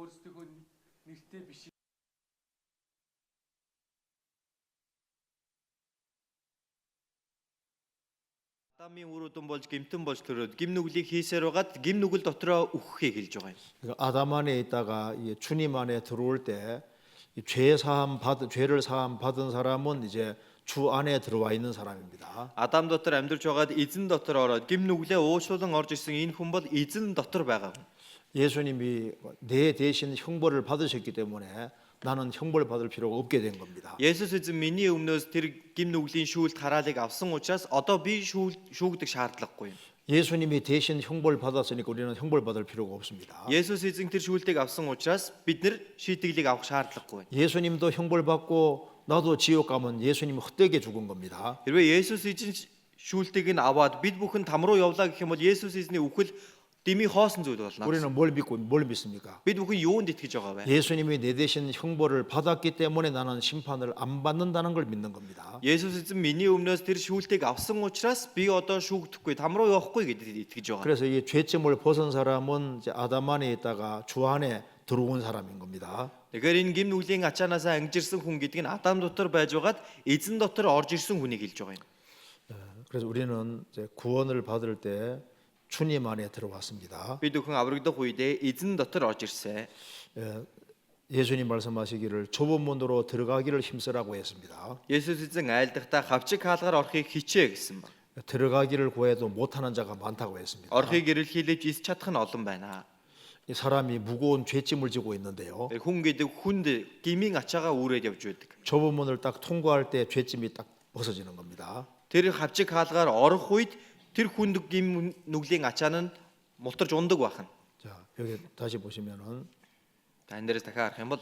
өөрсдөө нэртэй биш. Адамын үр өдөн болж гэмтэн болж төрөөд гим нүглийг хийсээр байгаад гим нүгэл дотроо үхэхийг хэлж байгаа юм. 그러니까 아담 안에 있다가 이 주님 안에 들어올 때 죄를 사함 받은 사람은 이제 주 안에 들어와 있는 사람입니다. Адам дотор амьдарч байгаад эзэн дотор ороод гим нүглээ уучлуулан орж исэн энэ хүн бол эзэн дотор байгаа хүн. 예수님이 내 대신 형벌을 받으셨기 때문에 나는 형벌 받을 필요가 없게 된 겁니다. Есүс эзэн миний өмнөөс тэр гим нүглийн шүүлт хараалыг авсан учраас одоо би шүүгдэх шаардлагагүй юм. 예수님이 대신 형벌 받았으니까 우리는 형벌 받을 필요가 없습니다. Есүс эзэн тэр шүүлтийг авсан учраас бид нар шийтгэлийг авах шаардлагагүй. 예수님도 형벌 받고 나도 지옥 가면 예수님 헛되게 죽은 겁니다. Хэрвээ Есүс эзэн шүүлтийг нь аваад бид бүхэн там руу явлаа гэх юм бол Есүс эзний үхэл дэмий хоосон зүйл болно. 우리는 뭘 믿습니까? Бид бүхэн юунд итгэж байгаа вэ? 예수님이 내 대신 형벌을 받았기 때문에 나는 심판을 안 받는다는 걸 믿는 겁니다. Есүс эзэн миний өмнөөс тэр шүүлтийг авсан учраас би одоо шүүгдэхгүй, там руу явахгүй гэдэгт итгэж байгаа. 그래서 이 죄점을 벗은 사람은 이제 아담 안에 있다가 주 안에 들어온 사람인 겁니다. Тэгэхээр энэ гим нүглийн ачаанаас ангижирсан хүн гэдэг нь Адам дотор байж байгаад эзэн дотор орж ирсэн хүнийг хэлж байгаа юм. 그래서 우리는 이제 구원을 받을 때 주님 안에 들어왔습니다. Бид бүхэн аврагдах үедээ эзэн дотор орж ирсэн. 예수님 말씀하시기를 좁은 문으로 들어가기를 힘쓰라고 했습니다. Есүс эзэн айлдахдаа хавчиг хаалгаар орохыг хичээ гэсэн баг. 들어가기를 구해도 못하는 자가 많다고 했습니다. Орохыг эрэлхийлж ис чадах нь олон байна. 이 사람이 무거운 죄짐을 지고 있는데요. Хүн гэдэг хүнд гмийн ачаагаа үүрээд явж байдаг. 좁은 문을 딱 통과할 때 죄짐이 딱 벗어지는 겁니다. Тэр хавчиг хаалгаар орох үед тэр хүнд гим нүглийн ачаа нь мултарж ундаг байна. 자, 여기 다시 보시면은 Тань дээрээс дахиад харах юм бол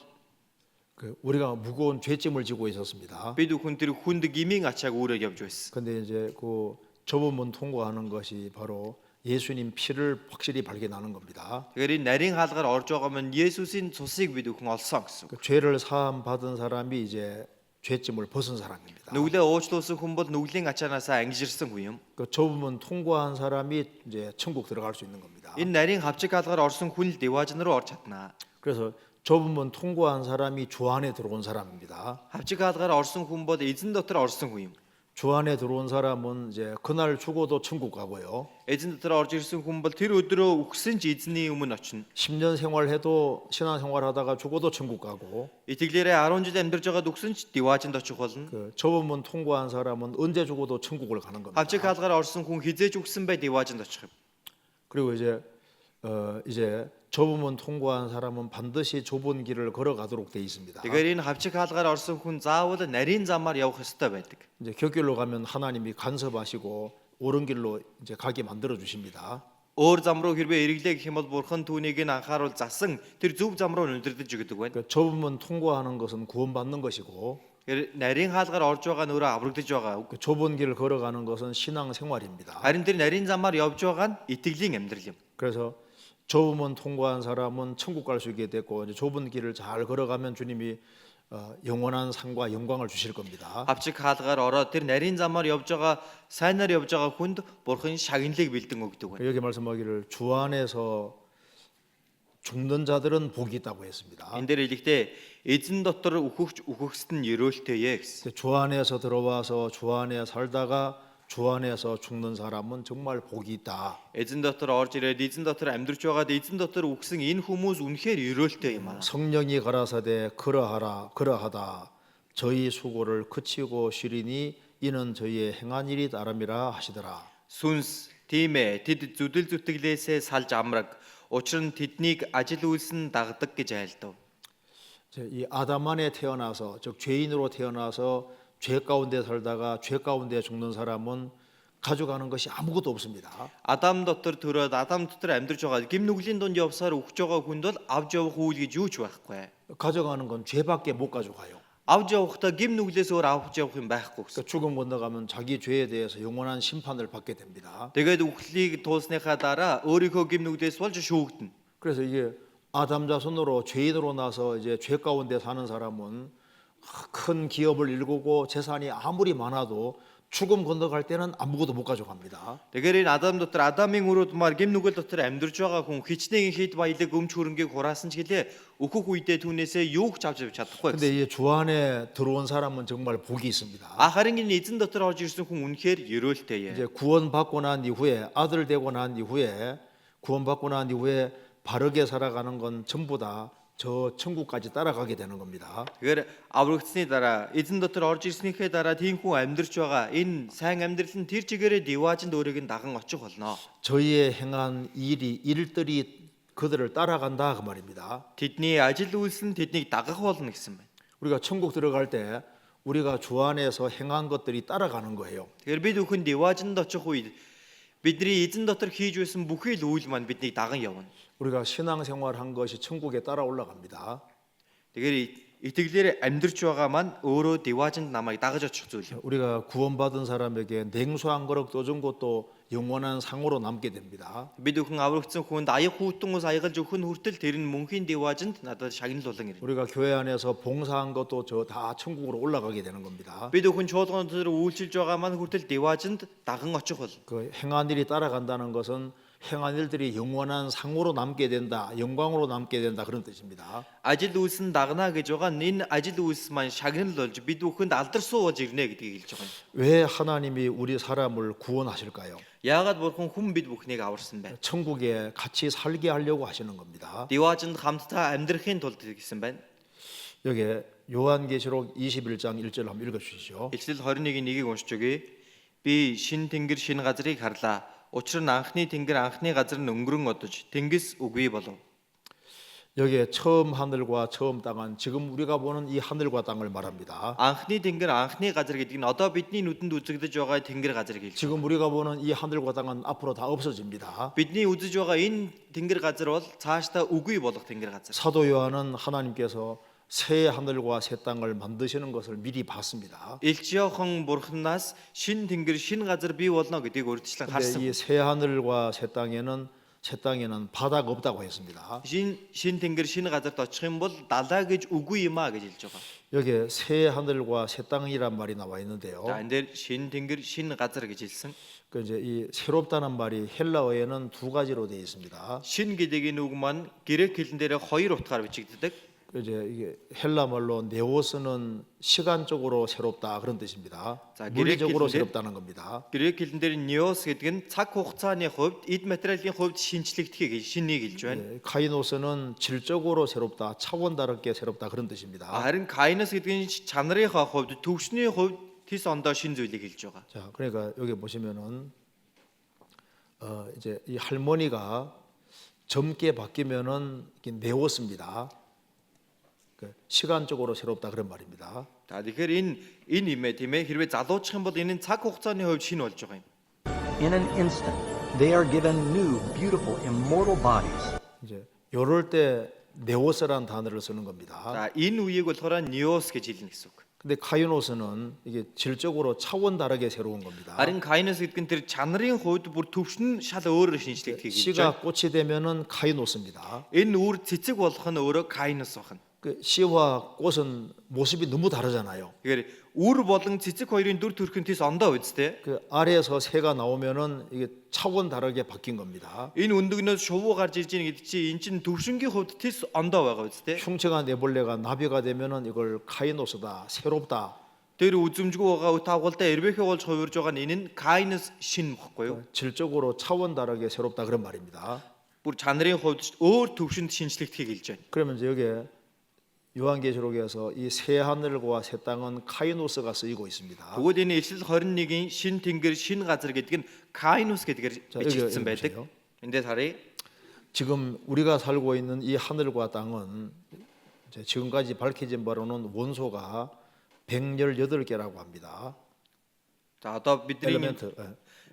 우리가 무거운 죄짐을 지고 있었습니다. бид бүхэн тэр хүнд гмийн ачааг үүрээд явж байсан. 근데 이제 그 좁은 문 통과하는 것이 바로 예수님 피를 확실히 발견하는 겁니다. Тэгэхээр энэ нарийн хаалгаар орж байгаа маань Есүсийн цусыг бид бүхэн олсон гэсэн. 그 죄를 사함 받은 사람이 이제 죄짐을 벗은 사람입니다. Нүглээ уучлуулсан хүн бол нүглийн ачаанаас ангижирсан хүн юм. 그 좁은 문 통과한 사람이 이제 천국 들어갈 수 있는 겁니다. Энэ нарийн хавчиг хаалгаар орсон хүн л деважн руу орж чадна. 그래서 좁은 문 통과한 사람이 주 안에 들어온 사람입니다. Хавчиг хаалгаар орсон хүн бол эзэн дотор орсон хүн юм. 주 안에 들어온 사람은 이제 그날 죽어도 천국 가고요. Эзэн дотор орж ирсэн хүн бол тэр өдрөө үхсэн ч эзний өмнө очино. 10년 생활해도 신앙 생활하다가 죽어도 천국 가고 Итгэлээрээ 10 жил амьдарч байгаад үхсэн ч деважнд очих болно. 그 좁은 문 통과한 사람은 언제 죽어도 천국을 가는 겁니다. Хавчиг хаалгаар орсон хүн хизээж үхсэн бай деважнд очих юм. 그리고 이제 좁은 문 통과한 사람은 반드시 좁은 길을 걸어가도록 돼 있습니다. Тэгэхээр энэ хавчиг хаалгаар орсон хүн заавал нарийн замаар явах ёстой байдаг. 이제 곁길로 가면 하나님이 간섭하시고 옳은 길로 이제 가게 만들어 주십니다. Өөр зам руу хэрвээ эреглээ гэх юм бол бурхан түүнийг нь анхааруул засан тэр зөв зам руу өндөрлөж өгдөг байна. 그 좁은 문 통과하는 것은 구원받는 것이고 Тэгэхээр нарийн хаалгаар орж байгаа нь өөрөө аврагдаж байгаа. 그 좁은 길을 걸어가는 것은 신앙 생활입니다. Харин тэр нарийн замаар явж байгаа нь итгэлийн амьдрал юм. 그래서 좁은 문 통과한 사람은 천국 갈 수 있게 됐고 이제 좁은 길을 잘 걸어가면 주님이 영원한 상과 영광을 주실 겁니다. Хавчиг хаалгаар ороод тэр нарийн замаар явж байгаа сайнаар явж байгаа хүнд бурхан шагналыг бэлдэн өгдөг байна. 여기 말씀하기를 주 안에서 죽는 자들은 복이 있다고 했습니다. Энэ дээр хэлэхдээ эзэн дотор үхэгсэд нь ерөөлтэйе гэсэн. 주 안에서 들어와서 주 안에 살다가 주 안에서 죽는 사람은 정말 복이 있다. Эзэн дотор орж ирээд эзэн дотор амьдарч байгаад эзэн дотор үхсэн энэ хүмүүс үнэхээр ерөөлтэй юм аа. 성령이 가라사대 그러하다 저희 수고를 그치고 쉬리니 이는 저희의 행한 일이 다름이라 하시더라. Сүнс тийм ээ тэд зүдэл зүтгэлээсээ салж амраг учир нь тэднийг ажил үйлсэн дагдаг гэж айлдав. 이 아담 안에 태어나서 즉 죄인으로 태어나서 죄 가운데 살다가 죄 가운데 죽는 사람은 가져가는 것이 아무것도 없습니다. Адам дотор төрөөд Адам дотор амьдарч байгаа гим нүглийн дунд явсаар өгч байгаа хүнд бол авж явах үйл гэж юу ч байхгүй. 가져가는 건 죄밖에 못 가져가요. Авж явахдаа гим нүглээс өөр авч явах юм байхгүй гэсэн. 그러니까 죽음 건너가면 자기 죄에 대해서 영원한 심판을 받게 됩니다. Тэгээд үхлийг туусныхаа дараа өөрийнхөө гим нүглээс болж шүүгдэнэ. 그래서 이게 아담 자손으로 죄인으로 나서 이제 죄 가운데 사는 사람은 큰 기업을 일구고 재산이 아무리 많아도 죽음 건너갈 때는 아무것도 못 가져갑니다. Тэгэхээр энэ Адам дотор Адамын үр удмаар гэм нүгэл дотор амьдарч байгаа хүн хичнээн хэд баялаг өмч хөрөнгөийг хураасан ч гэлээ өөхөх үедээ түүнээсээ юу ч авч чадахгүй. 근데 이 주 안에 들어온 사람은 정말 복이 있습니다. Харин энэ эзэн дотор орж ирсэн хүн үнэхээр ерөөлтэй. 이제 구원받고 난 이후에 아들 되고 난 이후에 구원받고 난 이후에 바르게 살아가는 건 전부 다 저 천국까지 따라가게 되는 겁니다. Тэгэхээр аврагдсны дараа эзэн дотор орж ирснийхээ дараа тийм хүн амьдарч байгаа энэ сайн амьдрал нь тэр чигээрээ диваажинд өөрийг нь даган очих болно. 저희의 행한 일들이 그들을 따라간다 그 말입니다. Тэдний ажил үйлс нь тэднийг дагах болно гэсэн байна. 우리가 천국 들어갈 때 우리가 주 안에서 행한 것들이 따라가는 거예요. Тэгэхээр бид бүхэн диваажинд очих үед бидний эзэн дотор хийж байсан бүхий л үйл маань биднийг даган явна. 우리가 신앙생활 한 것이 천국에 따라 올라갑니다. Тэгэхээр итгэлээр амьдрч байгаа маань өөрөө диваажинд намайг дагаж очих зүйл. 우리가 구원받은 사람에게 냉수 한 그릇 떠준 것도 영원한 상으로 남게 됩니다. Бид бүхэн аврагдсан хүнд аяг хүүтэн ус аягалж өгөх нь хүртэл тэр нь мөнхийн диваажинд надад шагналуулан ирнэ. 우리가 교회 안에서 봉사한 것도 저 다 천국으로 올라가게 되는 겁니다. Бид бүхэн чуулган дээр үйлчилж байгаа маань хүртэл диваажинд даган очих болно. 그 행한 일이 따라간다는 것은 행한 일들이 영원한 상으로 남게 된다, 영광으로 남게 된다 그런 뜻입니다. Ажил үйлс нь дагнаа гэж байгаа нь энэ ажил үйлс маань шагнал болж бид бүхэнд алдар сууж ирнэ гэдгийг хэлж байгаа юм. 왜 하나님이 우리 사람을 구원하실까요? Яагаад бурхан хүн бид бүхнийг аварсан бэ? 천국에 같이 살게 하려고 하시는 겁니다. Диваажинд хамтдаа амьдрахын тулд гэсэн байна. 여기 요한계시록 21장 1절 한번 읽어 주시죠. Эхлэл 21-ийг уншиж өгье. Би шин тэнгэр шин газрыг харлаа. Учир нь анхны тэнгэр анхны газар нь өнгөрөн одож тэнгис үгүй болов. 여기에 처음 하늘과 처음 땅은 지금 우리가 보는 이 하늘과 땅을 말합니다. Анхны тэнгэр анхны газар гэдэг нь одоо бидний нүдэнд үзэгдэж байгаа тэнгэр газрыг хэлж. 지금 우리가 보는 이 하늘과 땅은 앞으로 다 없어집니다. Бидний үзэж байгаа энэ тэнгэр газар бол цаашдаа үгүй болох тэнгэр газар. 사도 요한은 하나님께서 새 하늘과 새 땅을 만드시는 것을 미리 봤습니다. Илч Иохан бурханаас шин тэнгэр шин газар бий болно гэдгийг урьдчилан 근데 харсан. 이 새 하늘과 새 땅에는 바다가 없다고 했습니다. Шин тэнгэр шин газарт очих юм бол далай гэж үгүй юм а гэж хэлж байгаа. 여기에 새 하늘과 새 땅이란 말이 나와 있는데요. За энэ дээр шин тэнгэр шин газар гэж хэлсэн. 그 이제 이 새롭다는 말이 헬라어에는 두 가지로 되어 있습니다. Шин гэдэг энэ үг маань грек хэлэн дээр хоёр утгаар бичигддэг. 그 이제 이게 헬라 말로 네오스는 시간적으로 새롭다 그런 뜻입니다. 자, 물리적으로 그렉 새롭다는 겁니다. Грек хэлэн дээр неос гэдэг нь цаг хугацааны хувьд эд материалын хувьд шинжлэхдгийг шинийг хэлж байна. 예, 카이노스는 질적으로 새롭다, 차원 다르게 새롭다 그런 뜻입니다. Харин кайнос гэдэг нь чанарынхаа хувьд төвшний хувьд тис ондоо шин зүйлийг хэлж байгаа. 자, 그러니까 여기 보시면은 이제 이 할머니가 젊게 바뀌면은 이게 네오스입니다. 그 시간적으로 새롭다 그런 말입니다. За тэгэхээр энэ имэ тийм ээ хэрвээ залуучих юм бол энэ нь цаг хугацааны хувьд шин болж байгаа юм. In an instant, they are given new, beautiful, immortal bodies. 이제 요럴 때 네오스라는 단어를 쓰는 겁니다. За энэ үеийг болохоор неос гэж хэлнэ гэсэн үг. 근데 카이노스는 이게 질적으로 차원 다르게 새로운 겁니다. Харин кайнос гэдэг нь тэр чанарын хувьд бүр төвшин шал өөрөөр шинжлэхдгийг хэлж байна. 씨가 꽃이 되면은 카이노스입니다. Энэ үр цэцэг болох нь өөрөө кайнос байна. 그 씨와 꽃은 모습이 너무 다르잖아요. Тэгэхээр үр болон цэцэг хоёрын дүр төрхөнд тис ондоо үсттэй. 그 아래에서 새가 나오면은 이게 차원 다르게 바뀐 겁니다. Энэ өндөгнөөс шувуу гарч ирж байгаа гэдэг чинь эн чинь төвшингийн хувьд тис ондоо байгаа үсттэй. 흉측한 애벌레가 나비가 되면은 이걸 카이노스다, 새롭다. Тэр үзэмжгүй байгаа үт авгалдаа эрвэхэ болж хувирж байгаа нь энэ нь кайнос шин бохгүй юу? 질적으로 차원 다르게 새롭다 그런 말입니다. Бүр чанарын хувьд өөр төвшөнд шинжлэхдгийг хэлж байна. 그러면 이제 여기에 요한계시록에서 이 새 하늘과 새 땅은 카이노스가 쓰이고 있습니다. Тэгвэл энэ Эхлэл 21-ийн шин тэнгэр шин газар гэдэг нь кайнос гэдгээр 자, бичигдсэн 여기 байдаг. 보세요. Эндээс харъя. 지금 우리가 살고 있는 이 하늘과 땅은 이제 지금까지 밝혀진 바로는 원소가 118개라고 합니다. За одоо бидний 엘리멘트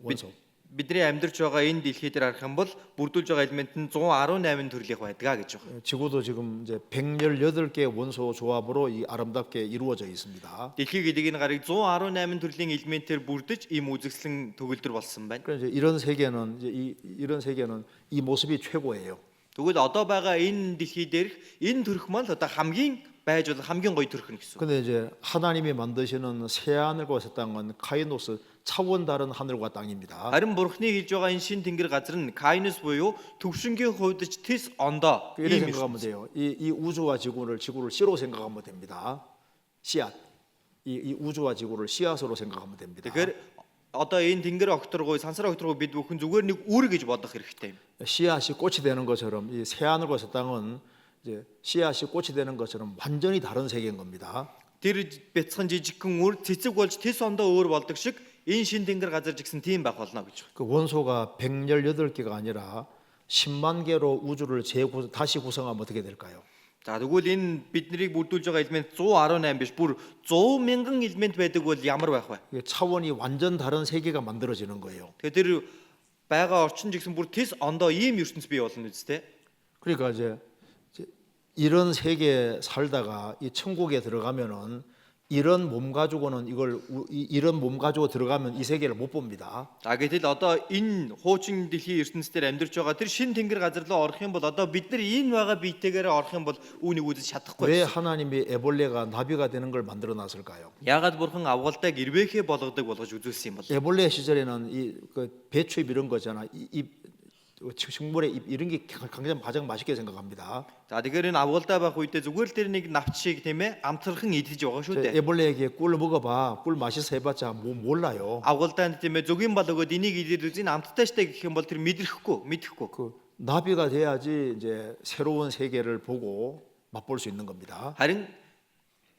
원소. бидний амьдарч байгаа энэ дэлхий дээр харах юм бол бүрдүүлж байгаа элемент нь 118 төрлийн байдаг гэж байна. 지구도 지금 이제 118개 원소 조합으로 이 아름답게 이루어져 있습니다. Дэлхий гэдэг энэ гарыг 118 төрлийн элементээр бүрдэж ийм үзэсгэлэн төгөлдөр болсон байна. 그래서 이제 이런 세계는 이런 세계는 이 모습이 최고예요. Тэгвэл одоо байгаа энэ дэлхий дээрх энэ төрх маань л одоо хамгийн байж болох хамгийн гоё төрх нь гэсэн. 근데 이제 하나님이 만드시는 새 하늘과 새 땅은 카이노스 차원 다른 하늘과 땅입니다. Харин Бурхны хэлж байгаа энэ шин тэнгэр газар нь Кайнус буюу төвшингийн хувьд ч тэс ондоо 이렇게 ийм 생각하면 돼요. 이 우주와 지구를 C로 생각하면 됩니다. 씨앗. 이 우주와 지구를 씨앗으로 생각하면 됩니다. Тэгэхээр одоо энэ тэнгэр огторгой сансар огторгой бид бүхэн зүгээр нэг үр гэж бодох хэрэгтэй юм. 씨앗이 꽃이 되는 것처럼 이 새 하늘과 새 땅은 이제 씨앗이 꽃이 되는 것처럼 완전히 다른 세계인 겁니다. Тэр бяцхан жижигхэн үр цэцэг болж тэс ондоо өөр болдог шиг энэ шин тэнгэр газар ч гэсэн тийм байх болно гэж. 그 원소가 118개가 아니라 10만 개로 우주를 다시 구성하면 어떻게 될까요? За тэгвэл энэ биднийг бүрдүүлж байгаа элемент 118 биш бүр 100 мянган элемент байдаг бол ямар байх вэ? 이게 차원이 완전 다른 세계가 만들어지는 거예요. Тэгэхээр тэр байгаа орчин жигсэн бүр тэс ондоо ийм ертөнц бий болно үстэй. 그러니까 이제 이런 세계에 살다가 이 천국에 들어가면은 이런 몸 가지고는 이런 몸 가지고 들어가면 이 세계를 못 봅니다. За гэтэл одоо энэ хуучин дэлхийн ертөнцийн амьдарч байгаа тэр шин тэнгэр газар руу орох юм бол одоо бид нар энэ байгаа биетэйгээр орох юм бол үүнийг үзэж чадахгүй. 왜 하나님이 에볼레가 나비가 되는 걸 만들어 놨을까요? Яагаад бурхан авгалдаг ирвэхэ болгодог болгож үзүүлсэн юм бол? 에볼레 시절에는 그 배추잎 이런 거잖아. 이 식물의 잎 이런 게 가장 맛있게 생각합니다. За тэгэхээр энэ авгалдаа байх үедээ зүгээр л тэр нэг навч шиг тийм ээ амтархан идэж байгаа шүү дээ. 에볼레에게 꿀 먹어봐. 꿀 맛있어 해봤자 몰라요. Авгалдаанд тийм ээ зөвгийн бол өгөөд энийг идээд үзин амттай штэ гэх юм бол тэр мэдэхгүй. 그 나비가 돼야지 이제 새로운 세계를 보고 맛볼 수 있는 겁니다. Харин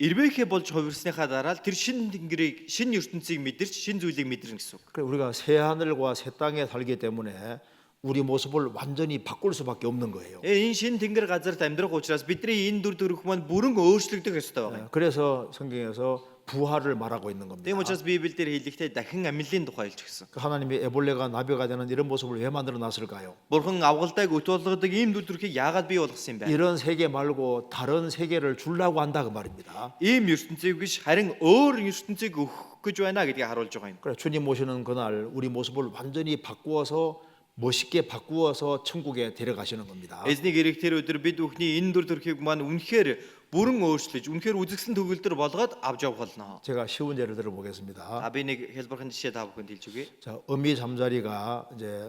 ирвэхэ болж хувирсныхаа дараа л тэр шин тэнгэрийг шин ертөнцийг мэдэрч шин зүйлийг мэдэрнэ гэсэн үг. 그래 우리가 새 하늘과 새 땅에 살기 때문에 우리 모습을 완전히 바꿀 수밖에 없는 거예요. Энэ шин тэнгэр газарт амьдрах учраас бидний энэ дүр төрх маань бүрэн өөрчлөгдөх ёстой байгаа. 그래서 성경에서 부활을 말하고 있는 겁니다. Тийм учраас Библиэлд хэлэхдээ дахин амьлын тухай хэлж гисэн. 하나님이 에볼레가 나비가 되는 이런 모습을 왜 만들어 놨을까요? Бурхан авгалдааг өтүүлдэг ийм дүр төрхийг яагаад бий болгосон юм бэ? 이런 세계 말고 다른 세계를 주려고 한다 그 말입니다. Ийм ертөнцийг биш харин өөр ертөнцийг өгөх гэж байна гэдгийг харуулж байгаа юм. 그래 주님 모시는 그날 우리 모습을 완전히 바꾸어서 멋있게 바꾸어서 천국에 데려가시는 겁니다. Эзний гэрэг тэр өдөр бид бүхний энэ дүр төрхийг маань үнэхээр бүрэн өөрчлөж үнэхээр үзэгсэн төгөлдөр болгоод авч явах болно. 제가 쉬운 예를 들어 보겠습니다. Би нэг хэлбэрхэн жишээ та бүхэнд хэлж өгье. 자, 어미 잠자리가 이제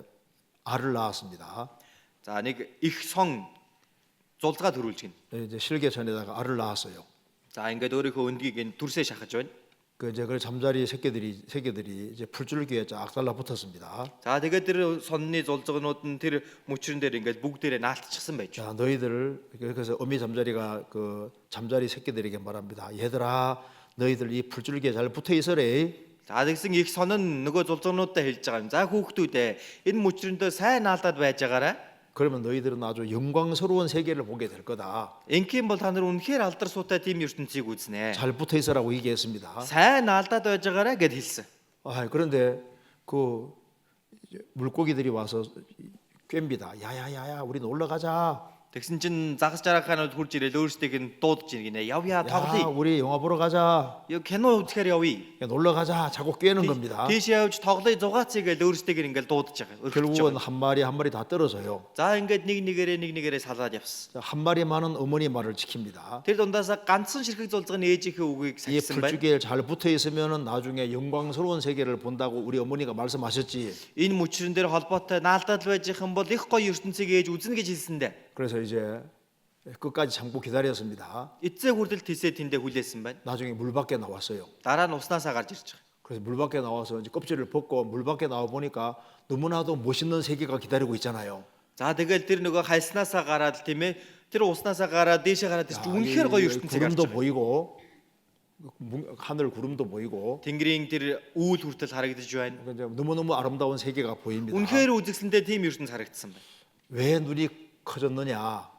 알을 낳았습니다. За нэг их сон зулгаа төрүүлж гин. 이제 실개천에다가 알을 낳았어요. За ингээд өөрийнхөө өндгийг ин түрсээ шахаж байна. 그 이제 그 잠자리 새끼들이 이제 풀줄기에 쫙 달라붙었습니다. За тэгээд тэр сонны зулцгнууд нь тэр мөчрөн дээр ингээд бүгдээрээ наалтчихсан байж. 자, 너희들 그래서 어미 잠자리가 그 잠자리 새끼들에게 말합니다. 얘들아, 너희들 이 풀줄기에 잘 붙어 있어래. За тэгсэн их сон нь нөгөө зулцгнуудтай хэлж байгаа юм. За хүүхдүүдээ энэ мөчрөндөө сайн наалтаад байж байгаарай. 그러면 너희들은 아주 영광스러운 세계를 보게 될 거다. Ингийн бол та нар үнэхээр алдар суутай тийм ертөнцийг үзнэ. 잘 붙어 있어라고 얘기했습니다. Сайн наалдаад байж байгаарай гэд хэлсэн. 그런데 그 이제 물고기들이 와서 꿰입니다. 야야야야, 우리 놀러 가자. Тэгсэн чин загас жаргаханууд хурж ирэл өөрсдийг нь дуудаж иргэнэ. Явъя 야, тоглоё. 우리 영화 보러 가자. Юу кино үзэхээр явъя. 놀러 가자. 자꾸 꿰는 겁니다. Тийш явж тоглоё зугаацъя гэж өөрсдийг ингээл дуудаж байгаа. 결국은 한 마리 다 떨어져요. За ингээд нэг нэгээрээ салаад явсан. 자, 한 마리만은 어머니 말을 지킵니다. Тэр дундаасаа ганцхан ширхэг зулцганы ээжийнхээ үгийг 이 сахисан байна. 풀줄기에 잘 붙어 있으면은 나중에 영광스러운 세계를 본다고 우리 어머니가 말씀하셨지. Энэ мөчрөн дээр холбоотой наалдаад байж их юм бол их гоё ертөнцийг ээж үзнэ гэж хэлсэндэ. 그래서 이제 끝까지 참고 기다렸습니다. Эцэг хүртэл тийсээ тэндээ хүлээсэн байна. 나중에 물 밖에 나왔어요. Дараа нь уснасаа гарч ирж байгаа. 그래서 물 밖에 나와서 이제 껍질을 벗고 물 밖에 나와 보니까 너무나도 멋있는 세계가 기다리고 있잖아요. За тэгэл тэр нөгөө хайснасаа гараад тийм ээ тэр уснасаа гараад дээшээ гараад 야, үнэхээр гоё ертөнцийг харж 구름도 байгаа. 보이고 하늘 구름도 보이고 Тэнгэрийн тэр үүл хүртэл харагдаж байна. 이제 너무너무 아름다운 세계가 보입니다. Үнэхээр үзэгсэндээ тийм ертөнц харагдсан байна. 왜 눈이 커졌느냐?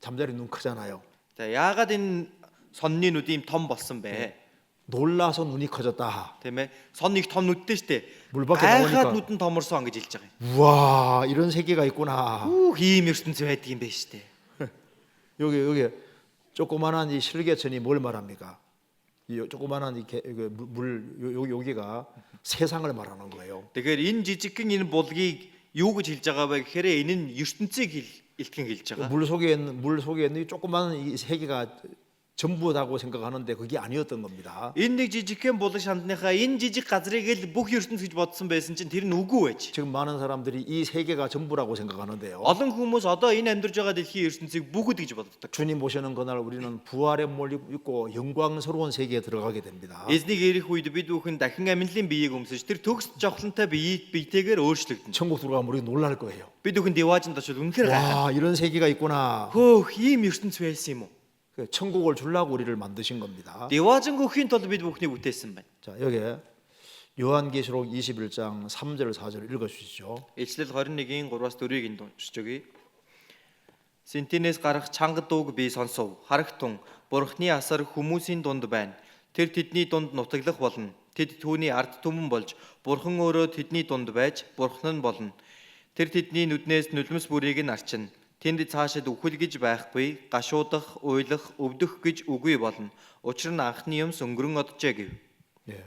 잠자리 눈 크잖아요. За яагаад энэ сонны нүд ийм том болсон бэ? 놀라서 눈이 커졌다. Тийм ээ. Сон их том нүдтэй штэ. 물 밖에 Гайхаад 나오니까 нүд нь томорсон гэж хэлж байгаа юм. 우와, 이런 세계가 있구나. Ийм ертөнц байдаг юм бэ штэ. 여기 조그만한 이 실개천이 뭘 말합니까? 이 조그만한 여기가 세상을 말하는 거예요. Тэгэхээр энэ жижигхэн энэ булгийг юу гэж хэлж байгаа вэ гэхээр энэ нь ертөнцийг илтгэн хэлж байгаа. 물 속에 있는 이 조그만한 이 세계가 전부다고 생각하는데 그게 아니었던 겁니다. Энэ нэг жижигхэн булан шандныхаа энэ жижиг газрыг л бүх ертөнц гэж бодсон байсан чинь тэр нь үгүй байж. 지금 많은 사람들이 이 세계가 전부라고 생각하는데요. Олон хүмүүс одоо энэ амьдарч байгаа дэлхийн ертөнцийг бүгд гэж боддог. 주님 오시는 그날 우리는 부활의 몸을 입고 영광스러운 세계에 들어가게 됩니다. Эзнийг ирэх үед бид бүхэн дахин амьдлын биеийг өмсөж тэр төгс жавхлантай биетэйгээр өөрчлөгдөн. 천국 들어가면 우리 놀랄 거예요. Бид бүхэн деважинд очил үнэхээр гайхах. 와, 이런 세계가 있구나. Хөөх, ийм ертөнц байсан юм уу? 그 천국을 주려고 우리를 만드신 겁니다. Деважин өгөхийн тулд бид бүхнийг бүтээсэн байна. 자, 여기 요한계시록 21장 3절 4절 읽어 주시죠. Ичлэл 21-ийн 3-аас 4-ыг энд уншиж өгье. Синтинээс гарах чанга дууг би сонсов. Харагтун Бурхны асар хүмүүсийн дунд байна. Тэр тэдний дунд нутаглах болно. Тэд түүний ард түмэн болж Бурхан өөрөө тэдний дунд байж Бурхан нь болно. Тэр тэдний нүднээс нулимс бүрийг нь арчина. Тэнд цаашид үхэл гэж байхгүй, гашуудах, уйлах, өвдөх гэж үгүй болно. Учир нь анхны юмс өнгөрөн оджээ гэв. 예.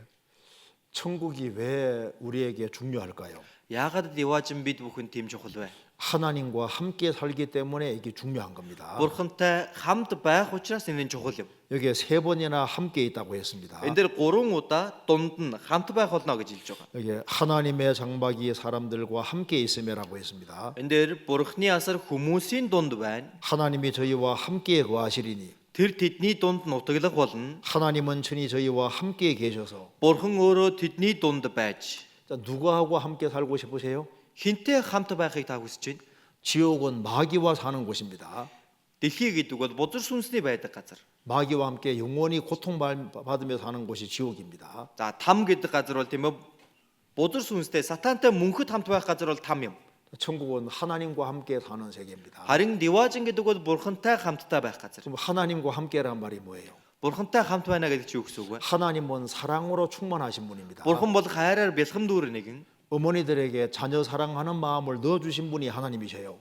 천국이 왜 우리에게 중요할까요? Яагаад деважин бид бүхэн тийм чухал вэ? 하나님과 함께 살기 때문에 이게 중요한 겁니다. Бурхантай хамт байх учраас энэ нь чухал юм. 여기에 세 번이나 함께 있다고 했습니다. Энэ дээр 3 удаа дунд нь хамт байх болно гэж хэлж байгаа. 여기 하나님의 장막이 사람들과 함께 있음이라고 했습니다. Энэ дээр Бурхны асар хүмүүсийн дунд байна. 하나님이 저희와 함께 거하시리니 Тэр тэдний дунд нутаглах болно. 하나님은 친히 저희와 함께 계셔서 Бурхан өөрөө тэдний дунд байж. 자, 누구하고 함께 살고 싶으세요? Хинтээ хамт байхыг та хүсэж байна? 지옥은 마귀와 사는 곳입니다. Дэлхий гэдэг бол бузар сүнсний байдаг газар. 마귀와 함께 영원히 고통받으며 사는 곳이 지옥입니다. За там гэдэг газар бол тийм ээ бузар сүнстэй сатантай мөнхөд хамт байх газар бол там юм. 천국은 하나님과 함께 사는 세계입니다. Харин деважин гэдэг бол Бурхантай хамттай байх газар. 그럼 하나님과 함께란 말이 뭐예요? Бурхантай хамт байна гэдэг чи юу гэсэн үг вэ? 하나님은 사랑으로 충만하신 분입니다. Бурхан бол хайраар бэлхэм дүүрэн нэгэн. 어머니들에게 자녀 사랑하는 마음을 넣어주신 분이 하나님이세요.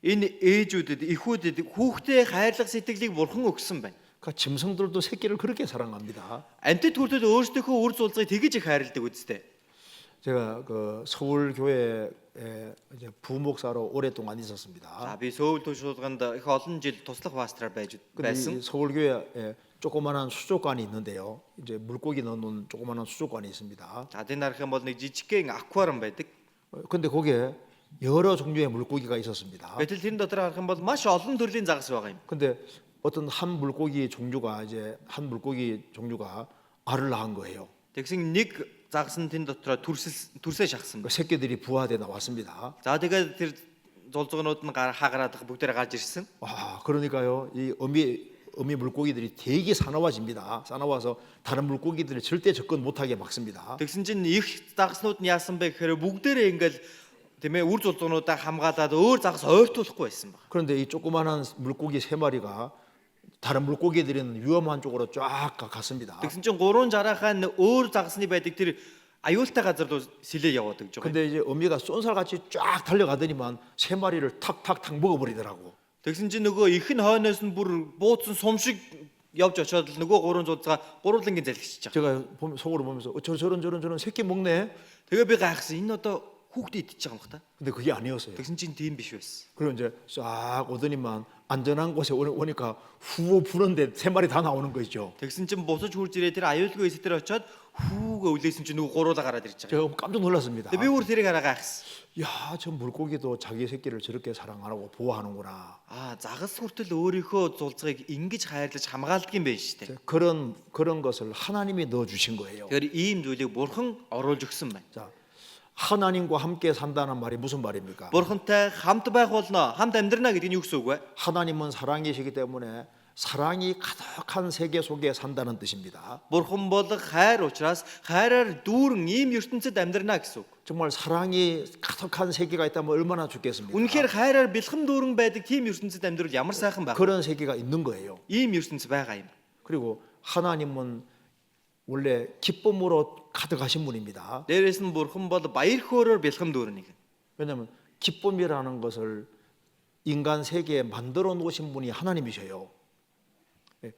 Энэ ээжүүдэд, эхүүдэд хүүхдээ хайрлах сэтгэлийг Бурхан өгсөн байна. 그러니까 짐승들도 새끼를 그렇게 사랑합니다. Амьтад хүртэл өөрсдийнхөө үр zulцыг тэгж их хайрладаг үстэй. 제가 그 서울 교회에 이제 부목사로 오랫동안 За 있었습니다. би Сөүл тушуулганд их олон жил туслах пастраар 근데 байсан. 이 서울 교회에 조그마한 수족관이 있는데요. 이제 물고기 넣는 조그마한 수족관이 있습니다. За энэ харах юм бол нэг жижигхэн аквариум байдаг. 근데 거기에 여러 종류의 물고기가 있었습니다. Гэтэл тэрэн дотор харах юм бол маш олон төрлийн загас байгаа юм. 근데 어떤 한 물고기 종류가 알을 낳은 거예요. Тэгсэн нэг загас нь тэн дотроо төрсөө шахсан. 그 새끼들이 부화돼 나왔습니다. За тэгээд тэр зулцгнууд нь хагараад бүгдээр гарч ирсэн. 와, 그러니까요. 이 어미 물고기들이 되게 사나워집니다. 사나워서 다른 물고기들을 절대 접근 못하게 막습니다. Тэгсэн чинь их загаснууд нь яасан бэ гэхээр бүгдээрээ ингээл тийм ээ үр зулцгнуудаа хамгаалаад өөр загас ойртуулахгүй байсан баг. 그런데 이 조그마한 물고기 세 마리가 다른 물고기들은 위험한 쪽으로 쫙 갔습니다. Тэгсэн чинь 3 жарахаа өөр загасны байдаг тэр аюултай газар руу сэлээ яваад гэж байгаа. 근데 이제 어미가 쏜살같이 쫙 달려가더니만 세 마리를 탁탁탁 먹어버리더라고. Тэгсэн чинь нөгөө их нь хойноос нь бүр бууцсан сум шиг явж очиод л нөгөө 3 зулцгаа гурвангийн залгичиж байгаа. 제가 속으로 보면서 저런 새끼 먹네. Тэгээ би гайхсан. Энэ одоо хүүхдээ идчихэж байгаа юм хта. 근데 그게 아니었어요. Тэгсэн чинь тийм биш байсан. 그리고 이제 싹 오더니만 안전한 곳에 오니까 후호 부는데 세 마리 다 나오는 거 있죠. Тэгсэн чинь бусаж хурж ирээ тэр аюулгүй хэсэг дээр очиод хүүгээ үлээсэн чинь нөгөө гуруула гараад ирж байгаа. 제가 깜짝 놀랐습니다. Тэгээ би өөр тэрийг хараа гайхсан. 야, 저 물고기도 자기 새끼를 저렇게 사랑하고 보호하는구나. Аа загас хүртэл өөрийнхөө зулцгийг ингэж хайрлаж хамгаалдаг юм байна шүү дээ. 그런 것을 하나님이 넣어 주신 거예요. Тэгэхээр ийм зүйлийг Бурхан оруулж өгсөн байна. 자, 하나님과 함께 산다는 말이 무슨 말입니까? Бурхантай хамт байх болно, хамт амьдрна гэдэг нь юу гэсэн үг вэ? 하나님은 사랑이시기 때문에 사랑이 가득한 세계 속에 산다는 뜻입니다. Бурхан бол хайр учраас хайраар дүүрэн ийм ертөнцид амьдрна гэсэн үг. 정말 사랑이 가득한 세계가 있다면 얼마나 좋겠습니까? Үнэхээр хайраар бэлхэм дүүрэн байдаг тийм ертөнцид амьдрал ямар сайхан байх. 그런 세계가 있는 거예요. Ийм ертөнц байгаа юм. 그리고 하나님은 원래 기쁨으로 가득하신 분입니다. Дээрээс нь Бурхан бол баяр хөөрөөр бэлхэм дүүрэн нэг. 왜냐하면 기쁨이라는 것을 인간 세계에 만들어 놓으신 분이 하나님이셔요.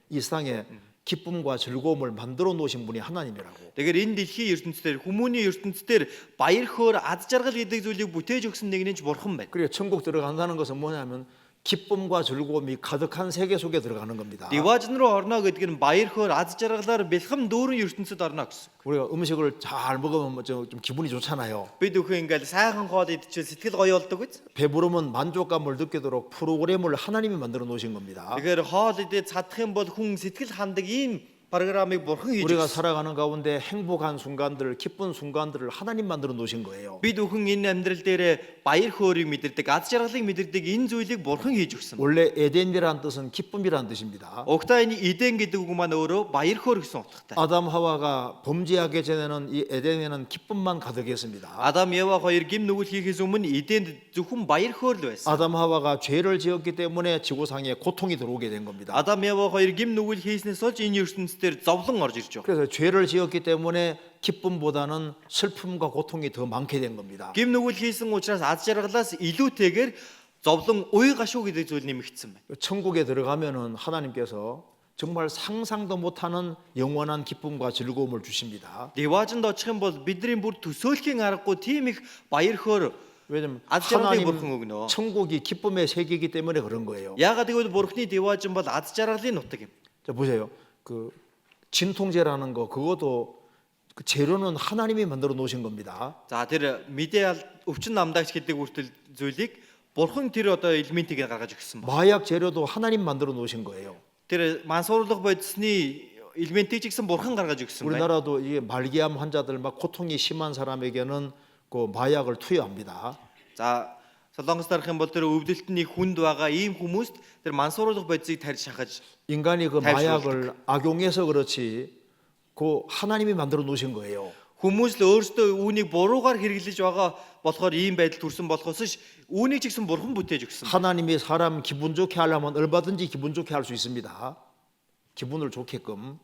이 세상에 기쁨과 즐거움을 만들어 놓으신 분이 하나님이라고. Тэгэхээр энэ дэлхийн ертөнцийн хүмүүний ертөнцийн баяр хөөр ад жаргал гэдэг зүйлийг бүтээж өгсөн нэг нь Бурхан байна. 그리고 천국 들어간다는 것은 뭐냐면 기쁨과 즐거움이 가득한 세계 속에 들어가는 겁니다. Деважин руу орно гэдэг нь баяр хөөр аз жаргалаар бэлхэм дүүрэн ертөнцид орно гэсэн. 우리가 음식을 잘 먹으면 좀 기분이 좋잖아요. Бид бүхэн ингээл сайхан хоол идчихвэл сэтгэл гоё болдог биз? 배부르면 만족감을 느끼도록 프로그램을 하나님이 만들어 놓으신 겁니다. Тэгэхээр хоол идээд чадах юм бол хүн сэтгэл хандаг ийм програмыг бурхан хийж 우리가 өгсөн. 살아가는 가운데 행복한 순간들, 기쁜 순간들을 하나님 만들어 놓으신 거예요. Бид бүхэн энэ амьдрал дээрээ баяр хөөргийг мэдэрдэг, аз жаргалыг мэдэрдэг энэ зүйлийг бурхан хийж өгсөн. 원래 에덴이라는 뜻은 기쁨이라는 뜻입니다. Угтаа энэ Эден гэдэг үг маань өөрөө баяр хөөр гэсэн утгатай. 아담 하와가 범죄하기 전에는 이 에덴에는 기쁨만 가득했습니다. Адам Ева хоёр гим нүгэл хийхээс өмнө Эденд зөвхөн баяр хөөр л байсан. 아담 하와가 죄를 지었기 때문에 지구상에 고통이 들어오게 된 겁니다. Адам Ева хоёр гим нүгэл хийснээс болж энэ ертөнцийн дээр зовлон орж ирж байгаа. 그래서 죄를 지었기 때문에 기쁨보다는 슬픔과 고통이 더 많게 된 겁니다. Гим нүгэл хийсэн учраас аз жаргалаас илүүтэйгээр зовлон уй гашуу гэдэг зүйл нэмэгдсэн байна. 천국에 들어가면은 하나님께서 정말 상상도 못하는 영원한 기쁨과 즐거움을 주십니다. Деважинд очих юм бол бидний бүр төсөөлхийн аргагүй тийм их баяр хөөр 왜냐면 аз жаргалыг 하나님 бурхан өгнө. 천국이 기쁨의 세계이기 때문에 그런 거예요. Яагаад гэвэл бурхны деважин бол аз жаргалын нутаг юм. 자 보세요. 그 진통제라는 거 그것도 그 재료는 하나님이 만들어 놓으신 겁니다. За тэр мэдээ өвчин намдаагч гэдэг үртэл зүйлийг бурхан тэр одоо элементийг гаргаж өгсөн ба. 마약 재료도 하나님 만들어 놓으신 거예요. Тэр мансуурлах бодисны элементийг ч гэсэн бурхан гаргаж өгсөн байна. 우리나라도 이게 말기암 환자들 막 고통이 심한 사람에게는 그 마약을 투여합니다. За Солонгос дарах юм бол тэр өвдөлтний хүнд байгаа ийм хүмүүст тэр мансууруулах бодисыг тарьж шахаж 인간이 그 달 마약을 악용해서 그렇지 그 하나님이 만들어 놓으신 거예요. хүмүүс л өөрсдөө үүнийг буруугаар хэрэглэж байгаа болохоор ийм байдал төрсөн болохоос ш үүнийг ч гэсэн бурхан бүтээж өгсөн. 하나님이 사람 기분 좋게 하려면 얼마든지 기분 좋게 할 수 있습니다. 기분을 좋게끔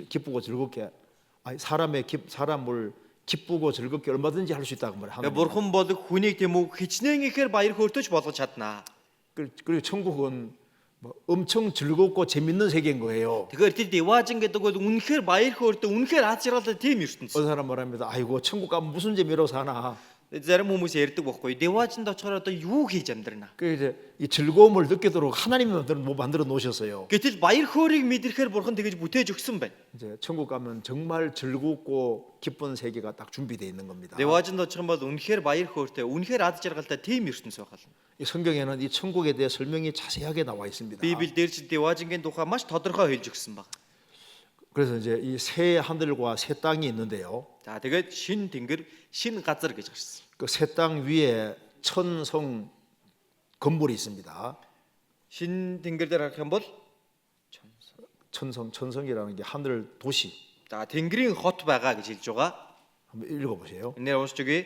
기쁘고 즐겁게 아니 사람을 기쁘고 즐겁게 얼마든지 할 수 있다고 말해요. Тэгээ бурхан бол хүнийг тийм үү хичнээн ихээр баяр хөөртөж болгож чаднаа. 그리고 천국은 뭐 엄청 즐겁고 재밌는 세계인 거예요. Тэгэхээр тэр деважин гэдэг бол үнэхээр баяр хөөртөө үнэхээр аз жаргалтай тийм ертөнц. 어느 사람 말합니다. 아이고 천국 가면 무슨 재미로 사나. Зарим хүмүүс ярьдаг байхгүй. Деважинд очихоор одоо юу хийж амьдрна. 그 이제 이 즐거움을 느끼도록 하나님이 만들어 놓으셨어요. Гэтэл баяр хөөргийг мэдрэхээр бурхан тэгэж бүтээж өгсөн байна. 이제 천국 가면 정말 즐겁고 기쁜 세계가 딱 준비되어 있는 겁니다. Деважинд очих юм бол үнэхээр баяр хөөртэй, үнэхээр аз жаргалтай тийм ертөнц байгаа. 이 성경에는 이 천국에 대해 설명이 자세하게 나와 있습니다. Библиэлд ч деважингийн тухай маш тодорхой хэлж өгсөн байна. 그래서 이제 이 새 하늘과 새 땅이 있는데요. За тэгээд шин тэнгэр, шин газар гэж гарсан. 그 새 땅 위에 천성 건물이 있습니다. Шин тэнгэр дээр харах юм бол 천성이라는 게 하늘 도시. за тэнгэрийн хот байгаа гэж хэлж байгаа. 한번 읽어보세요. Энээр уншиж өгье.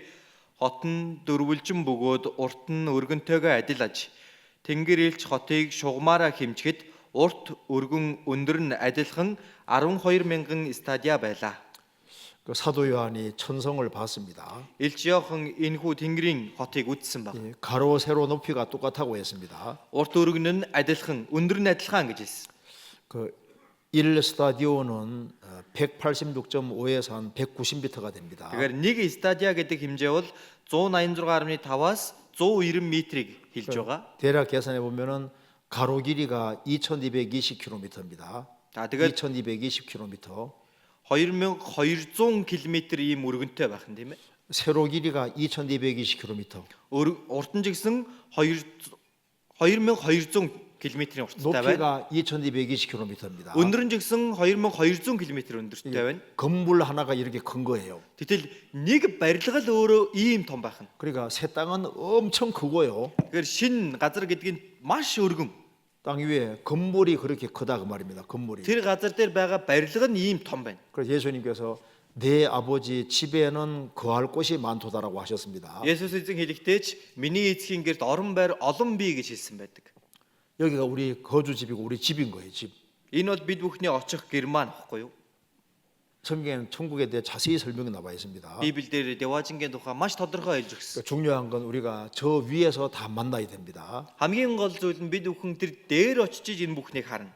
Хот нь дөрвөлжин бөгөөд урт нь өргөнтэйгээ адил аж. Тэнгэр илч хотыг шугамаараа хэмжихэд урт өргөн өндөр нь адилхан 12,000 стадиа байлаа. 그 사도 요한이 천성을 봤습니다. Илч Йохан энэхүү тэнгэрийн хотыг үзсэн баг. 예, 가로 세로 높이가 똑같다고 했습니다. Урт өргөн нь адилхан, өндөр нь адилхан гэж хэлсэн. 그 1 스타디오는 186.5에서 한 190m가 됩니다. Тэгэхээр нэг стадиа гэдэг хэмжээ бол 186.5-аас 190 метрийг хэлж байгаа. 대략 계산해 보면은 가로 길이가 2220km입니다. За тэгээд 2220km. 2200 км ийм өргөнтэй байх нь тийм ээ. 세로 길이가 2220km. Урд нь ч гэсэн 2200 км-ийн урттай байна. 높이가 2220km입니다. Өндөр нь ч гэсэн 2200 km өндөртэй байна. 건물 하나가 이렇게 큰 거예요. Гэтэл нэг барилга л өөрөө ийм том байх нь. 그러니까 새 땅은 엄청 크고요. Тэгэхээр шин газар гэдэг нь маш өргөн. 땅 위에 건물이 그렇게 크다 그 말입니다. 건물이. Тэр газар дээр байгаа барилга нь ийм том байна. 그래서 예수님께서 내 아버지 집에는 거할 곳이 많도다라고 하셨습니다. Есүс эзэн хэлэхдээ ч миний эцгийн гэрт орон байр олон бий гэж хэлсэн байдаг. 여기가 우리 거주집이고 우리 집인 거예요. 집. Энэ бол бид бүхний очих гэр маань гэхгүй юу? 성경에는 천국에 대해 자세히 설명이 나와 있습니다. Библиэлд деважингийн тухай маш тодорхой хэлж өгсөн. 중요한 건 우리가 저 위에서 다 만나야 됩니다. Хамгийн гол зүйл нь бид бүхэн тэр дээр очиж энэ бүхнийг харна.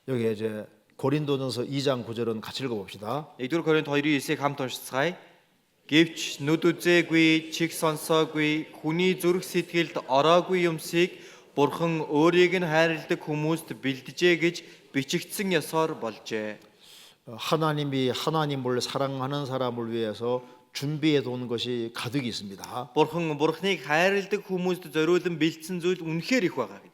여기 이제 고린도전서 2장 9절은 같이 읽어봅시다. 1-р Коринт 2:9-ыг хамт уншицгаая. Гэвч нүд үзээгүй, чих сонсоогүй, хүний зүрх сэтгэлд ороогүй юмсыг Бурхан өөрийг нь хайрладаг хүмүүст бэлдэжээ гэж бичигдсэн ёсоор болжээ. 하나님이 하나님을 사랑하는 사람을 위해서 준비해 둔 것이 가득 있습니다. Бурхан Бурханыг хайрладаг хүмүүст зориулан бэлдсэн зүйл үнэхээр их байгаа гэдэг.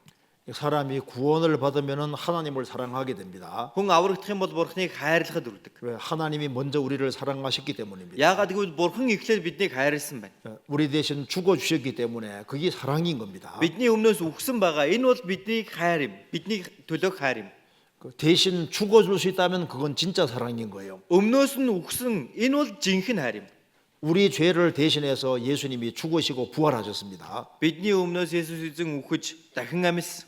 사람이 구원을 받으면은 하나님을 사랑하게 됩니다. Хүн аврагдах юм бол Бурханыг хайрлахад үрдэг. 왜? 하나님이 먼저 우리를 사랑하셨기 때문입니다. Яагаад гэвэл Бурхан эхлээд биднийг хайрласан байна. 우리 대신 죽어 주셨기 때문에 그게 사랑인 겁니다. Бидний өмнөөс үхсэн байгаа. Энэ бол биднийг хайр юм. Бидний төлөөх хайр юм. 그 대신 죽어 줄 수 있다면 그건 진짜 사랑인 거예요. Өмнөөс нь үхсэн энэ бол жинхэнэ хайр юм. 우리 죄를 대신해서 예수님이 죽으시고 부활하셨습니다. Бидний өмнөөс Есүс эзэн үхэж дахин амьсан.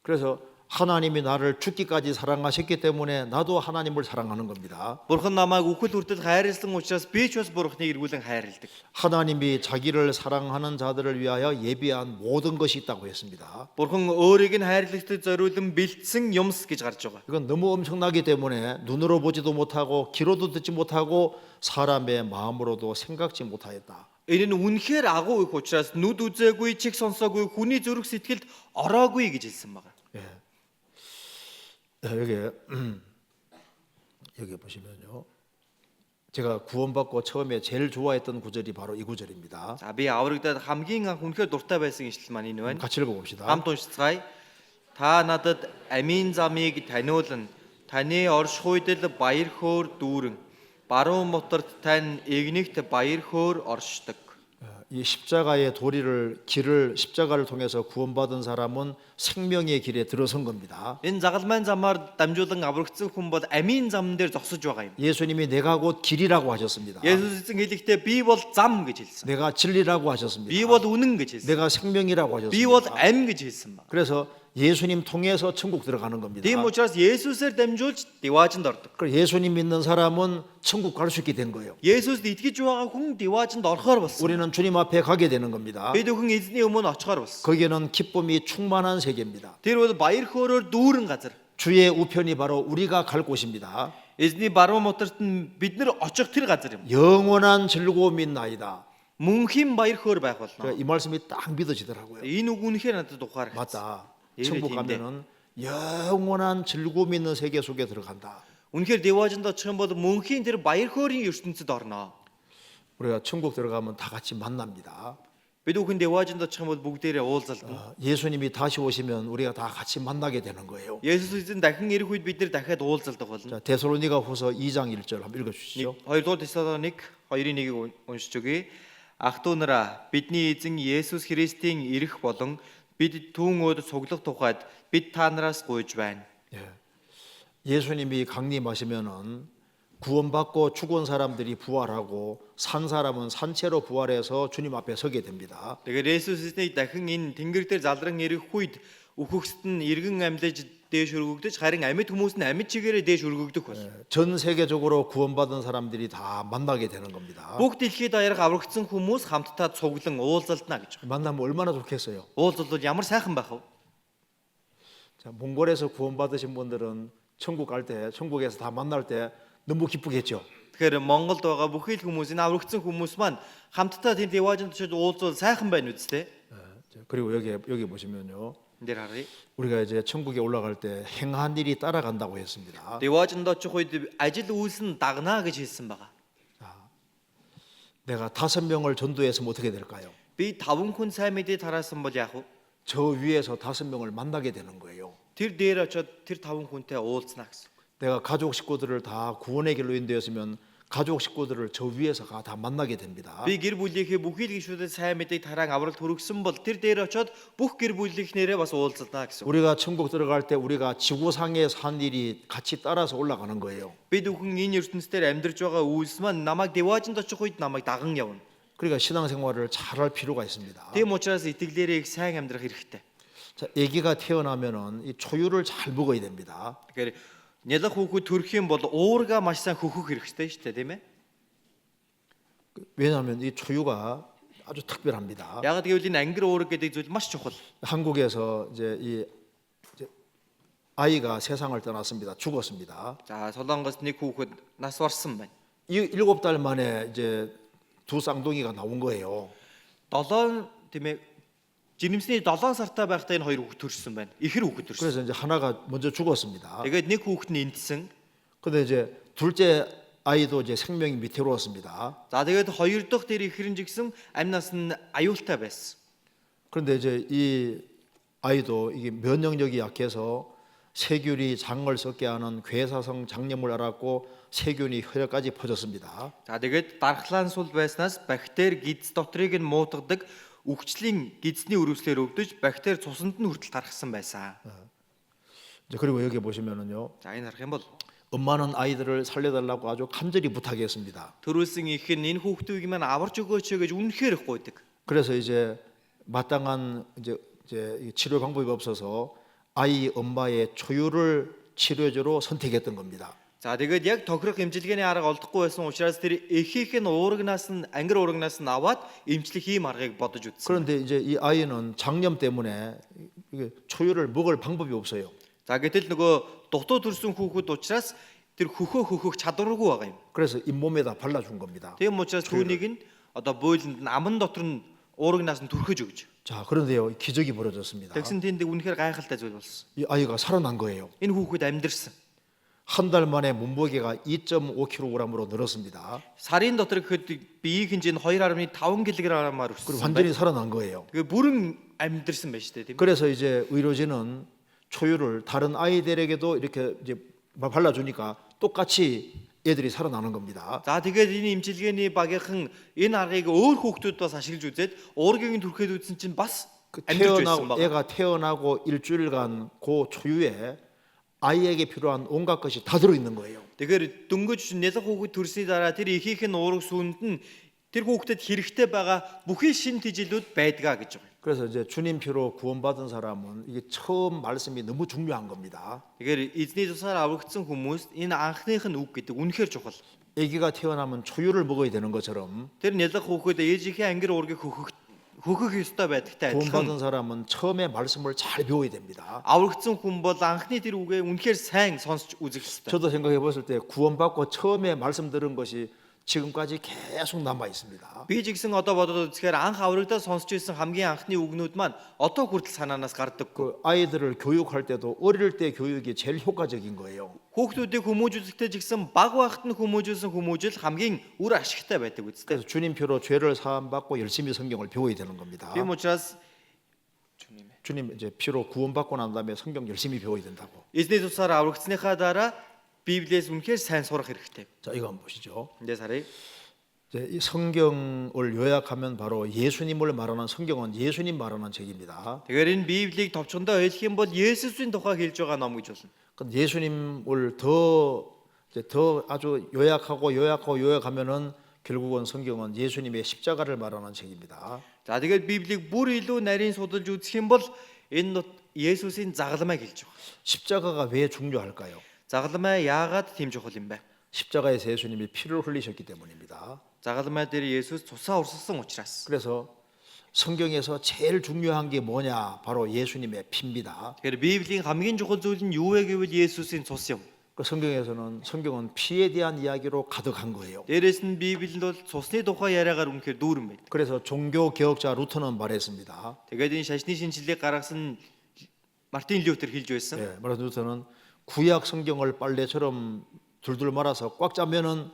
그래서 하나님이 나를 죽기까지 사랑하셨기 때문에 나도 하나님을 사랑하는 겁니다. Бурхан намайг үхэл хүртэл хайрлсан учраас би ч бас Бурханыг эргүүлэн хайрладаг. 하나님이 자기를 사랑하는 자들을 위하여 예비한 모든 것이 있다고 했습니다. Бурхан өөрийг нь хайрлагтад зориулан бэлдсэн юмс гэж гарч байгаа. 이건 너무 엄청나기 때문에 눈으로 보지도 못하고 귀로도 듣지 못하고 사람의 마음으로도 생각지 못하였다. Энэ нь үнэхээр агуу их учраас нүд үзээгүй, чих сонсоогүй, хүний зүрх сэтгэлд ороогүй гэж хэлсэн байна. 여기 보시면요. 제가 구원받고 처음에 제일 좋아했던 구절이 바로 이 구절입니다. За би аврагдаад хамгийн анх үнэхээр дуртай байсан ишлэл маань энэ байна. 같이 읽어봅시다. Хамт уншицгаая. Та надад амийн замыг таниулна. Таны орш хуйдал баяр хөөр дүүрэн. Баруун моторт тань игнигт баяр хөөр оршдог. 이 십자가의 도리를 길을 십자가를 통해서 구원받은 사람은 생명의 길에 들어선 겁니다. Энэ загалмайн замаар дамжуулан аврагдсан хүн бол амийн зам дээр зогсож байгаа юм. 예수님이 내가 곧 길이라고 하셨습니다. Есүс эзэн хэлэхдээ би бол зам гэж хэлсэн. 내가 진리라고 하셨습니다. Би бол үнэн гэж хэлсэн. 내가 생명이라고 Би бол 하셨습니다. амь гэж хэлсэн байна. 그래서 예수님 통해서 천국 들어가는 겁니다. Тийм учраас Есүсээр дамжуулж диваажинд ордог. 그 예수님 믿는 사람은 천국 갈 수 있게 된 거예요. Есүст итгэж байгаа хүн диваажинд орохоор болсон. 우리는 주님 앞에 가게 되는 겁니다. Бид бүхэн эзний өмнө очихоор болсон. 거기에는 기쁨이 충만한 세계입니다. Тэр бол баяр хөөрөөр дүүрэн газар. 주의 우편이 바로 우리가 갈 곳입니다. Эзний баруун моторт нь бид нар очих тэр газар юм. 영원한 즐거움이 있나이다. Мөнхийн баяр хөөр байх болно. 이 말씀이 딱 믿어지더라고요. Энэ үг үнэхээр надад ухаарах. 맞다. 예를 천국 들인데. 가면은 영원한 즐거움 있는 세계 속에 들어간다. Үнэхээр диваажинд очих юм бол мөнхийн тэр баяр хөөрийн ертөнцид орно. 우리가 천국 들어가면 다 같이 만납니다. Бид бүхэн диваажинд очих юм бол бүгдээрээ уулзалдана. 예수님이 다시 오시면 우리가 다 같이 만나게 되는 거예요. Есүс эзэн дахин ирэх үед бид нар дахиад уулзалдах болно. 자, 데살로니가후서 2장 1절 한번 읽어 주시죠. 2-р Тесалоник 2:1-ийг уншиж өгье. Ах トゥ нараа бидний эзэн Есүс Христийн ирэх болон бид түүн өд суглах тухайд бид та нараас гуйж байна. 예수님이 강림하시면은 구원받고 죽은 사람들이 부활하고 산 사람은 산채로 부활해서 주님 앞에 서게 됩니다. Тэгэхээр Есүс эзний дахин энэ тэнгэр дээр залран ирэх үед үхэгсэд нь иргэн амьдаж дээш өргөгдөж харин амьд хүмүүс нь амьд чигээрээ дээш өргөгдөх болно. 전 세계적으로 구원받은 사람들이 다 만나게 되는 겁니다. Бүх дэлхийд даяарх аврагдсан хүмүүс хамтдаа цуглан уулзалдана гэж. 만나면 얼마나 좋겠어요. Уулзалдвал ямар сайхан байх вэ? 자, 몽골에서 구원받으신 분들은 천국 갈 때, 천국에서 다 만날 때 너무 기쁘겠죠. Тэгэхээр Монголд байгаа бүхий л хүмүүс энэ аврагдсан хүмүүс маань хамтдаа тэнд яваажинд очиж уулзвал сайхан байна үсттэй. 그리고 여기 보시면요. Энд дээр харъя. 우리가 이제 천국에 올라갈 때 행한 일이 따라간다고 했습니다. Яваажинд очих үед ажил үйлс нь дагнаа гэж хэлсэн байгаа. 내가 5명을 전도했으면 어떻게 될까요? Би 5 хүн сайн мэдээ тараасан бол яах вэ? 저 위에서 5명을 만나게 되는 거예요. Тэр дээр очиод тэр 5 хүнтэй уулзнаа гэсэн. 내가 가족 식구들을 다 구원의 길로 인도했으면 가족 식구들을 저 위에서가 다 만나게 됩니다. Би гэр бүлийнхээ бүхий л гишүүдэд сайн мэдээг тараан авралт хүргэсэн бол тэр дээр очиод бүх гэр бүлийнхнэрээ бас уулзалдана гэсэн. 우리가 천국 들어갈 때 우리가 지구상에 산 일이 같이 따라서 올라가는 거예요. Бид бүхэн энэ ертөнцийн амьдарч байгаа үйлс маань намайг деваажинд очих үед намайг даган явна. 그러니까 신앙생활을 잘할 필요가 있습니다. Тийм учраас итгэлээрээ их сайн амьдрах хэрэгтэй. 자, 아기가 태어나면은 이 초유를 잘 먹어야 됩니다. Тэгэхээр нялх хүүхэд төрөх юм бол уурга маш сайн хөхөх хэрэгтэй шүү дээ, тийм ээ? 왜냐하면 이 초유가 아주 특별합니다. Яг гэвэл энэ ангир уурга гэдэг зүйл маш чухал. 한국에서 이제 아이가 세상을 떠났습니다. 죽었습니다. За, Солонгост нэг хүүхэд нас барсан байна. 이 7달 만에 이제 두 쌍둥이가 나온 거예요. 7 тийм ээ жирэмсний 7 сартай байхдаа энэ хоёр хүүхэд төрсөн байна. Ихэр хүүхэд төрсөн. 그래서 이제 하나가 먼저 죽었습니다. Тэгээд нэг хүүхэд нь эндсэн. 근데 이제 둘째 아이도 이제 생명이 위태로웠습니다. За тэгээд хоёр дахь тэр ихэрэн жигсэн амнаас нь аюултай байсан. 그런데 이제 이 아이도 이게 면역력이 약해서 세균이 장을 썩게 하는 괴사성 장염을 앓았고 세균이 혈액까지 퍼졌습니다. За тэгээд дархлаан сул байснаас бактери гидс дотрыг нь муутгадаг үхчлийн гидсний өрөвслөөр өвдөж бактери цусанд нь хүртэл тархсан байсан. 이제 그리고 여기 보시면은요. За энэ харах юм бол 엄마는 아이들을 살려달라고 아주 간절히 부탁했습니다. төрүүлсэн их нь энэ хүүхдүүдийг маань аварч өгөөч гэж үнэхээр их гуйдаг. 그래서 이제 마땅한 이제 이 치료 방법이 없어서 아이 엄마의 초유를 치료제로 선택했던 겁니다. За тэгээд яг тохирох эмчилгээний арга олдохгүй байсан учраас тэр эхийнх нь уурагнаас нь ангир уурагнаас нь аваад эмчлэх ийм аргыг бодож үзсэн. 그런데 이제 이 아이는 장염 때문에 이게 초유를 먹을 방법이 없어요. За гэтэл нөгөө дутуу төрсэн хүүхэд учраас тэр хөхөх чадваргүй байгаа юм. 그래서 잇몸에다 발라준 겁니다. Тийм учраас түүнийг нь одоо бойлонд нь аман дотор нь уурагнаас нь түрхэж өгч. 자, 그런데요, 기적이 벌어졌습니다. Тэгсэн тэнд үнэхээр гайхалтай зүйл болсон. 이 아이가 살아난 거예요. Энэ хүүхэд амьдэрсэн. 한 달 만에 몸무게가 2.5kg으로 늘었습니다. Сарын дотор гэхэд биеийн хэмжээ нь 2.5 кг-аар 그리고 өссөн. 완전히 살아난 거예요. Тэгээ бүрэн амьдэрсэн байж тээ тийм. 그래서 이제 의료진은 초유를 다른 아이들에게도 이렇게 이제 발라주니까 똑같이 애들이 살아나는 겁니다. За тэгээд энэ имчилгээний багийнхан энэ аргыг өөр хүүхдүүд бас ашиглаж үзээд уургийг түрхээд үзсэн чинь бас амьдэрж байсан байна. 애가 태어나고 일주일간 그 초유에 아이에게 필요한 온갖 것이 다 들어 있는 거예요. Тэгэхээр дөнгөж нэлэг хүүхэд төрсний дараа тэр ихийнх нь уураг сүүнд нь тэр хүүхдэд хэрэгтэй байгаа бүхий шин тэжилүүд байдгаа гэж байгаа. 그래서 이제 주님 피로 구원받은 사람은 이게 처음 말씀이 너무 중요한 겁니다. Тэгэхээр эзний тусаар аврагдсан хүмүүс энэ анхных нь үг гэдэг үнэхээр чухал. 아기가 태어나면 초유를 먹어야 되는 것처럼 Тэр нэлэг хүүхэд ээжийнхээ ангир уургийг хөхөх ёстой байдагтай адилхан 구원받은 사람은 처음에 말씀을 잘 배워야 됩니다. аврагдсан хүн бол анхны тэр үгээ үнэхээр сайн сонсч үзэх ёстой. 저도 생각해 봤을 때 구원받고 처음에 말씀 들은 것이 지금까지 계속 남아 있습니다. Би ч гэсэн одоо бодоод үзэхээр анх аврагдаад сонсч байсан хамгийн анхны үгнүүд маань одоо хүртэл санаанаас гардаггүй. 그 아이들을 교육할 때도 어릴 때 교육이 제일 효과적인 거예요. Хүүхдүүдийг хүмүүжүүлэхдээ ч гэсэн баг багт нь хүмүүжүүл хамгийн үр ашигтай байдаг үстэй. 그래서 주님 피로 죄를 사함 받고 열심히 성경을 배워야 되는 겁니다. Тийм учраас 주님 이제 피로 구원받고 난 다음에 성경 열심히 배워야 된다고. эзний тусаар аврагдсныхаа дараа Библиэс үнэхээр сайн сурах хэрэгтэй. 자, 이거 한번 보시죠. Эндээс харъя. 이제 이 성경을 요약하면 바로 예수님을 말하는 성경은 예수님 말하는 책입니다. Тэгэхээр энэ Библийг товчхондоо ойлгох юм бол Есүсийн тухай хэлж байгаа ном гэж болно. 근데 예수님을 더 아주 요약하면은 결국은 성경은 예수님의 십자가를 말하는 책입니다. За тэгээд Библийг бүр илүү нарийн судалж үзэх юм бол энэ Есүсийн загалмайг хэлж байгаа. 십자가가 왜 중요할까요? Загалмай яагаад тийм чухал юм бэ? 십자가에서 예수님이 피를 흘리셨기 때문입니다. Загалмай дээр Есүс цусаа урсгасан учраас. 그래서 성경에서 제일 중요한 게 뭐냐? 바로 예수님의 피입니다. Тэгэхээр Библийн хамгийн чухал зүйл нь юу вэ гэвэл Есүсийн цус юм. 그 성경은 피에 대한 이야기로 가득한 거예요. Дээрээс нь Библиэд бол цусны тухай яриагаар үнэхээр дүүрэн байдаг. 그래서 종교 개혁자 루터는 말했습니다. Тэгээд энэ шашны шинжилгээг гаргасан Мартин Лютер хэлж байсан. 예, 말해서 루터는 구약 성경을 빨래처럼 둘둘 말아서 꽉 짜면은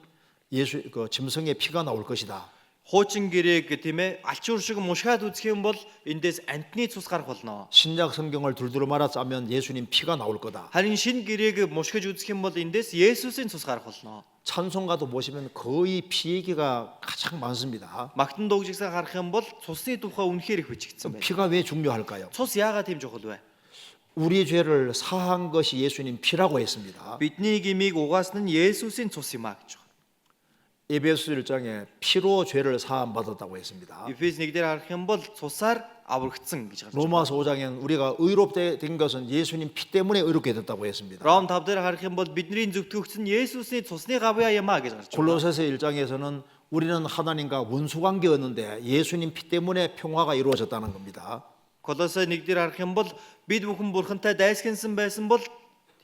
예수 그 짐승의 피가 나올 것이다. Хуучин гэрээг тийм ээ алчуур шиг мушгаад үзэх юм бол эндээс антны цус гарах болно. 신약 성경을 둘둘 말아 짜면 예수님 피가 나올 거다. Харин шинэ гэрээг мушгаж үзэх юм бол эндээс Есүсийн цус гарах болно. 찬송가도 보시면 거의 피 얘기가 가장 많습니다. Магтан дуугжигсаа гарах юм бол цусны тухай үнэхээр их бичигдсэн байна. 피가 왜 중요할까요? Цус яагаад тийм чухал вэ? 우리 죄를 사한 것이 예수님 피라고 했습니다. Бидний гмийг угаасан нь Есүсийн цус юм а гэж байна. 에베소 1장에 피로 죄를 사함 받았다고 했습니다. Эфес 1-ээр харах юм бол цусаар аврагдсан гэж гарч байна. 로마서 5장엔 우리가 의롭게 된 것은 예수님 피 때문에 의롭게 됐다고 했습니다. Ром 5-ээр харах юм бол бидний зөвтгөгдсөн Есүсний цусны гавьяа юм а гэж гарч байна. 골로새서 1장에서는 우리는 하나님과 원수 관계였는데 예수님 피 때문에 평화가 이루어졌다는 겁니다. Колосай 1-ээр харах юм бол бид бүхэн бурхантай дайсагнсан байсан бол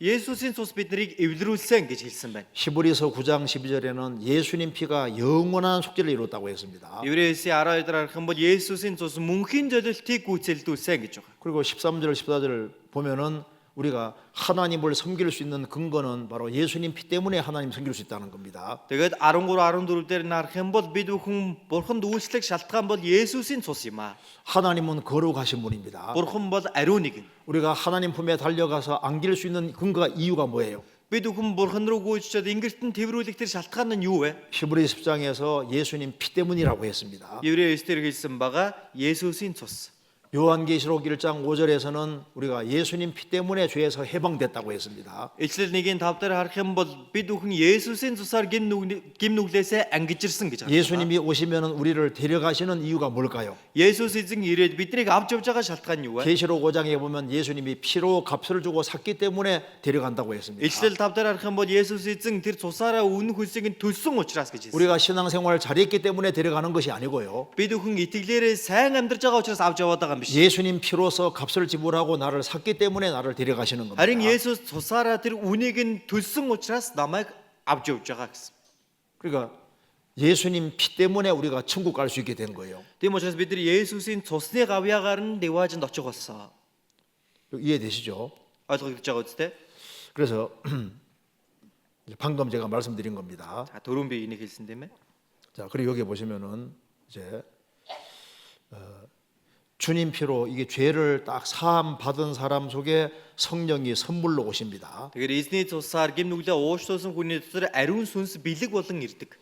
Есүсийн цус биднийг эвлэрүүлсэн гэж хэлсэн байна. 히브리서 9장 12절에는 예수님 피가 영원한 속죄를 이뤘다고 했습니다. Еврейсийн 12-аар харах юм бол Есүсийн цус мөнхийн зөвлөлтийг гүйцэлдүүлсэн гэж байна. 그리고 13절 14절 보면은 우리가 하나님을 섬길 수 있는 근거는 바로 예수님 피 때문에 하나님 섬길 수 있다는 겁니다. Тэгээд 13 14 дээр харах юм бол бид бүхэн бурханд үйлчлэх шалтгаан бол Есүсийн цус юм аа. 하나님은 거룩하신 분입니다. Бурхан бол ариун нэгэн. 우리가 하나님 품에 달려가서 안길 수 있는 근거가 이유가 뭐예요? Бид бүхэн бурхан руу гүйцчихэд ингэртэн тэврүүлэх тэр шалтгаан нь юу вэ? 히브리 10장에서 예수님 피 때문이라고 했습니다. Еврей 9-дэр хэлсэн байгаа Есүсийн цус. 요한계시록 1장 5절에서는 우리가 예수님 피 때문에 죄에서 해방됐다고 했습니다. Ичлэл 1-ийн 5-даар харах юм бол бид бүхэн Есүсийн цусаар гим нүглээсээ ангижирсан гэж байна. 예수님이 오시면은 우리를 데려가시는 이유가 뭘까요? Есүс эзэн ирээд биднийг авч явж байгаа шалтгаан юу вэ? 계시록 5장에 보면 예수님이 피로 값을 주고 샀기 때문에 데려간다고 했습니다. Ичлэл 5-даар харах юм бол Есүс эзэн тэр цусаараа үнэн хөлсийг нь төлсөн учраас гэж хэлсэн. 우리가 신앙생활 잘했기 때문에 데려가는 것이 아니고요. Бид бүхэн итгэлээрээ сайн амьдарч байгаа учраас авч яваад байгаа юм биш. 예수님 피로서 값을 지불하고 나를 샀기 때문에 나를 데려가시는 겁니다. Харин Есүс цусаараа тэр үнийг нь төлсөн учраас намайг авч явж байгаа гэсэн. 그러니까 예수님 피 때문에 우리가 천국 갈 수 있게 된 거예요. Тийм учраас бид нар Есүсийн цусны гавьяагаар нь дэваажинд очих болсон. 이해되시죠? ойлгогдож байгаа үстэй? 그래서 방금 제가 말씀드린 겁니다. 자, дөрөв би энийг хэлсэн тийм ээ. 자, 그리고 여기 보시면은 이제 주님 피로 이게 죄를 딱 사함 받은 사람 속에 성령이 선물로 오십니다. Тэгэхээр эзний цусаар гим нүглээ уушлуулсан хүний дотор ариун сүнс бэлэг болон ирдэг.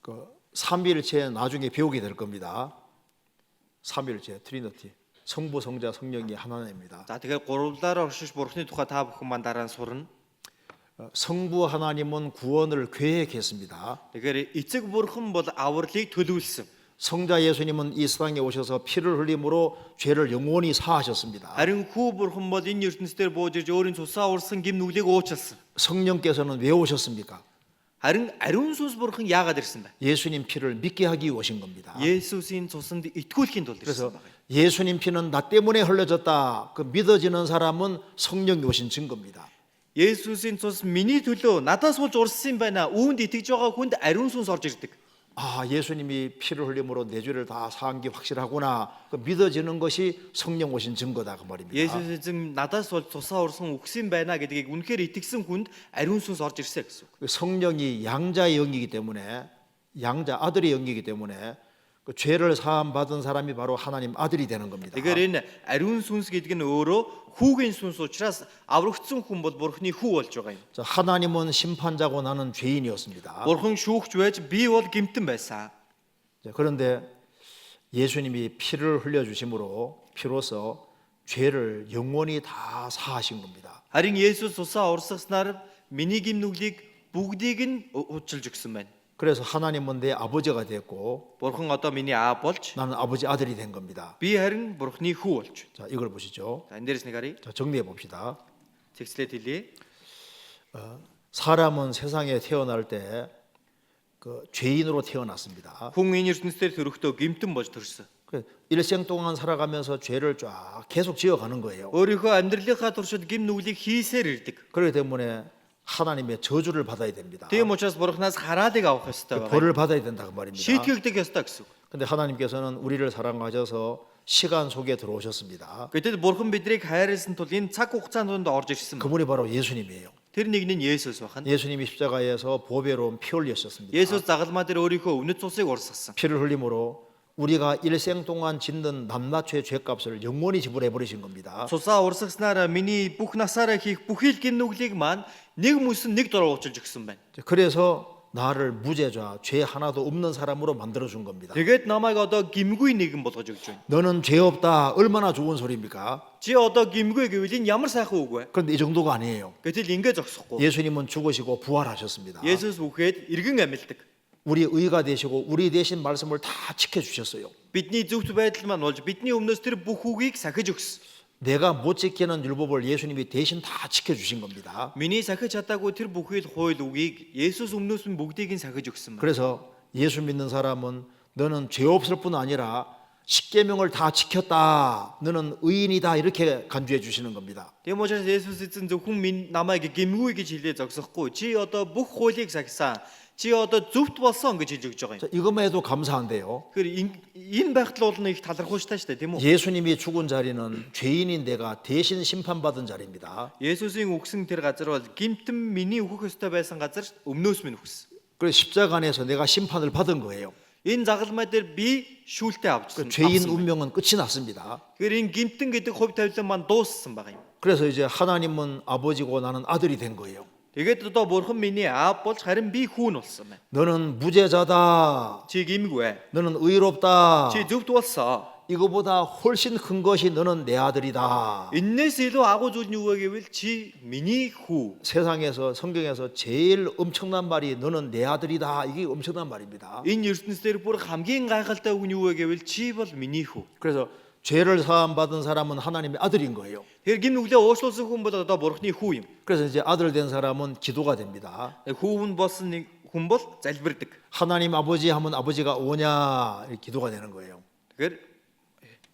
그 삼위일체 나중에 배우게 될 겁니다. 삼위일체 트리니티 성부 성자 성령이 하나입니다. За тэгэхээр гурвлаараа оршиж бурхны тухай та бүхэн маань дараа нь сурна. 성부 하나님은 구원을 계획했습니다. Тэгэхээр эцэг бурхан бол авралыг төлөвлөсөн. 성자 예수님은 이 세상에 오셔서 피를 흘림으로 죄를 영원히 사하셨습니다. Харин хүү бурхан бол энэ ертөнцийн бууж ирж өөрийн цусаа урсан гим нүглийг уучлсан. 성령께서는 왜 오셨습니까? Харин ариун сүнс бурхан яагаад ирсэн бэ? 예수님 피를 믿게 하기 위해 오신 겁니다. Есүсийн цусанд итгүүлэхийн тулд 그래서 ирсэн байна. 예수님 피는 나 때문에 흘려졌다. 그 믿어지는 사람은 성령이 오신 증거입니다. Есүсийн цус миний төлөө надаас болж урссан юм байна. Үүнд итгэж байгаа хүнд ариун сүнс орж ирдэг. 아, 예수님이 피를 흘림으로 내 죄를 다 사한 게 확실하구나. 그 믿어지는 것이 성령 오신 증거다 그 말입니다. Есүс эзэн надаас болж цусаа урсан үхсэн байна гэдгийг үнэхээр итгэсэн хүнд ариун сүнс орж ирсэн гэсэн. 그 성령이 양자의 영이기 때문에 양자 아들의 영이기 때문에 그 죄를 사함 받은 사람이 바로 하나님 아들이 되는 겁니다. Тэгэхээр энэ ариун сүнс гэдэг нь өөрөө хүүгийн сүнс учраас аврагдсан хүн бол бурхны хүү болж байгаа юм. 자, 하나님은 심판자고 나는 죄인이었습니다. Бурхан шүүгч байж би бол гэмтэн байсан. 자, 그런데 예수님이 피를 흘려 주심으로 피로써 죄를 영원히 다 사하신 겁니다. Харин Есүс цусаа урсгаснаар миний гим нүглийг бүгдийг нь уучлж өгсөн байна. 그래서 하나님은 내 아버지가 됐고 Бурхан одоо миний аав болж 나는 아버지 아들이 된 겁니다. би харин бурхны хүү болж. 자, 이걸 보시죠. За энэ дээрс нэг харъя. 자, 정리해 봅시다. Текслэд хэлье. 사람은 세상에 태어날 때 그 죄인으로 태어났습니다. Хүн энэ ертөнцийн төрөхдөө гэмтэн болж төрсөн. 그 일생 동안 살아가면서 죄를 쫙 계속 지어가는 거예요. Өөрийнхөө амьдралынхаа туршид гим нүглийг хийсээр ирдэг. 그렇기 때문에 하나님의 저주를 받아야 됩니다. Тийм учраас бурхнаас хараалыг авах ёстой байгаа. 벌을 받아야 된다 그 말입니다. Шийтгэгдэх ёстой гэсэн. 근데 하나님께서는 우리를 사랑하셔서 시간 속에 들어오셨습니다. Гэтэл бурхан биднийг хайрласан тул энэ цаг хугацаанд орж ирсэн. 그분이 바로 예수님이에요. Тэр нэг нь Есүс байна. 예수님이 십자가에서 보배로운 피 흘리셨습니다. Есүс загалмаа дээр өөрийнхөө үнэт цусыг урсгасан. 피를 흘림으로 우리가 일생 동안 짓는 낱낱의 죄값을 영원히 지불해 버리신 겁니다. Цусаа урсгаснаар миний бүх насаараа хийх бүхий л гин нүглийг маань нэг мөсөн нэг дор уучлж өгсөн байна. 그래서 나를 무죄자, 죄 하나도 없는 사람으로 만들어 준 겁니다. Тэгээд намайг одоо гимгүй нэгэн болгож өгч байна. 너는 죄 없다. 얼마나 좋은 소리입니까? Чи одоо гимгүй гэвэл энэ ямар сайхан үг вэ? 그런데 이 정도가 아니에요. Гэтэл ингэ зогсохгүй. 예수님은 죽으시고 부활하셨습니다. Есүс үхээд иргэн амьилдаг. 우리 의가 되시고 우리 대신 말씀을 다 지켜 주셨어요. Бидний зөвхт байдал маань болж бидний өмнөөс тэр бүх үгийг сахиж өгсөн. 내가 못 지키는 율법을 예수님이 대신 다 지켜 주신 겁니다. Миний сахиж чадаагүй тэр бүхий л хууль үгийг Есүс өмнөөс нь бүгдийг нь сахиж өгсөн байна. 그래서 예수 믿는 사람은 너는 죄 없을 뿐 아니라 십계명을 다 지켰다. 너는 의인이다. 이렇게 간주해 주시는 겁니다. Тийм учраас Есүс эзэн зөвхөн минь намайг гэмгүй гэж хэлээ зогсохгүй. Чи одоо бүх хуулийг сахисан. Чи одоо зөвхт болсон гэж хэлж өгч байгаа юм. 자, 이것만 해도 감사한데요. Тэгэхээр энэ байхад бол их талархууштай шүү дээ, тийм үү? 예수님이 죽은 자리는 죄인인 내가 대신 심판받은 자리입니다. Есүсийн үгсэн тэр газар бол гимтэн миний өөхөх ёстой байсан газар өмнөөс минь үгсэн. 그래서 십자가 안에서 내가 심판을 받은 거예요. Энэ загалмай дээр би шүүлтээ авчихсан. 죄인 운명은 끝이 났습니다. Тэгэхээр энэ гимтэн гэдэг хувь тавилан маань дууссан байгаа юм. 그래서 이제 하나님은 아버지고 나는 아들이 된 거예요. Тэгээд одоо бурхан миний аав болж харин би хүүн болсон байна. 너는 무죄자다. Чи гимгүй. 너는 의롭다. Чи зөвхт болсон. 이거보다 훨씬 큰 것이 너는 내 아들이다. Эннээс илүү агуу зүйл нь юу вэ гэвэл чи миний хүү. 세상에서 성경에서 제일 엄청난 말이 너는 내 아들이다. 이게 엄청난 말입니다. Энэ ертөнцийн бүр хамгийн гайхалтай үг нь юу вэ гэвэл чи бол миний хүү. 그래서 죄를 사함 받은 사람은 하나님의 아들인 거예요. Тэр гим нүглээ уушлуулсан хүн бол одоо бурхны хүү юм. 그래서 이제 아들 된 사람은 기도가 됩니다. Хүүн болсон нэг хүн бол залбирдаг. 하나님 아버지 하면 아버지가 오냐 이렇게 기도가 되는 거예요. Тэгэхээр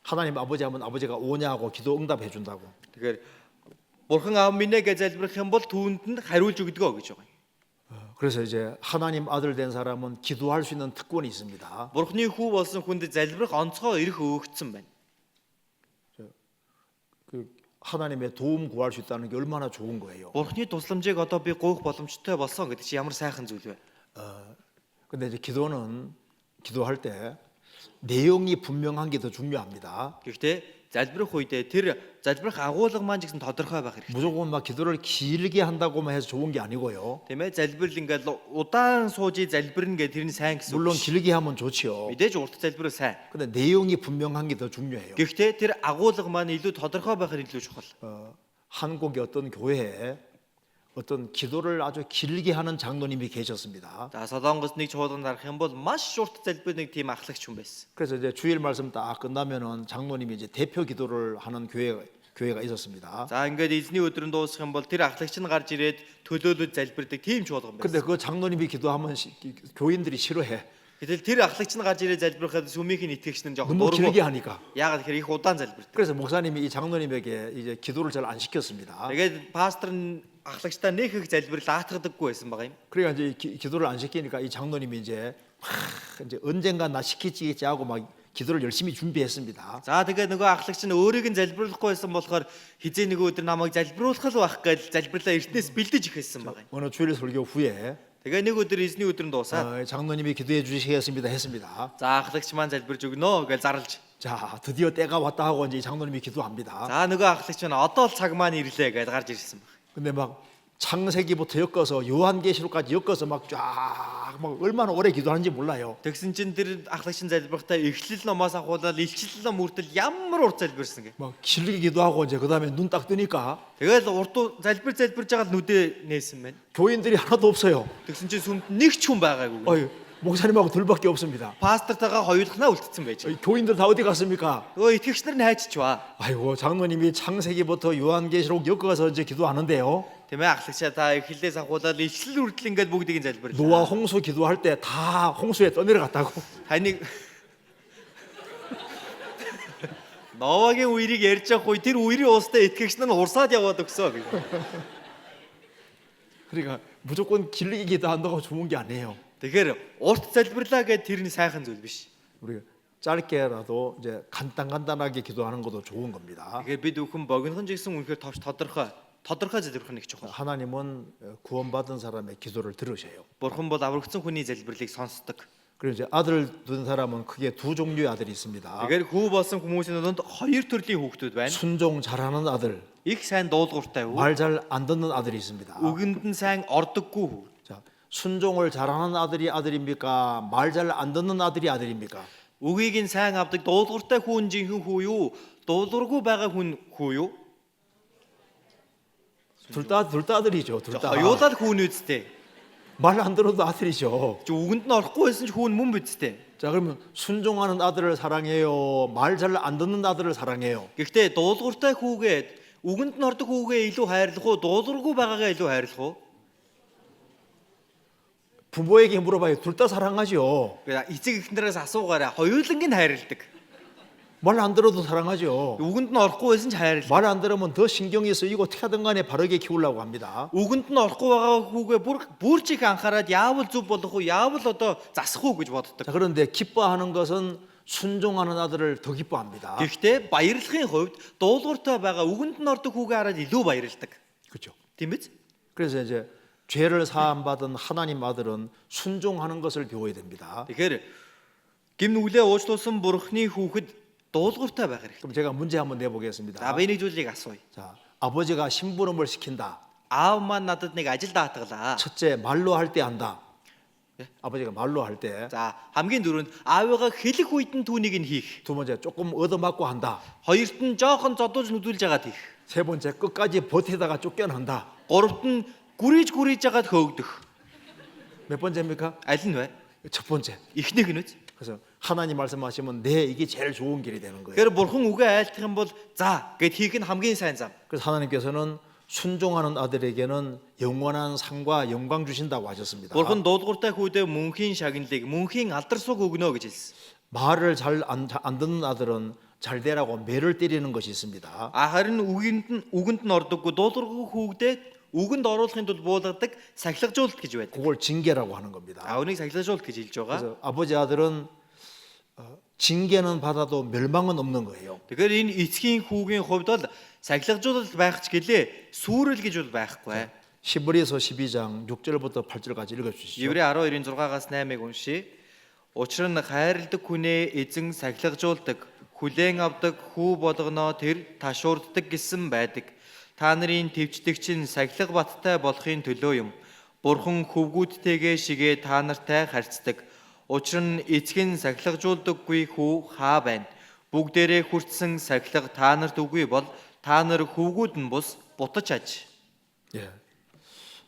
하나님 아버지 하면 아버지가 오냐고 기도 응답해 준다고. тэгэхээр бурхан аав минь гэж залбирх юм бол түүнд нь хариулж өгдөгөө гэж байгаа юм. 그래서 이제 하나님 아들 된 사람은 기도할 수 있는 특권이 있습니다. Бурхны хүү болсон хүнд залбирх онцгой эрх өгөгдсөн байна. 그 하나님의 도움 구할 수 있다는 게 얼마나 좋은 거예요. Бурхны тусламжийг одоо би гуйх боломжтой болсон гэдэг чи ямар сайхан зүйл вэ? 근데 이제 기도할 때 내용이 분명한 게 더 중요합니다. Гэхдээ залбирх үедээ тэр залбирх агуулга маань ч гэсэн тодорхой байх хэрэгтэй. 무조건 막 기도를 길게 한다고만 해서 좋은 게 아니고요. Тийм ээ, залбирал ингээл удаан сууж залбирна гэх тэрний сайн гэсэн. 물론 길게 하면 좋지요. Мэдээж урт залбирал сайн. 근데 내용이 분명한 게 더 중요해요. Гэхдээ тэр агуулга маань илүү тодорхой байхаар илүү чухал. 한국의 어떤 교회에 어떤 기도를 아주 길게 하는 장로님이 계셨습니다. За Солонгос нэг чуулганд харах юм бол маш урт залбир нэг тийм ахлагч хүн байсан. 그래서 이제 주일 말씀 딱 끝나면은 장로님이 이제 대표 기도를 하는 교회가 있었습니다. За ингээд эзний өдрөнд дуусах юм бол тэр ахлагч нь гарч ирээд төлөөлөд залбирдаг тийм чуулган 근데 байсан. 그 장로님이 기도하면 교인들이 싫어해. Гэтэл тэр ахлагч нь гарч ирээд залбирахад сүмийнх нь итгэгч нь жоохон 너무 길게 дургу. 하니까. Яагаад гэхээр их удаан залбирдаг. 그래서 목사님이 이 장로님에게 이제 기도를 잘 안 시켰습니다. Тэгээд пастор нь ахлагчтай нэг их залбирал аатгадаггүй байсан байгаа юм. 그러니까 이제 기도를 안 시키니까 이 장로님이 이제 이제 언젠가 나 시키지 하고 막 기도를 열심히 준비했습니다. За тэгээд нөгөө ахлагч нь өөрийг нь залбируулахгүй байсан болохоор хизээ нэг өдөр намайг залбируулах л байх гэж залбирлаа эртнээс бэлдэж ихсэн байгаа юм. 어느 주일 설교 후에 Тэгээд нэг өдөр эзний өдрөнд дуусаад 장로님이 기도해 주시겠습니다 했습니다. за ахлагч маань залбирж өгнө гэж зарлж. 자, 드디어 때가 왔다 하고 이제 장로님이 기도합니다. За нөгөө ахлагч маань одоо л цаг маань ирлээ гэж гарч ирсэн баг. 근데 막 창세기부터 엮어서 요한계시록까지 엮어서 막 쫙 막 얼마나 오래 기도하는지 몰라요. Тэгсэн чинь тэр ахлагч нь залбирахтаа эхлэл номоос ахуулаад илчлэл ном үртэл ямар урт залбирсан гэ. 막 길게 기도하고 이제 그다음에 눈 딱 뜨니까 Тэгэл урт залбирж байгаа л нүдэ нээсэн байна. 교인들이 하나도 없어요. Тэгсэн чинь сүмд нэг ч хүн байгаагүй. 목사님하고 둘밖에 없습니다. Пастортойгоо хоёулахнаа үлдсэн байж. 교인들 다 어디 갔습니까? Өө итгэгч нар нь хайчичваа. 아이고 장로님이 창세기부터 요한계시록 엮어서 이제 기도하는데요. Тийм ээ ахлагчаа та эхлэлээс ахуулаад илчлэл үртэл ингээд бүгдийг нь залбирлаа. 노아 홍수 기도할 때 다 홍수에 떠내려갔다고. Таныг Новагийн үерийг ярьж явах үе тэр үерийн уустай итгэгч нар урсаад яваад өгсөө. 그러니까 무조건 길게 기도한다고 좋은 게 아니에요. Тэгэхээр урт залбирлаа гэд тэрний сайхан зүйл биш. 우리가 짧게라도 이제 간단하게 기도하는 것도 좋은 겁니다. Тэгэхээр бид бүхэн богинохон ч гэсэн үнэхээр товч тодорхой залбирх нь их чухал. 하나님은 구원받은 사람의 기도를 들으셔요. Бурхан бол аврагдсан хүний залбирлыг сонсдог. 그리고 이제 아들 둔 사람은 크게 두 종류의 아들이 있습니다. Тэгэхээр хүү болсон хүмүүсийн донд хоёр төрлийн хүүхдүүд байна. 순종 잘하는 아들, Их сайн дуулууртай хүү. 말 잘 안 듣는 아들이 있습니다. Үгэнд нь сайн ордоггүй хүү. 자, 순종을 잘하는 아들이 아들입니까? 말 잘 안 듣는 아들이 아들입니까? Үгийг нь сайн авдаг дуулууртай хүн жинхэнэ хүү юу? Дуулуургүй байгаа хүн хүү юу? 둘 다 아들이죠. 둘 다. Хоёулаа хүн үсттэй. 말 안 들어도 아들이죠. Чи үгэнд нь орохгүй байсан ч хүн мөн бидтэй. 자, 그러면 순종하는 아들을 사랑해요. 말 잘 안 듣는 아들을 사랑해요. Гэхдээ дуулууртай хүүгээ үгэнд нь ордог хүүгээ илүү хайрлах уу? Дуулуургүй байгаагаа илүү хайрлах уу? 부모에게 물어봐요. 둘 다 사랑하죠. Эцэг эхнэрээс асуугаарай. Хоёуланг нь хайрладаг. 말 안 들어도 사랑하죠. Үгэнд нь орохгүй байсан ч хайрлаа. 말 안 들으면 더 신경이 쓰이고 어떻게 하든 간에 바르게 키우려고 합니다. Үгэнд нь орохгүй байгаа хүүгээ бүр чих анхаарад яавал зүв болох уу, яавал одоо засах уу гэж боддог. 자, 그런데 기뻐하는 것은 순종하는 아들을 더 기뻐합니다. Гэхдээ баярлахын хувьд дуулууртай байгаа үгэнд нь ордог хүүгээ хараад илүү баярлдаг. 그렇죠. Тийм биз? 그래서 이제 죄를 사함 받은 하나님 아들은 순종하는 것을 배워야 됩니다. Тэгэхээр гим нүглээ уучлуулсан бурхны хүүхэд дуулууртай байх хэрэгтэй. 그럼 제가 문제 한번 내보겠습니다. За би нэг зүйлийг асууя. 자, 아버지가 심부름을 시킨다. Аав маань надад нэг ажил даатгалаа. 첫째 말로 할 때 한다. 아버지가 말로 할 때. За хамгийн дөрөнд аавыгаа хэлэх үед нь түүнийг нь хийх. 두 번째 조금 얻어맞고 한다. Хоёрт нь жоохон зодуулж нүдүүлж агаад хийх. 세 번째 끝까지 버티다가 쫓겨난다. Гуравт нь гүрийж агаад хөөгдөх. 몇 번째입니까? Аль нь вэ? 첫 번째. Эхнийх нь үз. 그래서 하나님 말씀하시면 네 이게 제일 좋은 길이 되는 거예요. Тэгэхээр бурхан үгээ айлтах юм бол за гэд хийх нь хамгийн сайн зам. 그래서 하나님께서는 순종하는 아들에게는 영원한 상과 영광 주신다고 하셨습니다. Бурхан дуулууртай хүүдээ мөнхийн шагналыг, мөнхийн алдар суг өгнө гэж хэлсэн. 말을 잘 안 듣는 아들은 잘 되라고 매를 때리는 것이 있습니다. Харин үгэнд нь ордоггүй дуулуургүй хүүгдээ үгэнд оруулахын тулд буулгадаг сахилгажуулалт гэж байдаг. 그걸 징계라고 하는 겁니다. Үүнийг сахилгажуулалт гэж хэлж байгаа. 그래서 아버지 아들은 징계는 받아도 멸망은 없는 거예요. Тэгэхээр энэ эцгийн хүүгийн хувьд бол сахилгажуулалт байх ч гэлээ сүрэл гэж бол байхгүй. 히브리서 12장 6절부터 8절까지 읽어 주시죠. Еврей 12-ийн 6-аас 8-ыг уншия. Учир нь хайрладаг хүнээ эзэн сахилгажуулдаг, хүлээн авдаг хүү болгоно тэр ташуурддаг гэсэн байдаг. Та нарын твчдэгч нь сахилга баттай болохын төлөө юм. Бурхан хөвгүүдтэйгээ шигээ та нартай харьцдаг. Учир нь эцэг нь сахилгажуулдаггүй хүү хаа байна. Бүгдээрээ хүртсэн сахилга та нарт үгүй бол та нар хөвгүүд нь бус бутаж аж. 예.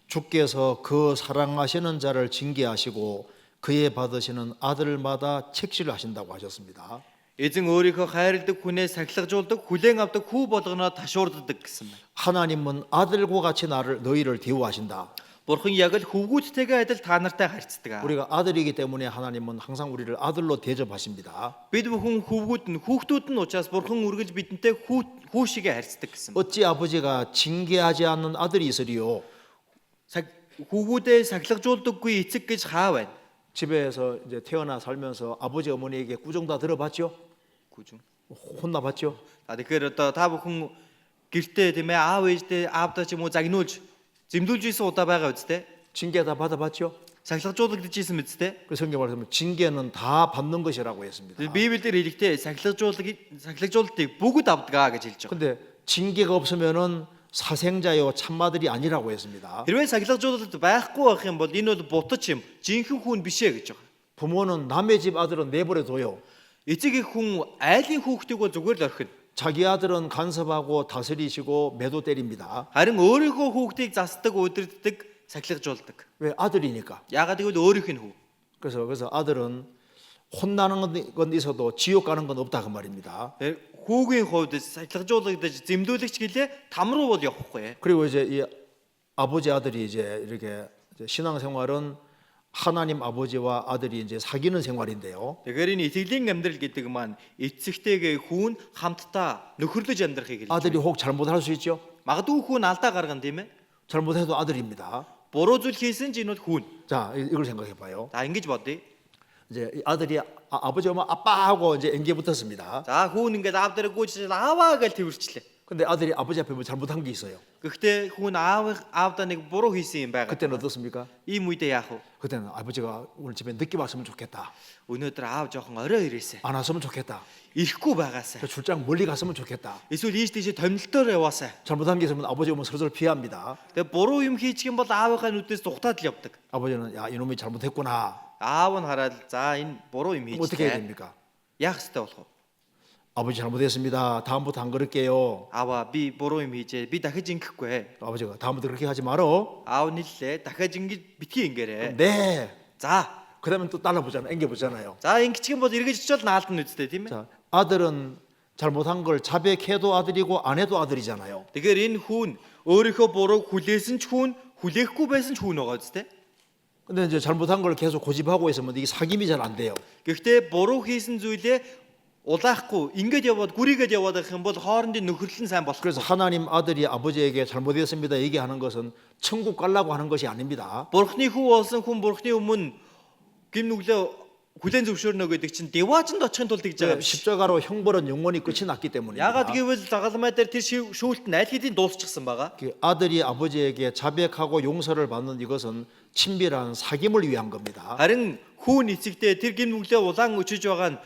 주께서 그 사랑하시는 자를 징계하시고 그의 받으시는 아들마다 책시를 하신다고 하셨습니다. Эзэн өөрийнхөө хайрладаг хүнээ сахилгажуулдаг, хүлээн авдаг хүү болгоно ташуурддаг гэсэн байна. 하나님은 아들과 같이 너희를 대우하신다. Бурхан яг л хөвгүүдтэйгээ адил та нартай харьцдаг. 우리가 아들이기 때문에 하나님은 항상 우리를 아들로 대접하십니다. Бид бүхэн хүүхдүүд нь учраас Бурхан үргэлж бидэнтэй хүү шигээ харьцдаг гэсэн. 어찌 아버지가 징계하지 않는 아들이 있으리요? Хүүгүүдээ сахилгажуулдаггүй эцэг гэж хаа байна? 집에서 이제 태어나 살면서 아버지 어머니에게 꾸중 다 들어봤죠? Гүжин. 혼나봤죠? Тэгэхээр одоо та бүхэн гэртээ тийм ээ аав ээжтэй аавдаа ч юм уу загнуулж зэмлүүлж исэн удаа байгаа үсттэй. 징계 다 받아봤죠? Сахилгажуулагдаж исэн үсттэй. 그 성경 말씀은 징계는 다 받는 것이라고 했습니다. Библиэлд хэлэхдээ сахилгажуулалтыг бүгд авдаг гэж хэлж байгаа. 근데 징계가 없으면은 사생자요 참마들이 아니라고 했습니다. Хэрвээ сахилгажуулалт байхгүй байх юм бол энэ бол бутаж юм, жинхэнэ хүн биш ээ гэж байгаа. 부모는 남의 집 아들은 내버려 둬요. Эцэг их хүн айлын хүүхдийг бол зүгээр л орхино. 자기 아들은 간섭하고 다스리시고 매도 때립니다. Харин өөрийнхөө хүүхдийг засдаг, удирддаг, сахилгажуулдаг. 왜 아들이니까. Яагаад гэвэл өөрийнх нь хүү. 그래서 아들은 혼나는 건 있어도 지옥 가는 건 없다 그 말입니다. Хүүгийн хувьд сахилгажуулагдаж зэмлүүлэгч гэлээ там руу бол явахгүй. 그리고 이제 이 아버지 아들이 이제 이렇게 신앙생활은 하나님 아버지와 아들이 이제 사귀는 생활인데요. Тэгэхээр энэ итгэлийн амьдрал гэдэг маань эцэгтэйгээ хүүн хамтдаа нөхөрлөж амьдрахыг хэлж 아들이 байна. 혹 잘못할 수 있죠. Магадгүй хүүн алдаа гаргана тийм ээ. 잘못해도 아들입니다. Буруу зүйл хийсэн ч энэ бол хүүн. 자, 이걸 생각해 봐요. За ингэж бодъё. 이제 이 아들이 아버지 엄마 아빠하고 이제 앵겨 붙었습니다. За хүүн ингээд аав дээр гүйж ааваа гэж тэрвэрчлээ. 근데 아들이 아버지 앞에 뭐 잘못한 게 있어요. Гэхдээ хүүн аавдаа нэг буруу хийсэн юм байгаа. 그때는 어떻습니까? Ийм үедээ яах вэ? 그때는 아버지가 오늘 집에 늦게 왔으면 좋겠다. Өнөөдөр 아ав жоохон орой ирээсэ. 안 왔으면 좋겠다. Ирэхгүй байгаасай. 저 출장 멀리 갔으면 좋겠다. Эсвэл ийш тийш томилтоор яваасай. 잘못한 게 있으면 아버지 오면 서로서로 피합니다. Тэгээ буруу юм хийчих юм бол аавынхаа нүдээс тухтаад л явдаг. 아버지는 야 이놈이 잘못했구나. Аав нь хараад за энэ буруу юм 그럼 어떻게 해야 хийчихлээ. 됩니까? Яах ёстой болох вэ? 아버지 잘못했습니다. 다음부터 안 그럴게요. Аава би буруу юм хийжээ. Би дахиж ингэхгүй. 아버지가 다음부터 그렇게 하지 말어. Аав нийллээ. Дахиж ингэж битгий ингээрэй. 네. За. 그다음에 또 따라보잖아. 앵겨 보잖아요. За ингэчих юм бол эргэж очил наалдна үстэй тийм ээ. 자, 아들은 잘못한 걸 자백해도 아들이고 안 해도 아들이잖아요. Тэгэхээр энэ хүүн өөрийнхөө бурууг хүлээсэн ч хүүн, хүлээхгүй байсан ч хүүн байгаа үстэй. 근데 이제 잘못한 걸 계속 고집하고 있으면 이게 사귐이 잘 안 돼요. Гэхдээ буруу хийсэн зүйлээ улаахгүй ингээд яваад гүрийгээд яваад байх юм бол хоорондын нөхөрлөл нь сайн болох. 그래서 하나님 아들이 아버지에게 잘못했습니다 얘기하는 것은 천국 가려고 하는 것이 아닙니다. Бурхны хүү болсон хүн Бурхны өмнө гим нүглээ хүлэн зөвшөөрнө гэдэг чинь деваажинд очихын тулд гэж байгаа биш. 십자가로 형벌은 영원히 끝이 났기 때문입니다. Яагаад гэвэл загалмай дээр тэр шүүлт нь аль хэдийн дуусчихсан байгаа. 그 아들이 아버지에게 자백하고 용서를 받는 이것은 친밀한 사귐을 위한 겁니다. Харин хүүн эцэгтэй тэр гим нүглээ улаан өчөж байгаа нь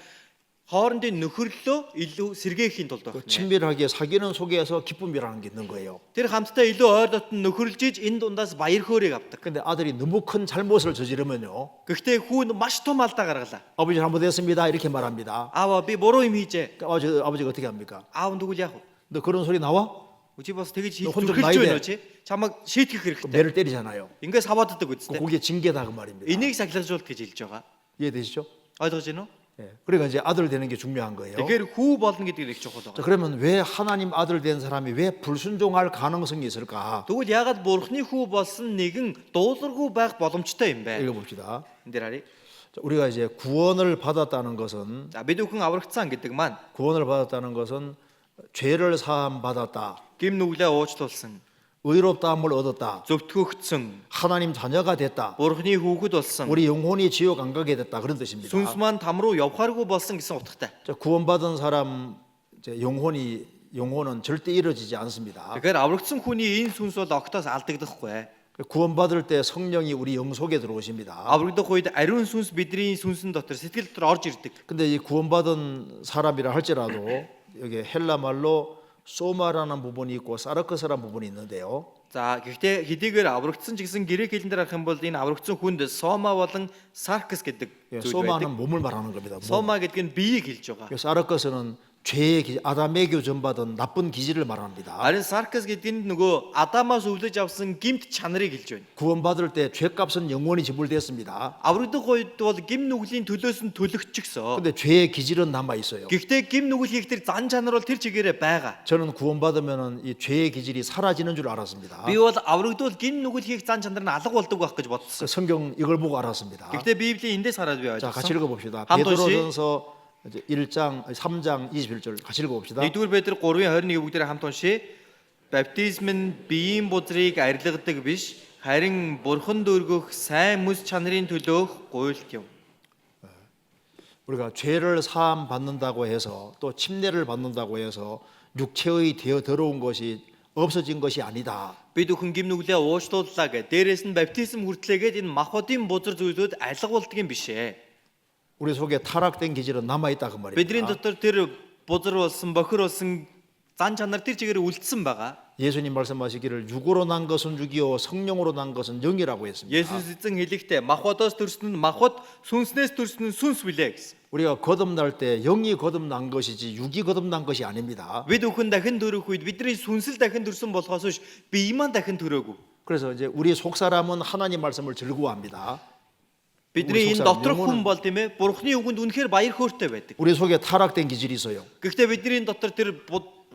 хоорондын нөхөрлөлөө илүү сэргээхийн тулд байна. 친밀하게 사귀는 속에서 기쁨이라는 게 있는 거예요. Тэр хамтдаа илүү ойр дотн нөхөрлөж энэ дундаас баяр хөөргийг авдаг. 근데 아들이 너무 큰 잘못을 저지르면요. Гэхдээ хүүн маш том алдаа гаргалаа. 아버지 잘못했습니다 이렇게 말합니다. Аава би буруу юм хийжээ. 아버지가 어떻게 합니까? Аав 누굴 яах вэ? 너 그런 소리 나와? Үчи бас тэгж 너 хийж 혼좀 зүрхэлж 나야 байна 돼. уу чи? Чамайг шийтгэх хэрэгтэй. 매를 때리잖아요. Ингээ савааддаг үстэй. 그게 징계다 그 말입니다. Энийг сахилжуулт гэж хэлж байгаа. 이해되시죠? ойлгож байна уу? 예. 그러니까 이제 아들 되는 게 중요한 거예요. Тэгэхээр хүү болно гэдэг нь их чухал 자, байгаа. 그러면 왜 하나님 아들 된 사람이 왜 불순종할 가능성이 있을까? Тэгвэл яагаад бурхны хүү болсон нэгэн дуулуургүй байх боломжтой юм бэ? 읽어봅시다. Энд дээр харъя. 자, 우리가 이제 구원을 받았다는 것은 За бид бүхэн аврагдсан гэдэг маань 구원을 받았다는 것은 죄를 사함 받았다. гим нүглээ уучлуулсан, 의롭다함을 얻었다. зөвтгөгдсөн, 하나님 자녀가 됐다. бурхны хүүхэд болсон, 우리 영혼이 지옥 안 가게 됐다. 그런 뜻입니다. сүнс маань там руу явхааргүй болсон гэсэн утгатай. 자, 구원받은 사람 이제 영혼은 절대 이루어지지 않습니다. Тэгэхээр аврагдсан хүний энэ сүнс бол огтоос алдагдахгүй. 구원받을 때 성령이 우리 영 속에 들어오십니다. Аврагдах үед ариун сүнс бидний сүнсэн дотор сэтгэл дотор орж ирдэг. 근데 이 구원받은 사람이라 할지라도 여기 헬라 말로 소마라는 부분이 있고 사르크스라는 부분이 있는데요. За гэхдээ хэдийгээр аврагдсан ч гэсэн грек хэлэн дээр харах юм бол энэ аврагдсан хүнд сома болон саркс гэдэг 예, зүйл байдаг. 소마는 몸을 말하는 겁니다. 몸. 소마 гэдэг нь биеийг хэлж байгаа. 사르크스는 죄의 아담에게 전받은 나쁜 기질을 말합니다. Харин саркс гэдэг нь нөгөө Адамаас өвлөж авсан гимт чанарыг хэлж байна. 구원받을 때 죄값은 영원히 지불됐습니다. Аврагдах үед бол гим нүглийн төлөөс нь төлөгдчихсөн. 근데 죄의 기질은 남아 있어요. Гэхдээ гим нүгэл хийх тэр зан чанар бол тэр чигээрээ байгаа. 저는 구원받으면은 이 죄의 기질이 사라지는 줄 알았습니다. Би бол аврагдвал гим нүгэл хийх зан чанар нь алга болдог байх гэж бодсон. 그 성경 이걸 보고 알았습니다. Гэхдээ Библийн эндээс хараад би 자, 같이 ойлгосон. 읽어봅시다. 한 번씩. 베드로전서 1장 3장 21절 같이 읽어봅시다. 1-р Петр 3:21 бүгдээрээ хамт уншъя. Баптизм нь биеийн бузрыг арилгадаг биш, харин бурханд өргөх сайн мэс чанарын төлөөх гуйлт юм. 우리가 죄를 사함 받는다고 해서 또 침례를 받는다고 해서 육체의 되어 들어온 것이 없어진 것이 아니다. Бид бүхэн гим нүглээ уучлууллаа гэ. Дээрээс нь баптизм хүртлээгээд энэ махбодын бузар зүйлүүд алга болдго юм бишээ. 우리 속에 타락된 기질은 남아 있다 그 Бидний 말입니다. дотор тэр бузар болсон, бохир болсон зан чанар тэр чигээр үлдсэн байгаа. 예수님 말씀하시기를 육으로 난 것은 육이요 성령으로 난 것은 영이라고 했습니다. Есүс эзэн хэлэхдээ махбодоос төрсөн нь махбод, сүнснээс төрсөн нь сүнс билээ гэсэн. 우리가 거듭날 때 영이 거듭난 것이지 육이 거듭난 것이 아닙니다. Бид бүхэн дахин төрөх үед бидний сүнсэл дахин төрсөн болохоос биш бие маань дахин төрөөгүй. 그래서 이제 우리 속 사람은 하나님 말씀을 즐거워합니다. Бидний 우리 энэ 속사람, доторх хүн 영혼은- бол тийм ээ Бурхны үгэнд үнэхээр баяр хөөртэй байдаг. 우리 속에 타락된 기질이 있어요. Гэхдээ бидний дотор тэр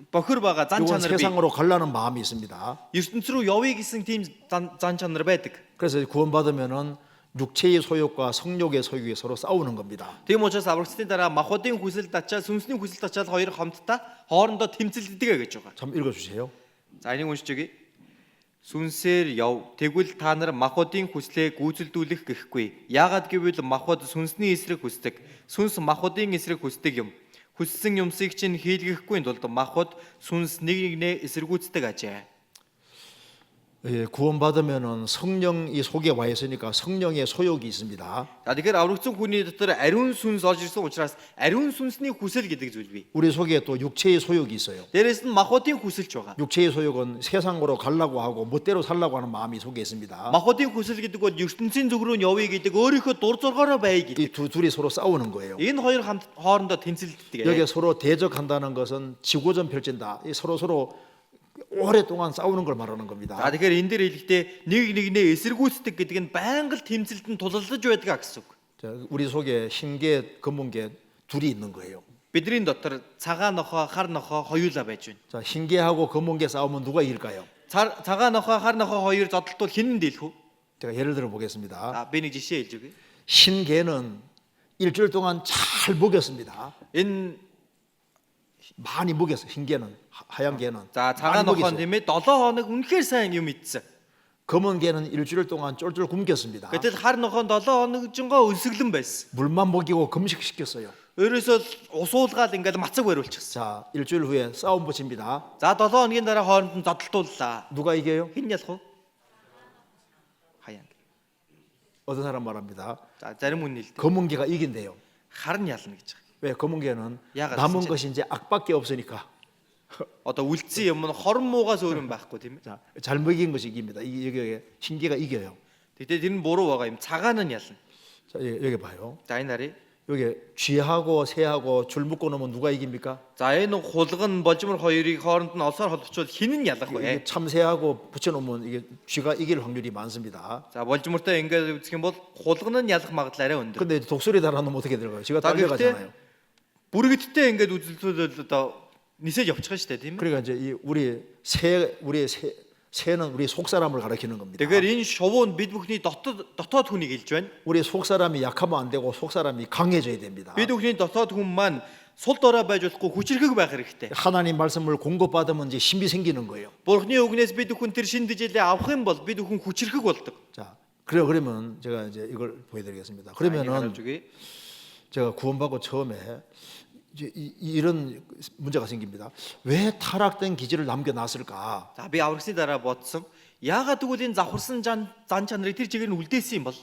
бохир байгаа зан 이건 чанар бий. 세상으로 가려는 마음이 있습니다. ертөнц рүү явъя гэсэн тийм зан чанар байдаг. 그래서 구원받으면은 육체의 소욕과 성욕의 소욕이 서로 싸우는 겁니다. Тийм учраас аврагчдын дараа махбодын хүсэл тачаад сүнсний хүсэл тачаад хоёр хамтдаа хоорондоо тэмцэлддэг гэж байгаа. 참 읽어주세요. За энийг уншиж өгье. Сүнсээр яв. Тэгвэл та нар махбодын хүслээ гүйцэлдүүлэх гэхгүй. Яагаад гэвэл махбод сүнсний эсрэг хүсдэг. Сүнс махбодын эсрэг хүсдэг юм. Хүссэн юмсыг чинь хийлгэхгүй тулд махбод сүнс нэг нэгнээ эсэргүүцдэг ажээ. 예, 구원받으면은 성령이 속에 와 있으니까 성령의 소욕이 있습니다. За тэгэхээр аврагдсан хүний дотор ариун сүнс орж ирсэн учраас ариун сүнсний хүсэл гэдэг зүйл бий. 우리 속에 또 육체의 소욕이 있어요. Дээрээс нь махбодын хүсэлж байгаа. 육체의 소욕은 세상으로 가려고 하고 멋대로 살려고 하는 마음이 속에 있습니다. Махбодын хүсэл гэдэг бол ертөнцийн зүг рүү явъя гэдэг өөрийнхөө дур зоргоороо бай гэдэг. 이 둘이 서로 싸우는 거예요. Энэ хоёр хамт хоорондоо тэнцэлддэг. 여기 서로 대적한다는 것은 지고전 펼친다. 이 서로 오랫동안 싸우는 걸 말하는 겁니다. За тэгэхээр энэ дээр хэлэхдээ нэг нэгнээ эсэргүүцдэг гэдэг нь байнга л тэмцэлтэн тулалдаж байдаг гэсэн үг. 자, 우리 속에 흰개, 검은개 둘이 있는 거예요. Бидний дотор цагаан нохоо, хар нохоо хоёулаа байж байна. 자, 흰개하고 검은개 싸우면 누가 이길까요? Цагаан нохоо, хар нохоо хоёр зодтолтол хэн нь дийлэх вэ? 제가 예를 들어 보겠습니다. За би нэг жишээ хэлж өгье. 흰개는 일주일 동안 잘 먹였습니다. Энэ 많이 먹였어. 흰 개는 하얀 개는 За цагаан 많이 нохоо 먹였어요. тийм ээ 7 хоног үнэхээр сайн юм идсэн. 검은 개는 일주일 동안 쫄쫄 굶겼습니다. Гэтэл хар нохоо 7 хоног жингоо өсөглөн байсан. 물만 먹이고 금식시켰어요. Өөрөөсөө усуулгаад ингээд мацаг бариулчихсан. 자, 일주일 후에 싸움 붙입니다. За 7 хоногийн дараа хооронд нь зодтолтууллаа. 누가 이겨요? Хэн ялах вэ? Хаяан. 어떤 사람 말합니다. За зарим хүн хэлдэг. 검은 개가 이긴대요. Хар нь ялна гэж байгаа. 왜 검은 개는 야가 남은 진짜. 것이 이제 악밖에 없으니까. Одоо үлдсэн юм нь хорон муугаас өөр юм байхгүй тийм ээ. 자, 잘 먹인 것이 이깁니다. 여기 흰 개가 이겨요. Тэгтээ тэр нь буруу байгаа юм. Цагаан нь ялна. 자, 여기 봐요. За энэ харъя. 여기 쥐하고 새하고 줄 묶어 놓으면 누가 이깁니까? За энэ хулган болжмор хоёрыг хооронд нь олсоор холбочвол хэн нь ялах вэ? 이게 참새하고 붙여 놓으면 이게 쥐가 이길 확률이 많습니다. За болжмортой ингээд үзэх юм бол хулган нь ялах магадлал арай өндөр. 근데 독수리 달아 놓으면 어떻게 될까요? 쥐가 자, 딸려가잖아요. бүрэгдтэй ингээд үзэлцүүд одоо нисэж явчихна шүү дээ тийм ээ. 그러니까 이제 이 우리 새는 우리 속 사람을 가리키는 겁니다. Тэгэхээр энэ шувуу нь бид бүхний дотоод хүнийг хэлж байна. 우리 속 사람이 약하면 안 되고 속 사람이 강해져야 됩니다. Бид бүхний дотоод хүн маань сул дорой байж болохгүй хүчрхэг байх хэрэгтэй. 하나님 말씀을 공급받으면 이제 힘이 생기는 거예요. Бурхны үгнээс бид бүхэн тэр шин дижээлээ авах юм бол бид бүхэн хүчрхэг болдог. 자, 그러면 제가 이제 이걸 보여드리겠습니다. 그러면은 제가 구원받고 처음에 이제 이런 문제가 생깁니다. 왜 타락된 기질을 남겨놨을까? За би аврагсны дараа бодсон. Яагаад тэгвэл энэ завхарсан зан чанарыг тэр чигээр нь үлдээсэн юм бол?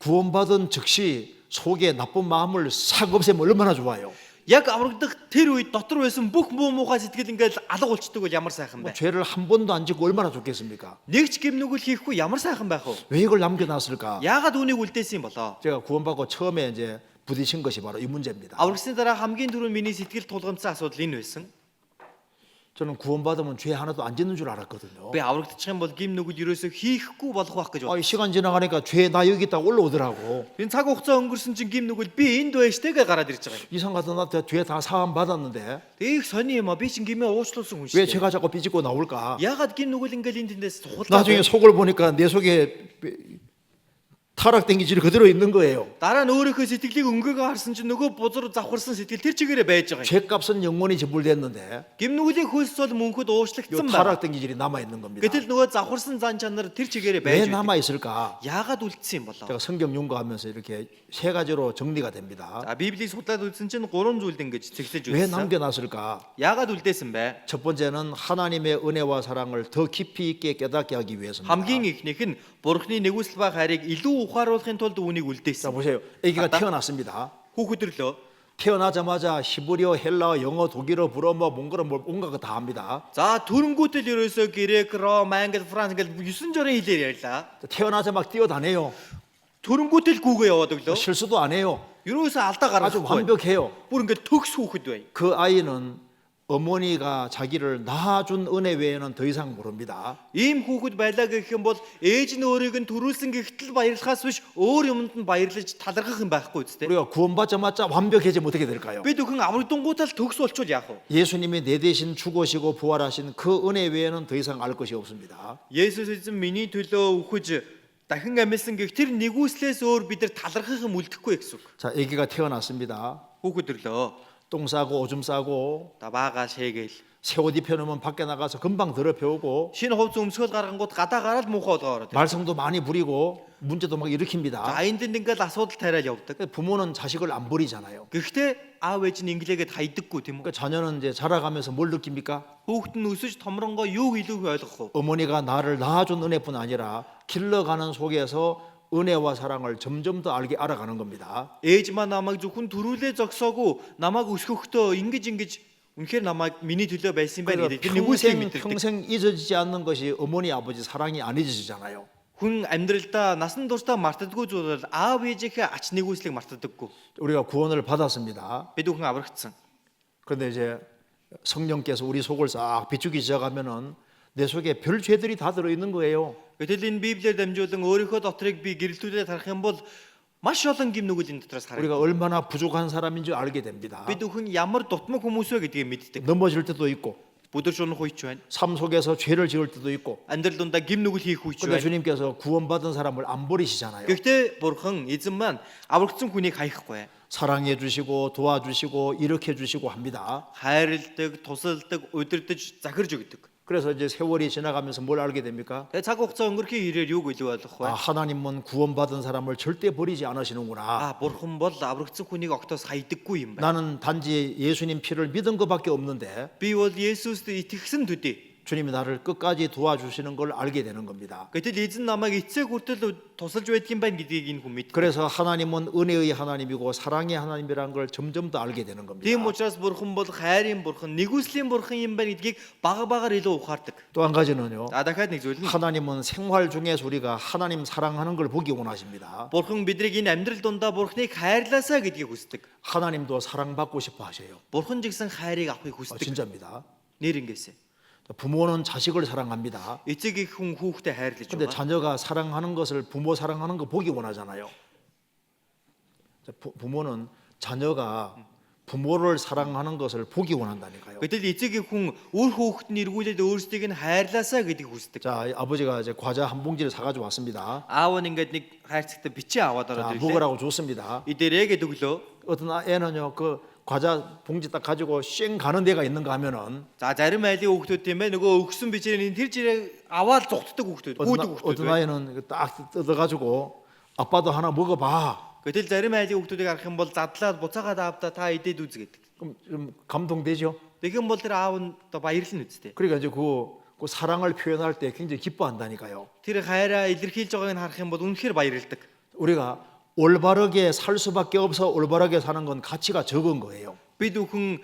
구원받은 즉시 속에 나쁜 마음을 싹 없애면 얼마나 좋아요. Яг аврагдах тэр үед дотор байсан бүх муу муухай сэтгэл ингээд алга болчдөг бол ямар сайхан бэ? 죄를 한 번도 안 짓고 얼마나 좋겠습니까? Нэг ч гимнүгэл хийхгүй ямар сайхан байх вэ? 왜 이걸 남겨놨을까? Яагаад үүнийг үлдээсэн юм болоо? 제가 구원받고 처음에 이제 부딪힌 것이 바로 이 문제입니다. Аврагсны дараа хамгийн түрүүнд миний сэтгэл тулгамдсан асуудал энэ байсан. 저는 구원받으면 죄 하나도 안 짓는 줄 알았거든요. Би аврагдчих юм бол гимнүгэл ерөөсөө хийхгүй болох байх гэж 아, бод. 시간 지나가니까 죄 나 여기 있다 올라오더라고. Энэ цаг хугацаа өнгөрсөн чинь гимнүгэл би энд байж тэгэ гараад ирж байгаа юм. 이상하다 나 죄 다 사함 받았는데 Их сони юм а би чинь гимээ уучлуулсан хүн 왜 шүү дээ. 죄가 자꾸 삐지고 나올까? Яагаад гимнүгэл ингээд энэ тэндээс хулгай 나중에 속을 보니까 내 속에 타락된 기질이 그대로 있는 거예요. дараа нь өөрийнхөө сэтгэлийг өнгөөгөө харсан чинь нөгөө бузар завхарсан сэтгэл тэр чигээрээ байж байгаа юм. 죄값은 영원히 지불됐는데 Гимнүглийн хөлс бол мөнхөд 이 уучлагдсан байна. 타락된 기질이 남아 있는 겁니다. Гэтэл нөгөө завхарсан зан чанар тэр чигээрээ 왜 байж байна. 남아 있을까? Яагаад үлдсэн юм болоо? 제가 성경 연구하면서 이렇게 세 가지로 정리가 됩니다. За Библийг судлаад үзсэн чинь 3 зүйлд ингэж цэглэж 왜 үзсэн. 남겨놨을까? Яагаад үлдээсэн бэ? 첫 번째는 하나님의 은혜와 사랑을 더 깊이 있게 깨닫게 하기 위해서입니다. Хамгийн ихнийх нь Бурхны нэгүсэл ба хайрыг илүү ухааруулахын тулд үүнийг 자 үлдээсэн. 보세요. 아기가 맞다? 태어났습니다. Хүүхэд өрлөө. 태어나자마자 히브리어, 헬라어, 영어, 독일어, 불어뭐 몽골어 뭐 온갖 거 다 합니다. За түрнгүүтэл ерөөсөө грек, ром, англи, франц ингээд 9 절의 хэлээр ярьлаа. 태어나자 막 뛰어다녀요. Түрнгүүтэл гүүгээ яваад өглөө. 실수도 안 해요. Ерөөсөө алдаа 아주 гаргахгүй. 완벽해요. Бүр ингээд төгс хүүхэд бай. 그 아이는 어머니가 자기를 낳아준 은혜 외에는 더 이상 모릅니다. Ийм хүүхэд байлаа гэх юм бол ээж нь өөрийг нь төрүүлсэн гэхтэл баярлахаас биш өөр юмд нь баярлаж талархах юм байхгүй үстэй. 우리가 구원받자마자 완벽해지면 어떻게 될까요? Бид өхөн аврагдангуудаа л төгс болчвол яах вэ? 예수님이 내 대신 죽으시고 부활하신 그 은혜 외에는 더 이상 알 것이 없습니다. Есүс эзэн миний төлөө үхэж дахин амьсан гэх тэр нэгүслээс өөр бид нар талархах юм үлдэхгүй гэсэн үг. 자, 아기가 태어났습니다. Хүүхэд өрлөө. 똥 싸고 오줌 싸고 Та баагаа шээгээл. 새 옷 입혀놓으면 밖에 나가서 금방 더럽혀오고 Шинэ хувцас өмсгөл гаргангууд гадаа гараад муухай болгоо ороод. 말썽도 많이 부리고 문제도 막 일으킵니다. За энд ингээд асуудал тариал явдаг. 부모는 자식을 안 버리잖아요. Гэхдээ аав ээж нь инглигээд хайдаггүй тийм үү? 그러니까 자녀는 이제 자라가면서 뭘 느낍니까? Хүүхэд нь өсөж томронгоо юу илүү ойлгох вэ? 어머니가 나를 낳아준 은혜뿐 아니라 길러가는 속에서 은혜와 사랑을 점점 더 알아가는 겁니다. Ээж маань намайг зөвхөн төрүүлээ зогсоогүй намайг өсгөхдөө ингэж үнэхээр намайг миний төлөө байсан юм байна 그러니까 гэдэг нэгүсийг мэдэрдэг. 평생 잊어지지 않는 것이 어머니 아버지 사랑이 안 잊어지잖아요. Хүн амьдралдаа насан туршдаа мартдаггүй зүйл бол аав ээжийнхээ ач нэгүслийг мартдаггүй. 우리가 구원을 받았습니다. Бид бүхэн аврагдсан. 그런데 이제 성령께서 우리 속을 싹 비추기 시작하면은 내 속에 별 죄들이 다 들어 있는 거예요. Гэтэл энэ Библиэр дамжуулан өөрийнхөө дотрыг би гэрэлтүүлээд харах юм бол маш олон гимнүгэл энэ дотроос харагдана. 우리가 얼마나 부족한 사람인 줄 알게 됩니다. Бид бүхэн ямар дутмаг хүмүүс вэ гэдгийг мэддэг. 넘어질 때도 있고 Бүдэрч унах үеч байна. 삶 속에서 죄를 지을 때도 있고. Амьдрал дундаа гимнүгэл хийх үеч 근데 байна. 주님께서 구원받은 사람을 안 버리시잖아요. Гэхдээ Бурхан эзэн маань аврагдсан хүнийг хаяхгүй. 사랑해 주시고 도와주시고 일으켜 주시고 합니다. хайрладаг, тусалдаг, удирдах, захирж өгдөг. 그래서 이제 세월이 지나가면서 뭘 알게 됩니까? Тэгээ цаг хугацаа өнгөрөх ирээр юуг илүү ойлгох вэ? 하나님은 구원받은 사람을 절대 버리지 않으시는구나. Бурхан бол аврагдсан хүнийг огтоос хайдаггүй юм байна. 나는 단지 예수님 피를 믿은 것밖에 없는데 Би бол Есүст итгэсэн төдий. 주님이 나를 끝까지 도와주시는 걸 알게 되는 겁니다. Гэтэл эзэн намайг эцэг хүртэл тусалж байдаг юм байна гэдгийг энэ хүн мэд. 그래서 하나님은 은혜의 하나님이고 사랑의 하나님이라는 걸 점점 더 알게 되는 겁니다. Тийм учраас бурхан бол хайрын бурхан, нэгүслийн бурхан юм байна гэдгийг бага багаар илүү ухаардаг. 또 한 가지는요. Дахиад нэг зүйл нь 하나님은 생활 중에서 우리가 하나님 사랑하는 걸 보기 원하십니다. бурхан биднийг энэ амьдрал дундаа бурхныг хайрлаасаа гэдгийг хүсдэг. 하나님도 사랑받고 싶어 하셔요. Бурхан ч гэсэн хайрыг авахыг хүсдэг. 진짜입니다. Нэр ингэсэн. 부모는 자식을 사랑합니다. Эцэг их хүн хүүхдээ хайрлаж 근데 байгаа. 자녀가 사랑하는 것을 부모 사랑하는 거 보기 원하잖아요. 부모는 자녀가 부모를 사랑하는 것을 보기 원한다니까요. Гэтэл эцэг их хүн өөр хүүхэд нь эргүүлээд өөрсдийг нь хайрлаасаа гэдгийг хүсдэг. 자, 아버지가 이제 과자 한 봉지를 사가지고 왔습니다. Аав нь ингээд нэг хайрцагтай бичээ аваад 자, ороод ирлээ. 먹으라고 줬습니다. Идэрээ гэдэг өглөө. 어떤 애는요, 그 과자 봉지 딱 가지고 쉥 가는 데가 있는가 하면은 За зарим айлын хүүхдүүд тийм ээ нөгөө өгсөн бичээрийн тэр жирээ аваад зүгтдэг хүүхдүүд, гүйдэг хүүхдүүд. 어떤 아이는 딱 뜯어가지고 아빠도 하나 먹어봐. Гэтэл зарим айлын хүүхдүүдийг харах юм бол задлаад буцаагаад аавда та идээд үз гэдэг. 그럼 좀 감동되죠? Тэгэн бол тэр аав нь одоо баярлна үсттэй. 그러니까 이제 그 사랑을 표현할 때 굉장히 기뻐한다니까요. Тэр хайраа илэрхийлж байгааг нь харах юм бол үнэхээр баярлдаг. 우리가 올바르게 살 수밖에 없어 올바르게 사는 건 가치가 적은 거예요. Бид бүхэн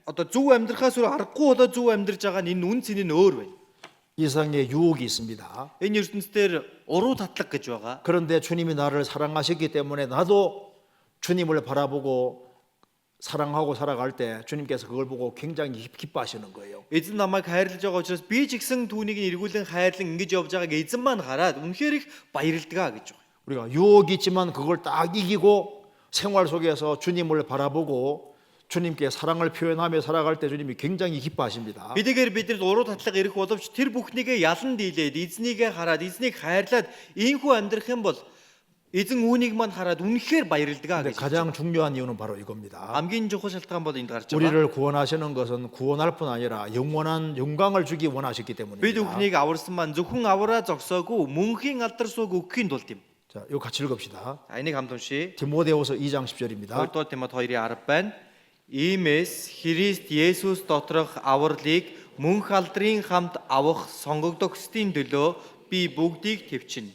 одоо зөв амьдрахаас өөр аргагүй болоо зөв амьдрж байгаа нь энэ үн цэн нь өөр байна. 이 세상에 유혹이 있습니다. Энэ ертөнцийн уруу татлаг гэж байгаа. 그런데 주님이 나를 사랑하셨기 때문에 나도 주님을 바라보고 사랑하고 살아갈 때 주님께서 그걸 보고 굉장히 기뻐하시는 거예요. Эзэн намайг хайрлаж байгаа учраас би ч гэсэн түүнийг эргүүлэн хайрлан ингэж явж байгааг эзэн маань хараад үнэхээр их баярлдгаа гэж байна. 우리가 유혹이 있지만 그걸 딱 이기고 생활 속에서 주님을 바라보고 주님께 사랑을 표현하며 살아갈 때 주님이 굉장히 기뻐하십니다. Бидгээр бидэнд уруу татлага ирэх боловч тэр бүхнийгээ ялан дийлээд эзнийгээ хараад эзнийг хайрлаад ийхүү амьдрах юм бол эзэн үүнийг маань хараад үнэхээр баярлдгаа 근데 гэж. 가장 중요한 이유는 바로 이겁니다. Хамгийн чухал шалтгаан бол энд гарч байгаа. 우리를 구원하시는 것은 구원할 뿐 아니라 영원한 영광을 주기 원하셨기 Бид 때문입니다. бүхнийг аварсан маань зөвхөн авараа зогсоогүй мөнхийн алдар сууг өгөхийн тулд юм. 자, 이거 같이 읽읍시다. Энийг хамт уншия. 디모데후서 2장 10절입니다. 2-р Тимот 2-ийн 10 байна. Иймээс Христ Есүс доторх авралыг мөнх алдрын хамт авах сонгогдогчдын төлөө би бүгдийг төвчнө.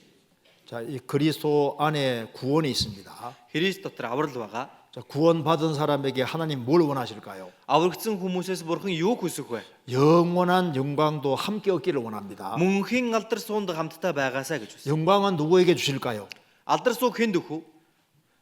자, 이 그리스도 안에 구원이 있습니다. Христ дотор аврал байгаа. 자, 구원받은 사람에게 하나님 뭘 원하실까요? Аврагдсан хүмүүсээс бурхан юу хүсэх вэ? 영원한 영광도 함께 얻기를 원합니다. Мөнхийн алдар суунд хамтдаа байгаасаа гэж хүсэ. 영광은 누구에게 주실까요? Алдар сууг хэн өгөх?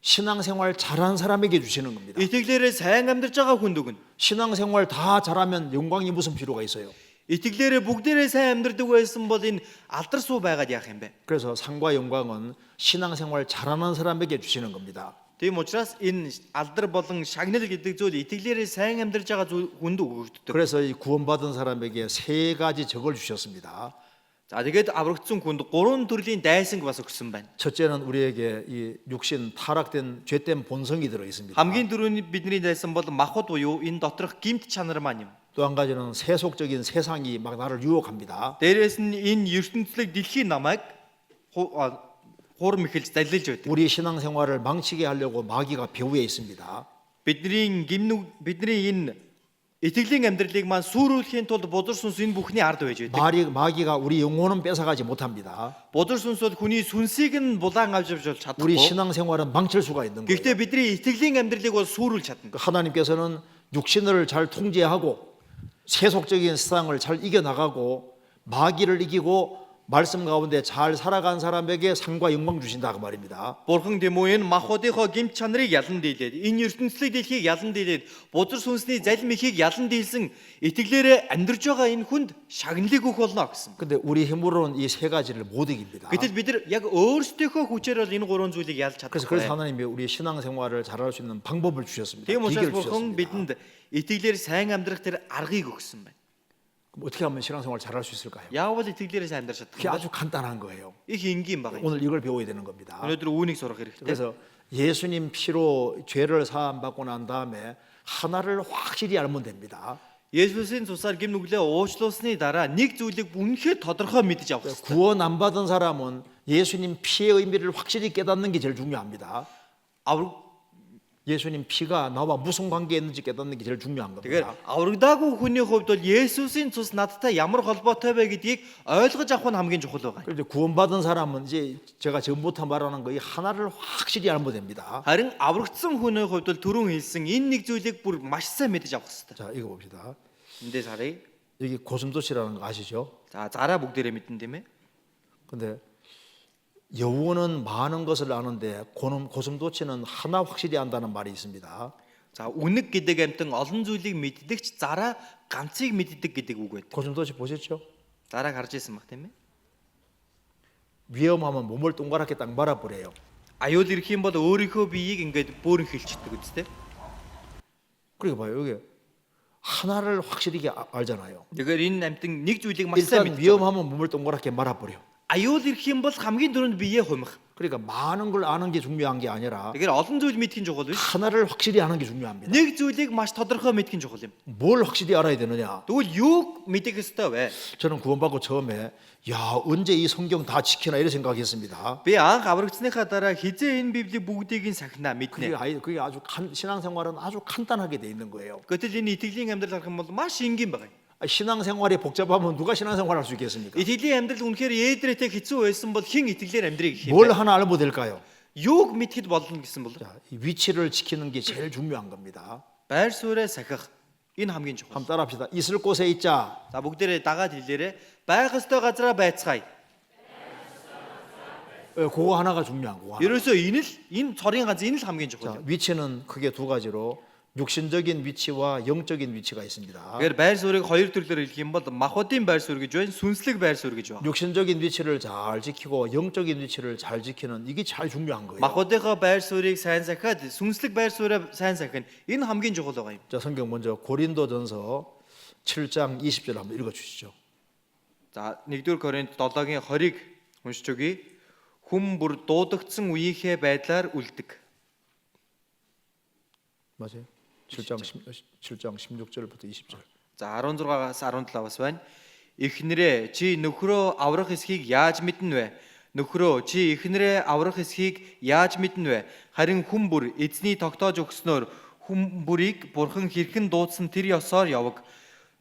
신앙생활 잘한 사람에게 주시는 겁니다. Итгэлээрээ сайн амьдарч байгаа хүнд өгнө. 신앙생활 다 잘하면 영광이 무슨 필요가 있어요? Итгэлээрээ бүгдээрээ сайн амьдардаг байсан бол энэ алдар суу байгаад яах юм бэ? 그래서 상과 영광은 신앙생활 잘하는 사람에게 주시는 겁니다. Тийм учраас энэ алдар болон шагнал гэдэг зүйл итгэлээрээ сайн амьдарч байгаа хүнд өгөгддөг. 그래서 이 구원받은 사람에게 세 가지 적을 주셨습니다. За тэгээд аврагдсан хүнд 3 төрлийн дайсанг бас өгсөн байна. 첫째는 우리에게 이 육신 타락된 죄된 본성이 들어 있습니다. Хамгийн түрүүний бидний дайсан бол махбод буюу энэ доторх гимт чанар маань юм. 또 한 가지는 세속적인 세상이 막 나를 유혹합니다. Дээрээс нь энэ ертөнцлөг дэлхийн намайг хуурм ихэлж залилж байдаг. 우리 신앙생활을 망치게 하려고 마귀가 배후에 있습니다. Бидний энэ итгэлийн амьдралыг маань сүрүүлэхийн тулд бузар сүнс энэ бүхний ард байж байдаг. 마귀가 우리 영혼은 뺏어가지 못합니다. Бузар сүнс бол хүний сүнсийг нь булаан авч явж 우리 чадахгүй. 신앙생활은 망칠 수가 있는 거예요. Гэхдээ бидний итгэлийн амьдралыг бол сүрүүлж чадна. 하나님께서는 육신을 잘 통제하고 세속적인 세상을 잘 이겨나가고 마귀를 이기고 말씀 가운데 잘 살아간 사람에게 상과 영광 주신다 그 말입니다. Бурхан Тэмүүн махбодынхоо гимт чанарыг ялан дийлээд энэ ертөнцийн дэлхийг ялан дийлээд бузар сүнсний залим ихийг ялан дийлсэн итгэлээрээ амьдарч байгаа энэ хүнд шагналыг өгөх болно гэсэн. 근데 우리 힘으로는 이 세 가지를 못 이깁니다. Гэтэл бид нар яг өөрсдийнхөө хүчээр бол энэ гурван зүйлийг ялж 그래서 чадахгүй. 하나님이 우리 신앙생활을 잘할 수 있는 방법을 주셨습니다. Тийм учраас 기계를 Бурхан 주셨습니다. бидэнд итгэлээр сайн амьдрах тэр аргыг өгсөн байна. 그럼 어떻게 하면 신앙생활 잘할 수 있을까요? Яавал итгэлээр сайн амьдарч чадах 그게 юм бэ? 아주 간단한 거예요. Их энгийн баг юм. 오늘 이걸 배워야 되는 겁니다. Өнөөдөр үүнийг сурах хэрэгтэй. 그래서 예수님 피로 죄를 사함 받고 난 다음에 하나를 확실히 알면 됩니다. Есүсийн цусаар гим нүглээ уучлуулсны дараа нэг зүйлийг үнэхээр тодорхой мэдэж авах хэрэгтэй. 구원 안 받은 사람은 예수님 피의 의미를 확실히 깨닫는 게 제일 중요합니다. Авраг 예수님 피가 나와 무슨 관계 있는지 깨닫는 게 제일 중요한 Тэгэхээр 겁니다. аврагдаагүй хүний хувьд бол Есүсийн цус надтай ямар холбоотой вэ гэдгийг ойлгож авах нь хамгийн чухал байгаа. 그런데 구원받은 사람은 이제 제가 전부터 말하는 거 이 하나를 확실히 알면 됩니다. Харин аврагдсан хүний хувьд бол түрүүн хэлсэн энэ нэг зүйлийг бүр маш сайн мэдэж авах хэрэгтэй. 자, 이거 봅시다. Эндээс харъя. 여기 고슴도치라는 거 아시죠? За зараа бүгдээрээ мэдэн тийм ээ. 근데 여우는 많은 것을 아는데 고슴도치는 하나 확실히 안다는 말이 있습니다. За үнэг гэдэг амтан олон зүйлийг мэддэгч зараа ганцыг мэддэг гэдэг үг байдаг. 고슴도치 보셨죠? Зарааг харж ирсэн баг тийм ээ. 위험하면 몸을 동그랗게 딱 말아버려요. Аюул ирэх юм бол өөрийнхөө биеийг ингээд бөөрн хилчдэг үстэй. 그러니까 봐요. 여기 하나를 확실히 알잖아요. Тэгэхээр энэ амтан нэг зүйлийг маш сайн 일단 мэддэг. 위험하면 몸을 동그랗게 말아버려. Аюул ирэх юм бол хамгийн түрүүнд биеэ хумих. 그러니까 많은 걸 아는 게 중요한 게 아니라 Тэгэхээр олон зүйл мэдхийн чухал биш. 하나를 확실히 아는 게 중요합니다. Нэг зүйлийг маш тодорхой мэдхийн чухал юм. 뭘 확실히 알아야 되느냐? Тэгвэл юуг мэдэх ёстой вэ? 저는 구원받고 처음에 야 언제 이 성경 다 지키나 이런 생각했습니다. Би анх аврагдсныхаа дараа хизээ энэ Библийн бүгдийг нь сахина мэднэ. 그게 아주 신앙생활은 아주 간단하게 돼 있는 거예요. Гэтэл энэ итгэлийн амьдрал харах юм бол маш энгийн байна. 신앙생활이 복잡하면 누가 신앙생활 할 수 있겠습니까? Итгэлийн амьдрал үнэхээр ээдрээтэй хэцүү байсан бол хэн итгэлээр амьдрыг гэх юм 뭘 бэ? 하나 알면 될까요? Юуг мэдхэд болно гэсэн бол 자, 이 위치를 지키는 게 제일 중요한 겁니다. байр суурь сахих энэ хамгийн чухал. 한번 따라합시다. 있을 곳에 있자. За бүгдээрээ дагаад хэлээрээ байх ёстой газараа байцгаая. 그거 하나가 중요한 거. Ерөөсөө энэ цорын ганц энэ л хамгийн чухал. 자, 위치는 크게 두 가지로 육신적인 위치와 영적인 위치가 있습니다. Тэгэхээр байр суурийг хоёр төрлөөр хэлэх юм бол махбодын байр суурь гэж байна, сүнслэг байр суурь гэж байна. 육신적인 위치를 잘 지키고 영적인 위치를 잘 지키는 이게 제일 중요한 거예요. Махбодынхаа байр суурийг сайн сахиад сүнслэг байр суурийг сайн сахих нь энэ хамгийн чухал байгаа юм. 자, 성경 먼저 고린도전서 7장 20절 한번 읽어 주시죠. За 1-р Коринт 7-гийн 20-ыг уншиж өгье. Хүн бүр дуудагдсан үеийнхээ байдлаар үлдэг. 맞아요. 7장 16절부터 20절. За 16-аас 17 бас байна. Эхнэрээ чи нөхрөө аврах эсхийг яаж мэднэ вэ? Нөхрөө чи эхнэрээ аврах эсхийг яаж мэднэ вэ? Харин хүн бүр эзний тогтоож өгснөөр хүн бүрийг бурхан хэрхэн дуудсан тэр ёсоор яваг.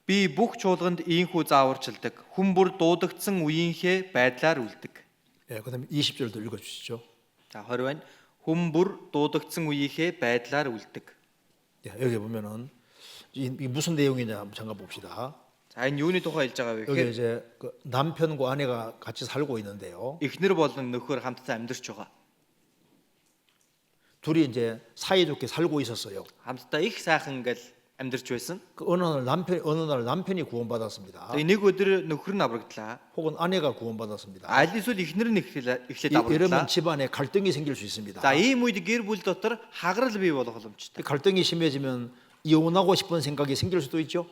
Би бүх чуулганд ийхүү зааварчилдаг. Хүн бүр дуудагдсан үеийнхээ байдлаар үлдэг. 예, 그다음에 20절도 읽어 주시죠. За 20 байна. Хүн бүр дуудагдсан үеийнхээ байдлаар үлдэг. 예, 여기 보면은 이 무슨 내용이냐 한번 잠깐 봅시다. За энэ юуны тухай хэлж байгаа вэ 여기 гэхээр 이제 그 남편과 아내가 같이 살고 있는데요. эхнэр болон нөхөр хамтдаа амьдарч байгаа. 둘이 이제 사이좋게 살고 있었어요. Хамтдаа их сайхан ингээл амьдарч байсан. 그 어느 날 남편이 구원받았습니다. Тэгээ нэг өдөр нөхөр нь аврагдлаа. 혹은 아내가 구원받았습니다. Аль эсвэл эхнэр нь эхлээд 이러면 аврагдлаа. 집안에 갈등이 생길 수 있습니다. За ийм үед гэр бүл дотор хагарал бий болох боломжтой. 갈등이 심해지면 이혼하고 싶은 생각이 생길 수도 있죠.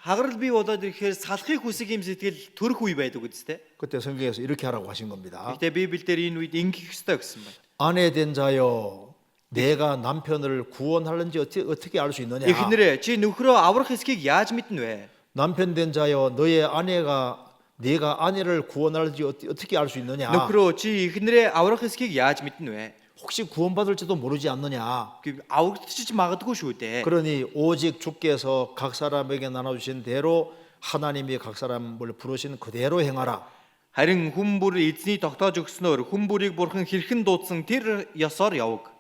Хагарал бий болоод ирэхээр салахыг хүсэх юм сэтгэл төрөх үе байдаг үстэй. 그때 성경에서 이렇게 하라고 하신 겁니다. Гэхдээ Библиэлд энэ үед ингэх ёстой гэсэн байна. 아내 된 자여 내가 남편을 구원하는지 어떻게 알 수 있느냐. Эхнэрээ чи нөхрөө аврах эсхийг яаж мэднэ вэ? 남편 된 자여 너의 아내가 내가 아내를 구원하는지 어떻게 알 수 있느냐. Нөхрөө чи эхнэрээ аврах эсхийг яаж мэднэ вэ? 혹시 구원받을지도 모르지 않느냐. Аврагдчих магадгүй шүү дээ. 그러니 오직 주께서 각 사람에게 나눠주신 대로 하나님이 각 사람을 부르신 그대로 행하라. Харин хүн бүр эзний тогтоож өгснөөр хүн бүрийг бурхан хэрхэн дуудсан тэр ёсоор яваг.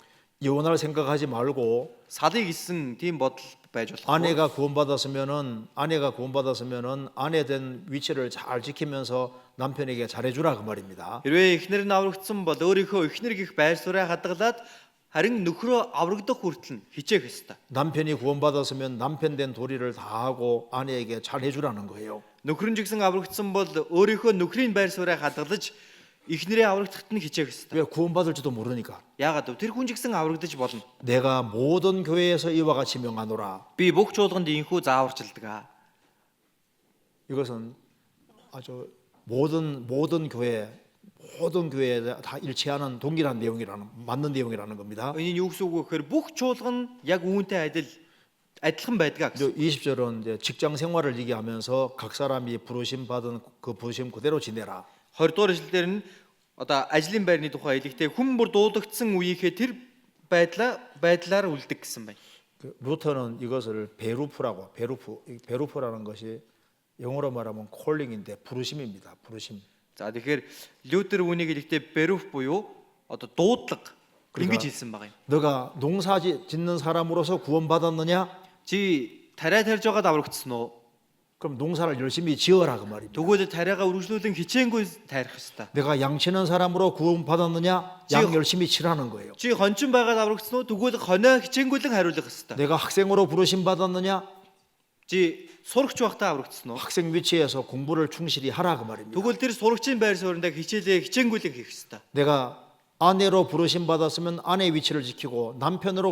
이혼할 생각하지 말고 Салыг исэн тийм бодол байж болох. 아내가 구원받았으면은 아내 된 위치를 잘 지키면서 남편에게 잘해주라 그 말입니다. Хэрвээ эхнэр нь аврагдсан бол өөрийнхөө эхнэр гих байр сууриа хадгалаад харин нөхрөө аврагдах хүртэл хичээх ёстой. 남편이 구원받았으면 남편 된 도리를 다 하고 아내에게 잘해주라는 거예요. Нөхөр нь жигсэн аврагдсан бол өөрийнхөө нөхрийн байр сууриа хадгалж эхнэрээ аврагдахад нь хичээх ёстой. 왜 구원받을지도 모르니까. Яагаад вэ? Тэр хүн жигсэн аврагдаж болно. 내가 모든 교회에서 이와 같이 명하노라. Би бүх чуулганд инхүү зааварчилдаг. 이것은 아주 모든 교회 모든 교회에 다 일치하는 동일한 내용이라는 맞는 내용이라는 겁니다. Энэ юу гэсэн үг вэ гэхээр бүх чуулга нь яг үүнтэй адилхан байдаг гэсэн. 20절은 이제 직장 생활을 얘기하면서 각 사람이 부르심 받은 그 부르심 그대로 지내라. 20 дугаар эшлэлдэр нь одоо ажлын байрны тухай хэлэхдээ хүн бүр дуудагдсан үеийнхээ тэр байдлаар үлдэг гэсэн байна. 그 루터는 이것을 베루프라는 것이 영어로 말하면 콜링인데 부르심입니다. 부르심. За тэгэхээр Лютер үүнийг хэлэхдээ беруф буюу одоо дуудлага ингэж хэлсэн байгаа юм. 너가 농사 짓는 사람으로서 구원받았느냐? Чи тариа тарьж байгаад аврагдсан уу? 그럼 농사를 열심히 지어라 그 말입니다. Тэгвэл тариагаа үргэлжлүүлэн хичээнгүй тарих ёстой. 내가 양 치는 사람으로 구원받았느냐? 양 열심히 치라는 거예요. Чи хончин байгаад аврагдсан уу? Тэгвэл хонио хичээнгүйлэн хариулах ёстой. 내가 학생으로 부르심 받았느냐? Чи сурагч байхдаа аврагдсан уу? 학생 위치에서 공부를 충실히 하라 그 말입니다. Тэгвэл тэр сурагчийн байр суурьнда хичээнгүйлэн хийх ёстой. 내가 아내로 부르심 받았으면 아내 위치를 지키고 남편으로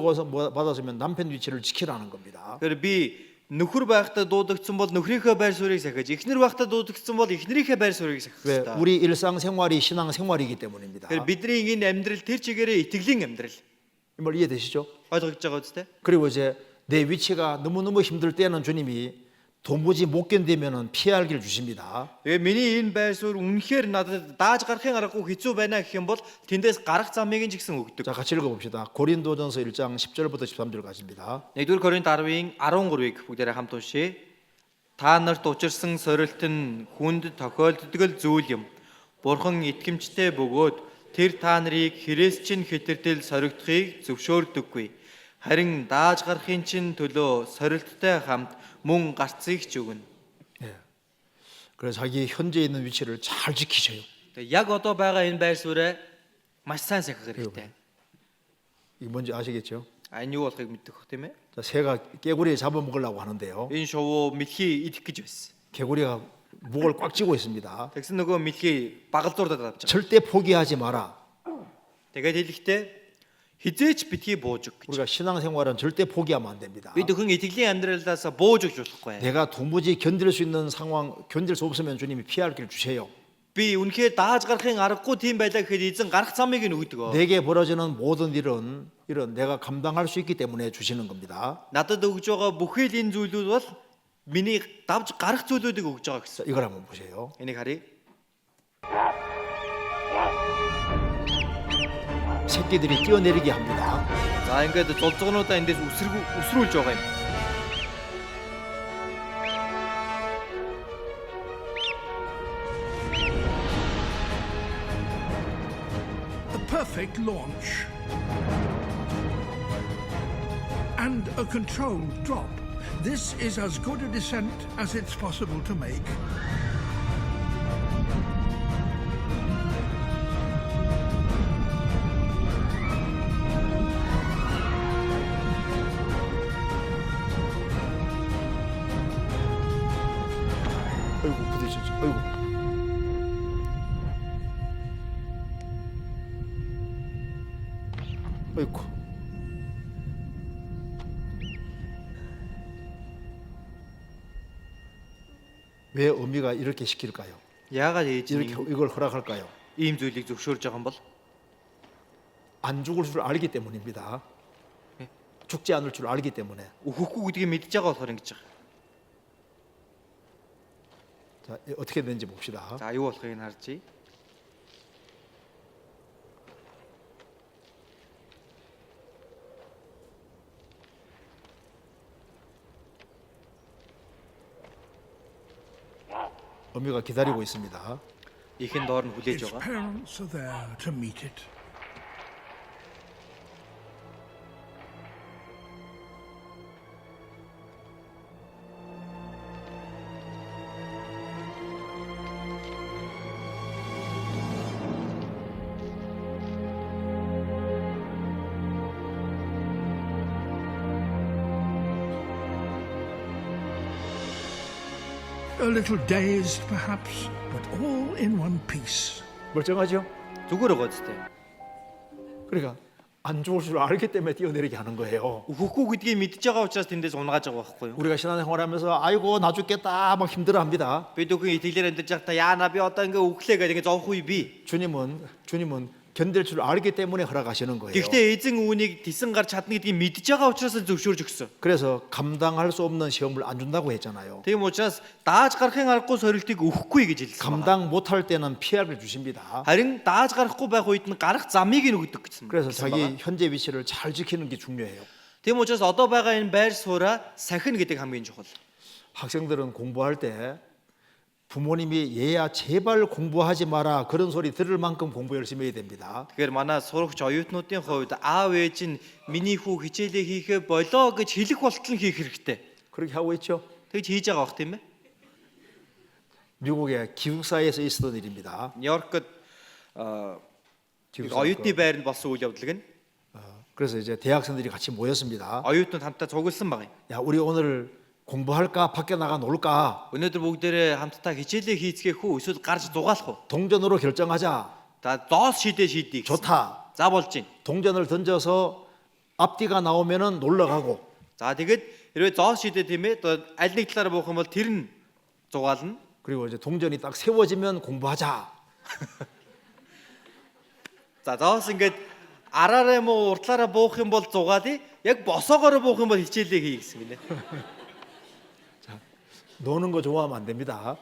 받았으면 남편 위치를 지키라는 겁니다. Тэгэхээр би нөхөр байхдаа дуудагдсан бол нөхрийнхөө байр суурийг сахиж, эхнэр байхдаа дуудагдсан бол эхнэрийнхээ байр суурийг сахих 왜 ёстой. 우리 일상생활이 신앙생활이기 때문입니다. Тэгэхээр бидний энэ амьдрал тэр чигээрээ итгэлийн амьдрал. 이 말 이해되시죠? ойлгож байгаа үстэй? 그리고 이제 내 위치가 너무너무 힘들 때는 주님이 도무지 못 견디면은 피할 길 주십니다. Тэгээ миний энэ байр суурь үнэхээр надад дааж гарахын аргагүй хэцүү байна гэх юм бол тэндээс гарах замыг нь ч гэсэн өгдөг. 자, 같이 읽어봅시다. 고린도전서 1장 10절부터 13절까지입니다. 1-р Коринт 10-ийн 13-ыг бүгдээрээ хамт уншъя. Та нарт учирсан сорилт нь хүнд тохиолддог зүйл юм. Бурхан итгэмжтэй бөгөөд тэр та нарыг Христчин хэтэрдэл соригдохыг зөвшөөрдөггүй. Харин дааж гарахын чин төлөө сорилттой хамт мөн гарцыг ч өгнө. 예. 그래서 자기 현재 있는 위치를 잘 지키셔요. Тэгээ яг одоо байгаа энэ байр суурь маш сайн сахих хэрэгтэй. 이게 뭔지 아시겠죠? Энэ юу болохыг мэддэг бох тийм ээ. 자, 새가 깨구리에 잡아먹으려고 하는데요. Энэ шувуу мэлхий идэх гэж байсан. 개구리가 목을 꽉 쥐고 있습니다. Тэгсэн нөгөө мэлхий багалзуурдаад авч байгаа. 절대 포기하지 마라. Тэгээд хэлэхдээ хизээч битгий бууж өг гэж. 우리가 신앙생활은 절대 포기하면 안 됩니다. Бид өхөн итгэлийн амьдралаас бууж өгч болохгүй. 내가 도무지 견딜 수 있는 상황, 견딜 수 없으면 주님이 피할 길 주세요. Би үнэхээр дааж гарахын аргагүй тийм байлаа гэхэд эзэн гарах замыг нь өгдөг. 내게 벌어지는 모든 일은 내가 감당할 수 있기 때문에 주시는 겁니다. Надад өгж байгаа бүхэл энэ зүйлүүд бол миний давж гарах зүйлүүдийг өгж байгаа гэсэн. 자, 이걸 한번 보세요. Энийг харъя. 새끼들이 뛰어내리게 합니다. За ингээд зулцгнуудаа эндээс үсрүүлж байгаа юм. A perfect launch and a controlled drop. This is as good a descent as it's possible to make. 아이고 부딪혔죠. 아이고. 아이고. 왜 어미가 이렇게 시킬까요? Яагаад ээж 이렇게 нь 이걸 허락할까요? ийм зүйлийг зөвшөөрж байгаа юм бол? 안 죽을 줄 알기 때문입니다. 죽지 않을 줄 알기 때문에. Өөхөхгүй гэдгийг мэдж байгаа болохоор ингэж байгаа. 자, 어떻게 되는지 봅시다. За юу болохыг нь харъя. 어미가 기다리고 있습니다. Ихэн доор нь хүлээж Its байгаа. parents are there to meet it. A little dazed, perhaps, but all in one piece. 멀쩡하죠? Зүгээр байгаа зү. 그러니까 안 좋을 줄 알기 때문에 뛰어내리게 하는 거예요. Үхэхгүй гэдгийг мэдж байгаа учраас тэндээс унгаж байгаа байхгүй юу? 우리가 신앙생활하면서 아이고 나 죽겠다 막 힘들어합니다. Бид бүхэн итгэлээр амьдарч байхдаа яана би одоо ингээ өглөө гэдэг ингээ зовх үе бий. 주님은 견딜 줄 알기 때문에 허락하시는 거예요. Гэхдээ эзэн үүнийг тисэн гарч чадна гэдгийг мэдж байгаа учраас зөвшөөрж өгсөн. 그래서 감당할 수 없는 시험을 안 준다고 했잖아요. Тийм учраас дааж гарахын аргагүй сорилтыг өгөхгүй гэж хэлсэн байна. 감당 못할 때는 피해를 주십니다. Харин дааж гарахгүй байх үед нь гарах замыг нь өгдөг гэсэн. 그래서 자기 현재 위치를 잘 지키는 게 중요해요. Тийм учраас одоо байгаа энэ байр сууриа сахина гэдэг хамгийн чухал. 학생들은 공부할 때 부모님이 얘야 제발 공부하지 마라 그런 소리 들을 만큼 공부 열심히 해야 됩니다. Тэгэхээр манай сурагч оюутнуудын хувьд аав ээж нь миний хүү хичээлээ хийхээ болоо гэж хэлэх болтол нь хийх хэрэгтэй. 그렇게 하고 있죠. Тэгж хийж байгаа бох тийм ээ. 미국의 기숙사에서 있었던 일입니다. Нью-Йоркд оюутны байранд болсон үйл явдлыг нь 그래서 이제 대학생들이 같이 모였습니다. оюутнууд хамтдаа цугласан баг юм. 야 우리 오늘 공부할까 밖에 나가 놀까 Өнөөдөр бүгдээрээ хамтдаа хичээлээ хийцгээх үү эсвэл гарч дугаалах уу? 동전으로 결정하자. За доос шийдээ. 좋다. За болж байна. 동전을 던져서 앞뒤가 나오면은 놀러 가고 За тэгэд хэрвээ зоос шийдээ тийм ээ аль нэг талаараа буух юм бол тэр нь зугаална. 그리고 이제 동전이 딱 세워지면 공부하자. За зоос ингээд араараа муу уртлаараа буух юм бол зугаалъя. Яг босоогоор буух юм бол хичээлээ хий гэсэн гинэ. 노는 거 좋아하면 안 됩니다.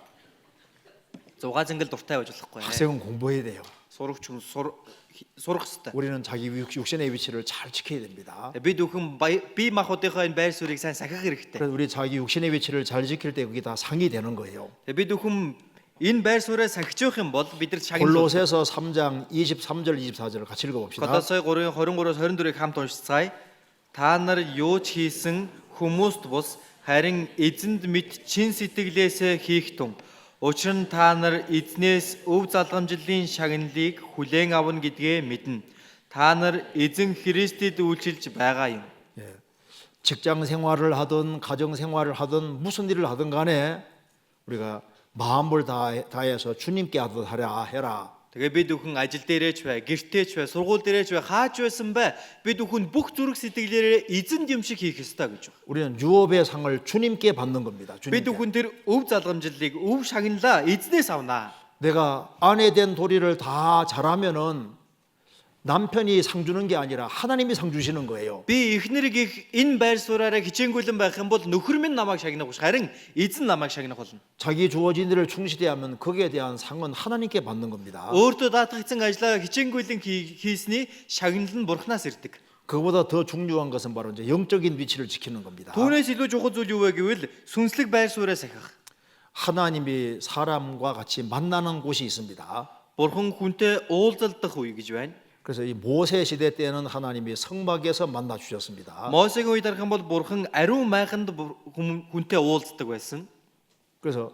Зугаа зингэл дуртай байж болохгүй. 학생은 공부해야 돼요. Сурагч хүн сурах хэрэгтэй. 우리는 자기 육신의 위치를 잘 지켜야 됩니다. Бид бүхэн бие махбодынхоо энэ байр суурийг сайн сахих хэрэгтэй. 그래서 우리 자기 육신의 위치를 잘 지킬 때 그게 다 상이 되는 거예요. Бид бүхэн энэ байр суурийг сахиж явах юм бол бид нар шагнал. 골로새서 3장 23절 24절을 같이 읽어봅시다. Колосой 3-ын 23-аас 24-ийг хамт уншицгаая. Та нар юу ч хийсэн хүмүүст бус харин эзэнд мэд чин сэтгэлээсээ хийх тун. Учир нь та нар эзнээс өв залгамжлын шагналыг хүлээн авна гэдгээ мэднэ. Та нар эзэн Христэд үйлчилж байгаа юм. 직장 생활을 하든 가정 생활을 하든 무슨 일을 하든 간에 우리가 마음을 다해서 주님께 하듯 하라 해라. Тэгээ бид бүхэн ажил дээрээч бай, гэртээч бай, сургууль дээрээч бай, хаач байсан бай. Бид бүхэн бүх зүрх сэтгэлээрээ эзэнд юм шиг хийх ёстой гэж байна. 우리는 유업의 상을 주님께 받는 겁니다. Бид 주님께. бүхэн тэр өв залгамжлыг, өв шагналаа эзнээс авнаа. 내가 아내 된 도리를 다 잘하면은 남편이 상 주는 게 아니라 하나님이 상 주시는 거예요. Би эхнэр гих энэ байр суураараа хичээнгүйлэн байх юм бол нөхөр минь намайг шагнах биш, харин эзэн намайг шагнах болно. 자기 주어진 일을 충실히 하면 거기에 대한 상은 하나님께 받는 겁니다. Өөртөө даатгагдсан ажлаа хичээнгүйлэн хийсний шагнал нь бурхнаас ирдэг. 그보다 더 중요한 것은 바로 이제 영적인 위치를 지키는 겁니다. Түүнээс илүү чухал зүйл юу вэ гэвэл сүнслэг байр суураа сахих. 하나님이 사람과 같이 만나는 곳이 있습니다. Бурхан хүнтэй уулзалдах үе гэж байна. 그래서 이 모세 시대 때는 하나님이 성막에서 만나 주셨습니다. Мосегийн үед харах юм бол бурхан ариун майханд хүнтэй уулздаг байсан. 그래서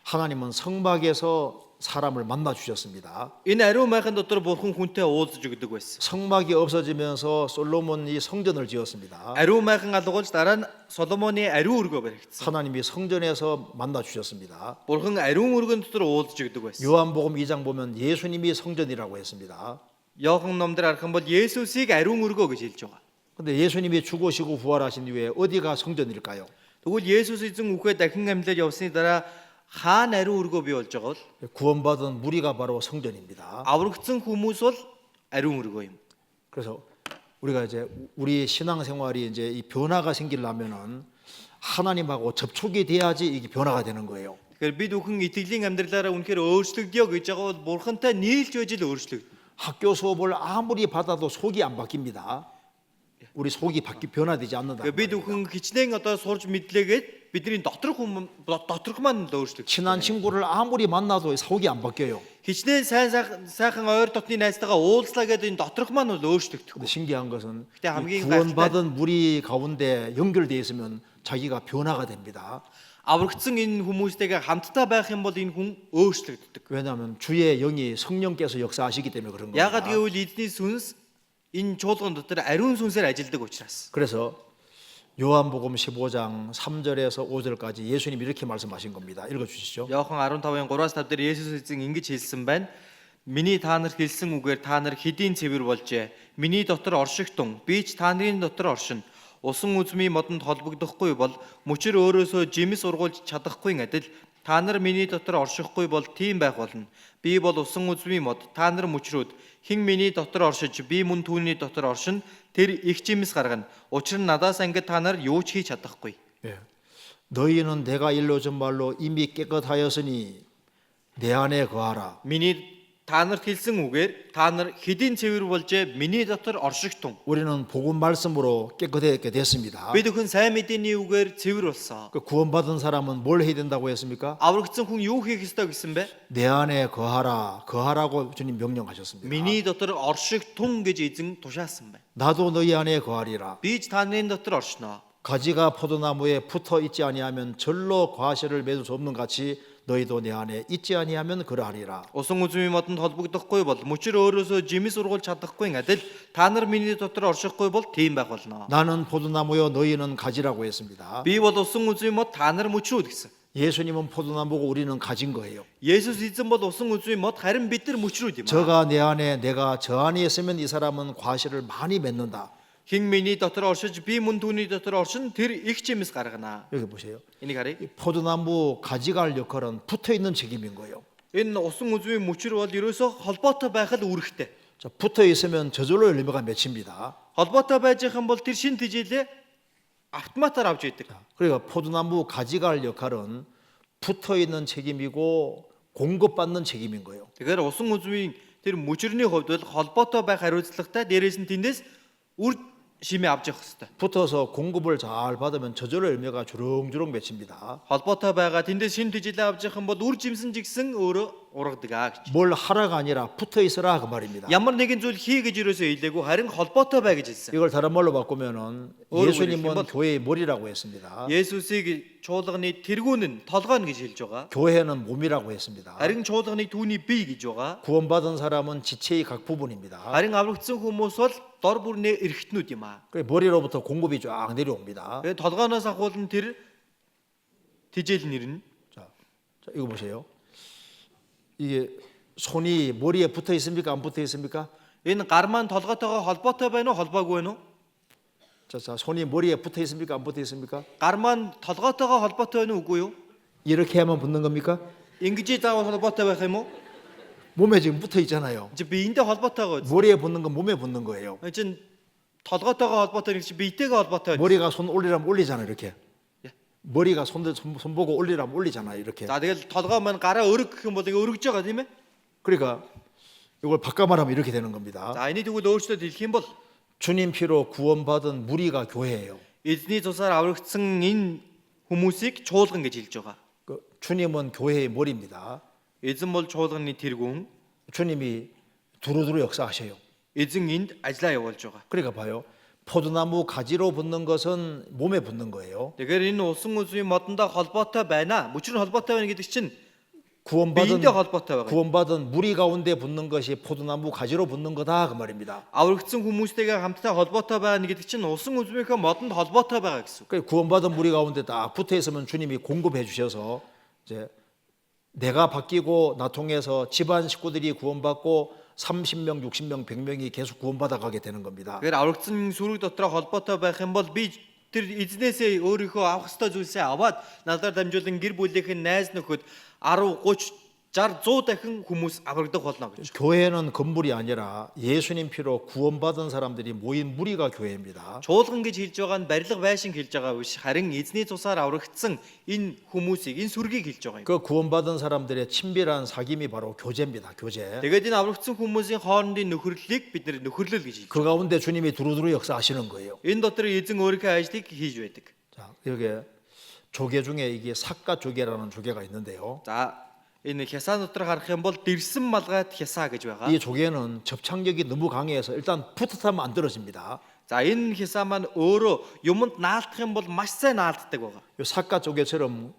하나님은 성막에서 사람을 만나 주셨습니다. Энэ ариун майхан дотор бурхан хүнтэй уулзж өгдөг байсан. 성막이 없어지면서 솔로몬이 성전을 지었습니다. Ариун майхан алгуулж дараа нь Соломоны ариун өргөө баригдсан. 하나님이 성전에서 만나 주셨습니다. Бурхан ариун өргөн дотор уулзж өгдөг байсан. 요한복음 2장 보면 예수님이 성전이라고 했습니다. Йохан номдэр харах юм бол Есүсийг ариун өргөө гэж хэлж байгаа. 근데 예수님이 죽으시고 부활하신 이후에 어디가 성전일까요? Тэгвэл Есүс эзэн үхээ дахин амьлаад явсны дараа хаана ариун өргөө бий болж байгаа бол 구원받은 무리가 바로 성전입니다. аврагдсан хүмүүс бол ариун өргөө юм. 그래서 우리가 이제 우리 신앙생활이 이제 이 변화가 생기려면은 하나님하고 접촉이 돼야지 이게 변화가 되는 거예요. Тэгэхээр бид бүхэн итгэлийн амьдралаараа үнэхээр өөрчлөгдөё гэж байгаа бол бурхантай нийлж байж л өөрчлөгдөн. 학교 수업을 아무리 받아도 속이 안 바뀝니다. 우리 속이 변화되지 않는다. Бид бүхэн хичнээн одоо сурж мэдлээгээд бидний доторх маань л өөрчлөгдсөн. 친한 친구를 아무리 만나도 속이 안 바뀌어요. Хичнээн сайхан ойр дотны найзтайгаа уулзлаа гэдэг энэ доторх маань бол өөрчлөгдөхгүй. 근데 신기한 것은 그때 хамгийн 이 구원받은 무리 가운데 연결되어 있으면 자기가 변화가 됩니다. Аврагдсан энэ хүмүүстэйгээ хамтдаа байх юм бол энэ хүн өөрчлөгддөг. 왜냐하면 주의 영이 성령께서 역사하시기 때문에 그런 Яагаад 겁니다. гэвэл эзний сүнс энэ чуулган дотор ариун сүнсээр ажилладаг учраас. 그래서 요한복음 15장 3절에서 5절까지 예수님이 이렇게 말씀하신 겁니다. 읽어 주시죠. Йохан 15-ын 3-5 дээр Есүс эзэн ингэж хэлсэн байна. Миний та нарт хэлсэн үгээр та нар хэдийн цэвэр болжээ. Миний дотор оршигтун, би ч та нарын дотор оршин. Усан үзмийн модонд холбогдохгүй бол мөчөр өөрөөсөө жимс ургуулж чадахгүй адил та нар миний дотор оршихгүй бол тийм байх болно. Би бол усан үзмийн мод, та нар мөчрөөд хэн миний дотор оршиж би мөн түүний дотор оршин тэр их жимс гаргана. Учир нь надаас ангид та нар юу ч хийж чадахгүй. 예. 너희는 내가 일러준 말로 이미 깨끗하였으니 내 안에 거하라. Миний та нарт хэлсэн үгээр та нар хэдийн цэвэр болжээ. Миний дотор оршигтун. 우리는 복음 말씀으로 깨끗하게 됐습니다. Бид өхөн сайн мэдээний үгээр цэвэр болсон. 그 구원받은 사람은 뭘 해야 된다고 했습니까? Аврагдсан хүн юу хийх ёстой гэсэн бэ? 내 안에 거하라. 거하라고 주님 명령하셨습니다. Миний дотор оршигтун гэж эзэн тушаасан байна. 나도 너희 안에 거하리라. Би ч та нарын дотор оршино. 가지가 포도나무에 붙어 있지 아니하면 절로 과실을 맺을 수 없는 같이 너희도 내 안에 있지 아니하면 그러하리라. Усан үзмийн модонд холбогдохгүй бол мөчөр өөрөөсөө жимс ургуулж чадахгүй адил та нар миний дотор оршихгүй бол тийм байх болно. 나는 포도나무요 너희는 가지라고 했습니다. Би бол усан үзмийн мод, та нар мөчрүүд гэсэн. 예수님은 포도나무고 우리는 가진 거예요. Есүс эзэн бол усан үзмийн мод, харин бид нар мөчрүүд юм аа. 저가 내 안에 내가 저 안에 있으면 이 사람은 과실을 많이 맺는다. Хэн миний дотор оршиж би мөн түүний дотор оршин тэр их жимс гаргана. 여기 보세요. Энийг харъя. 이 포도나무 가지가 할 역할은 붙어 있는 책임인 거예요. Энэ усан үзмийн мөчр бол ерөөсөө холбоотой байхад үүрэгтэй. 자, 붙어 있으면 저절로 열매가 맺힙니다. холбоотой байж байгаа юм бол тэр шин тижээлээ автоматар авч идэг. 그러니까 포도나무 가지가 할 역할은 붙어 있는 책임이고 공급받는 책임인 거예요. Тэгэхээр усан үзмийн тэр мөчрний хувьд бол холбоотой байх хариуцлагатай, дээрээс нь тэндээс үр шимээ авч явах хэрэгтэй. 붙어서 공급을 잘 받으면 저절로 열매가 주렁주렁 맺힙니다. холбоотой байгаа тэндээс шин тижээлээ авч явах юм бол үр жимсэн жигсэн өөрөө ургадаг аа гэж. 뭘 하라가 아니라 붙어 있으라 그 말입니다. Ямар нэгэн зүйл хий гэж ерөөсөө хэлээгүй, харин холбоотой бай гэж хэлсэн. 이걸 다른 말로 바꾸면은 어려운 예수님은 일이지만- 교회의 머리라고 했습니다. Есүсийг чуулганы тэргүүн нь толгой нь гэж хэлж байгаа. 교회는 몸이라고 했습니다. харин чуулганы түүний бие гэж байгаа. 구원받은 사람은 지체의 각 부분입니다. харин аврагдсан хүмүүс бол дор бүрний эрхтнүүд юм аа. 그 머리로부터 공급이 쫙 내려옵니다. Тэгээд толгойноос ахуулан тэр тижэл нэрнэ. 자, 이거 보세요. 이게 손이 머리에 붙어 있습니까? 안 붙어 있습니까? Энэ гар маань толгойтойгоо холбоотой байна уу, холбоогүй байна уу? 자, 손이 머리에 붙어 있습니까? 안 붙어 있습니까? Гар маань толгойтойгоо холбоотой байна уу, үгүй юу? 이렇게 하면 붙는 겁니까? Ингэж заавал холбоотой байх юм уу? 몸에 지금 붙어 있잖아요. Чи биендээ холбоотойгоо. 머리에 붙는 건 몸에 붙는 거예요. чин толгойтойгоо холбоотой нэг чи биетэйгээ холбоотой байна. 머리가 손 올리라면 올리잖아요, 이렇게. 예. 머리가 손 보고 올리라면 올리잖아요, 이렇게. За тэгэл толгой маань гараа өрг гэх юм бол ингээ өргөж байгаа тийм ээ. 그러니까 이걸 바꿔 말하면 이렇게 되는 겁니다. За энийг тэгвэл өөрчлөлт хэлэх юм бол 주님 피로 구원받은 무리가 교회예요. эзний цусаар аврагдсан энэ хүмүүсийг чуулган гэж хэлж байгаа. 그 주님은 교회의 머리입니다. Эзэн бол чуулганы тэргүүн. 주님이 두루두루 역사하셔요. Эзэн энд ажиллаа явуулж байгаа. 그러니까 봐요. 포도나무 가지로 붙는 것은 몸에 붙는 거예요. Тэгэхээр энэ усан үзмийн модондоо холбоотой байна. Мөчр нь холбоотой байна гэдэг чинь 구원받은 биендээ холбоотой байгаа. 구원받은 무리 가운데 붙는 것이 포도나무 가지로 붙는 거다 그 말입니다. аврагдсан хүмүүстэйгээ хамтдаа холбоотой байна гэдэг чинь усан үзмийнхээ модонд холбоотой байгаа гэсэн. 그 구원받은 무리 가운데 딱 붙어 있으면 주님이 공급해 주셔서 이제 내가 바뀌고 나 통해서 집안 식구들이 구원받고 30명, 60명, 100명이 계속 구원받아 가게 되는 겁니다. Тэгэхээр аврагдсан сүрэг дотроо холбоотой байх юм бол би тэр эзнээсээ өөрийнхөө авах ёстой зүйлсээ аваад надаар дамжуулан гэр бүлийнхэн найз нөхөд 10, 30, 60, 100 дахин хүмүүс аврагдах болно гэж. 교회는 건물이 아니라 예수님 피로 구원받은 사람들이 모인 무리가 교회입니다. Чуулган гэж хэлж байгаа нь барилга байшин хэлж байгаа биш, харин эзний цусаар аврагдсан энэ хүмүүсийг, энэ сүргийг хэлж байгаа юм. 그 구원받은 사람들의 친밀한 사귐이 바로 교제입니다. 교제. Тэгээд энэ аврагдсан хүмүүсийн хоорондын нөхөрлөлийг бид нэр нөхөрлөл гэж хэлж. 그 가운데 주님이 두루두루 역사하시는 거예요. Энэ дотор эзэн өөрийнхөө ажлыг хийж байдаг. 자, 여기에 조개 중에 이게 삭가 조개라는 조개가 있는데요. За энэ хясаа дотор харах юм бол дэрсэн малгайд хясаа гэж байгаа. 이 조개는 접착력이 너무 강해서 일단 붙어타면 안 떨어집니다. За энэ хясаа маань өөрөө юмд наалдах юм бол маш сайн наалддаг байгаа. 이 삭가 조개처럼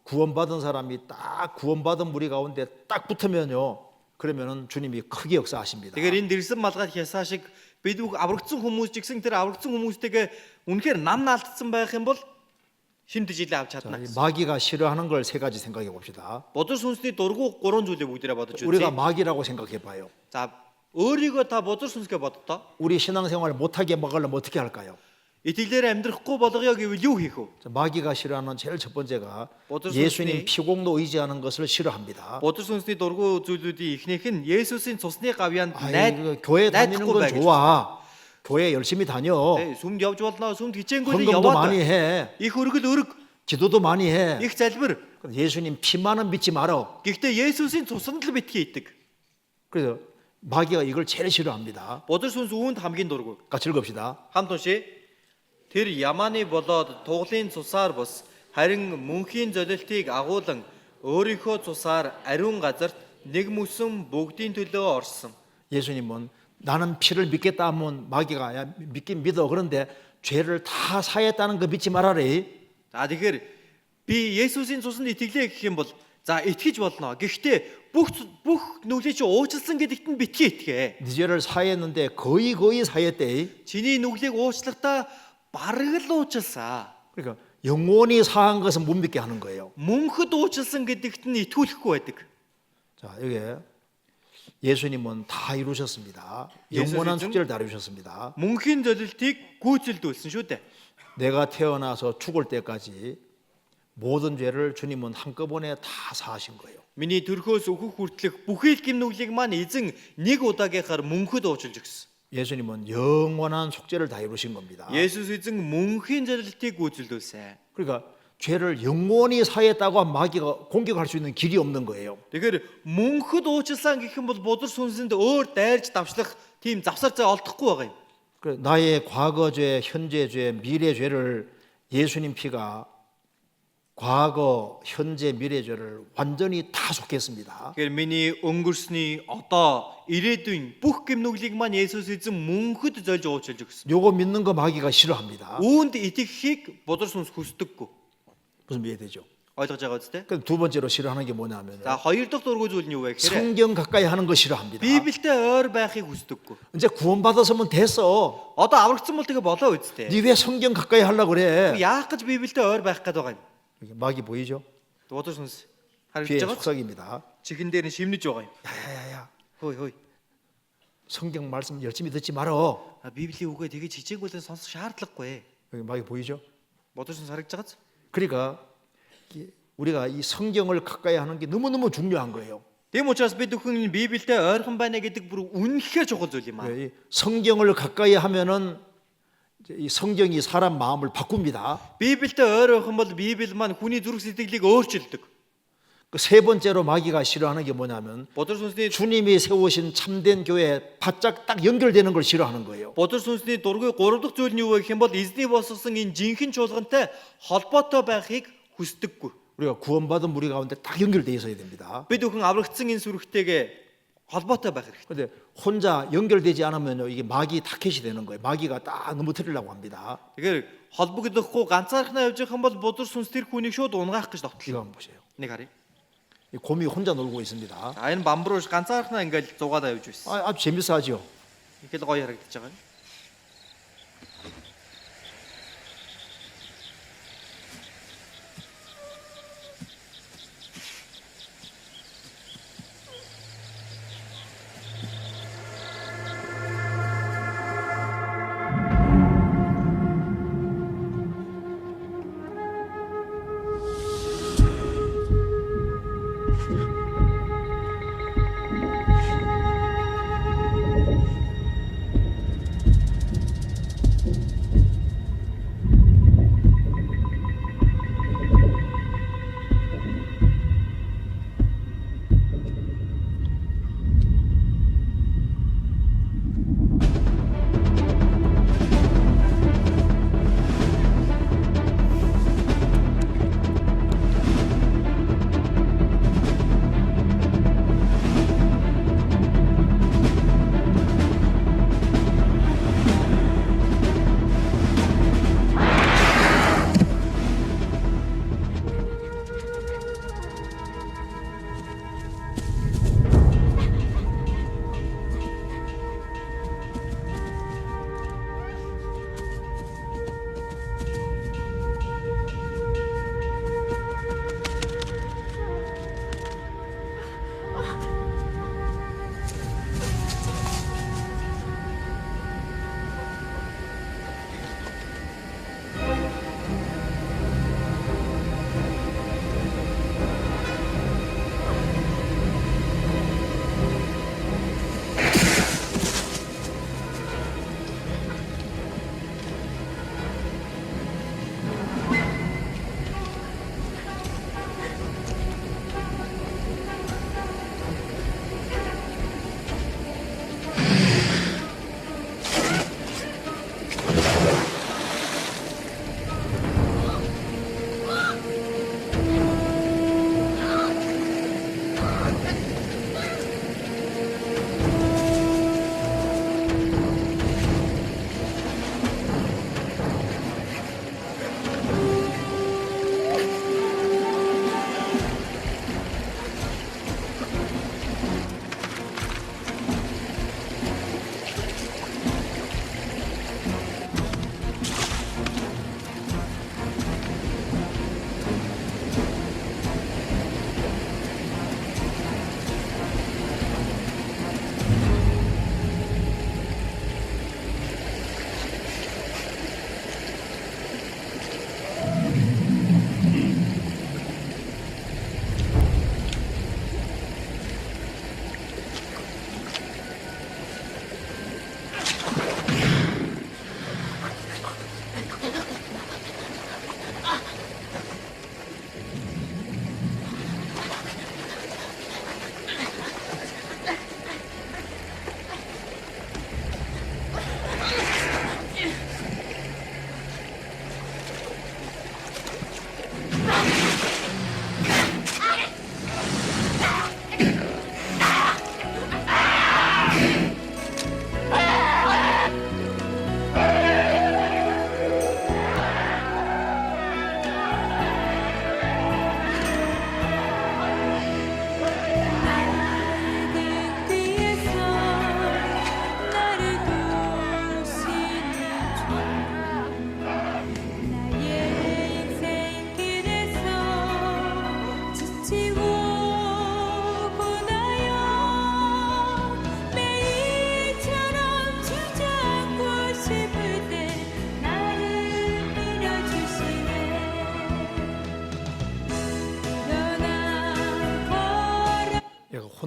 구원받은 사람이 딱 구원받은 무리 가운데 딱 붙으면요. 그러면은 주님이 크게 역사하십니다. Тэгэхээр энэ дэрсэн малгайд хясаа шиг бид аврагдсан хүмүүс ч гэсэн тэр аврагдсан хүмүүстэйгээ үнэхээр нам наалдсан байх юм бол хэмт жилээ авч 자, чадна. 이 마귀가 싫어하는 걸 세 가지 생각해 봅시다. Бодөр сүнсний дургу 3 зүйлийг бүгдээрээ бодож 우리가 үзье. 마귀라고 생각해 봐요. За өөрийгөө та бодөр сүнсгээ боддоо. 우리 신앙생활 못하게 막으려면 어떻게 할까요? Итгэлээр амьдрахгүй болгоё гэвэл юу хийх вэ? 자, 마귀가 싫어하는 제일 첫 번째가 모든 예수님 순순히- 피공로 의지하는 것을 싫어합니다. Бодөр сүнсний дургу зүйлүүдийн ихнийх нь Есүсийн цусны гавьяанд 아이, 교회 다니는 건 байж. 좋아. 교회 열심히 다녀. Сүмд явж болно, сүмд хичээнгүүл 헌금도 많이 яваад 해. их өргөл өрг, 기도도 많이 해. их залбир. 예수님 피만은 믿지 말어. Гэхдээ Есүсийн цусанд л битгий идэг. 그래서 마귀가 이걸 제일 싫어합니다. Бодөр сүнс үүнд хамгийн дургу. 같이 읽읍시다. Хамт уншия. Тэр ямааны болоод тугалын цусаар бус харин мөнхийн золилтыг агуулan өөрийнхөө цусаар ариун газарт нэг мүсэн бүгдийн төлөө орсон. 예수님은 나는 피를 믿겠다 하면 마귀가 야, 믿긴 믿어. 그런데 죄를 다 사했다는 거 믿지 말아래. За тэгэхээр би Есүсийн цуснд итгэлээ гэх юм бол за итгэж болно. Гэхдээ бүх нүглээ чи уучлсан гэдэгт нь битгий итгэе. 네 죄를 사했는데 거의 사했대. Чиний нүглийг уучлахдаа бараг л уучлаа. 그러니까 영원히 사한 것은 못 믿게 하는 거예요. Мөнхөд уучлсан гэдэгт нь итгүүлэхгүй байдаг. 자, 여기 예수님은 다 이루셨습니다. 예수님은- 영원한 숙제를 다 이루셨습니다. Мөнхийн золилтыг гүйцэлдүүлсэн шүү дээ. 내가 태어나서 죽을 때까지 모든 죄를 주님은 한꺼번에 다 사하신 거예요. Миний төрхөөс өөхөх хүртэлх бүхий л гим нүглийг маань эзэн нэг удаагийнхаар мөнхөд уучлж өгсөн. 예수님은 영원한 속죄를 다 이루신 겁니다. Есүс эзэн мөнхийн золилтыг гүйцэлдүүлсэн. 그러니까 죄를 영원히 사했다고 하면 마귀가 공격할 수 있는 길이 없는 거예요. Тэгэхээр мөнхөд уучлсан гэх юм бол бодөр сүнсэнд өөр дайрж давшлах тийм завсар зай олдохгүй байгаа юм. 그래서 나의 과거 죄, 현재 죄, 미래 죄를 예수님 피가 과거, 현재, 미래 죄를 완전히 다 속했습니다. Тэгэхээр миний өнгөрсний одоо ирээдүйн бүх гим нүглийг маань Есүс эзэн мөнхөд зольж уучлж өгсөн. 요거 믿는 거 마귀가 싫어합니다. Үүнд итгэхийг бодөр сүнс хүсдэггүй. 무슨 이해되죠? ойлгож байгаа үстэй? 그 두 번째로 싫어하는 게 뭐냐면 За хоёр дахь дургүй зүйл нь юу вэ гэхээр 성경 가까이 하는 거 싫어합니다. Библиэд ойр байхыг хүсдэггүй. 이제 구원받았으면 됐어. Одоо аврагдсан бол тэгээ болоо үстэй. 니 왜 성경 가까이 하려고 그래? Яах гэж Библиэд ойр байх гээд байгаа юм? 이게 마귀 보이죠? Бодөр сүнс 귀의 харагдаж байгаа. 속삭입니다. чихэн дээр нь шимнэж байгаа юм. 야야야야, Хөөе хөөе. 성경 말씀 열심히 듣지 말어. Библийн үгээ тэгээ чичээгүүлэн сонсох шаардлагагүй. 여기 마귀 보이죠? Бодөр сүнс харагдаж байгааз. 그러니까 우리가 이 성경을 가까이 하는 게 너무너무 중요한 거예요. Тэм учраас бид бүхэн Библиэд ойрхон байна гэдэг бүр үнэхээр чухал зүйл юм аа. 이 성경을 가까이 하면은 이제 이 성경이 사람 마음을 바꿉니다. Библиэд ойр байх юм бол Библи маань хүний зүрх сэтгэлийг өөрчилдөг. 그 세 번째로 마귀가 싫어하는 게 뭐냐면 Бодөр сүнсний 주님이 세우신 참된 교회 바짝 딱 연결되는 걸 싫어하는 거예요. Бодөр сүнсний дургүй 3 дахь зүйл нь юу вэ гэх юм бол эзний босгосон энэ жинхэнэ чуулгантай холбоотой байхыг хүсдэггүй. 우리가 구원받은 무리 가운데 딱 연결돼 있어야 됩니다. Бид бүхэн аврагдсан энэ сүрэгтэйгээ холбоотой байх хэрэгтэй. 근데 혼자 연결되지 않으면 이게 마귀 타켓이 되는 거예요. 마귀가 딱 넘어뜨리려고 합니다. Тэгэхээр холбогдохгүй ганцаархнаа явж байгаа юм бол бодөр сүнс тэр хүнийг шууд унгаах гэж 이거 довтлоо. 한번 보세요. Нэг харъя. 이 곰이 혼자 놀고 있습니다. За энэ бамбрууш ганцаархнаа ингээл зугаадаа явж байсан. 아주 재밌어 하죠. Ингээл гоё харагдаж байгаа.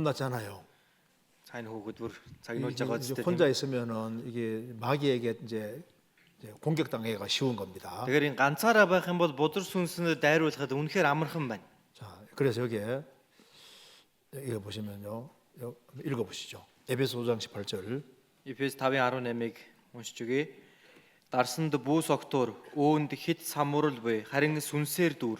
혼났잖아요. сайн хүүхэд бүр цагнуулж байгаа 이제 үстэй. 혼자 있으면은 이게 마귀에게 이제 공격당하기가 쉬운 겁니다. Тэгэхээр энэ ганцаараа байх юм бол бузар сүнснээр дайруулахад үнэхээр амархан байна. 자, 그래서 여기에 이거 보시면요, 읽어보시죠. 에베소 5장 18절. Эфес 5:18-ыг уншиж өгье. Дарсанд бүүс огтур өөнд хит самуурал буй харин сүнсээр дүүр.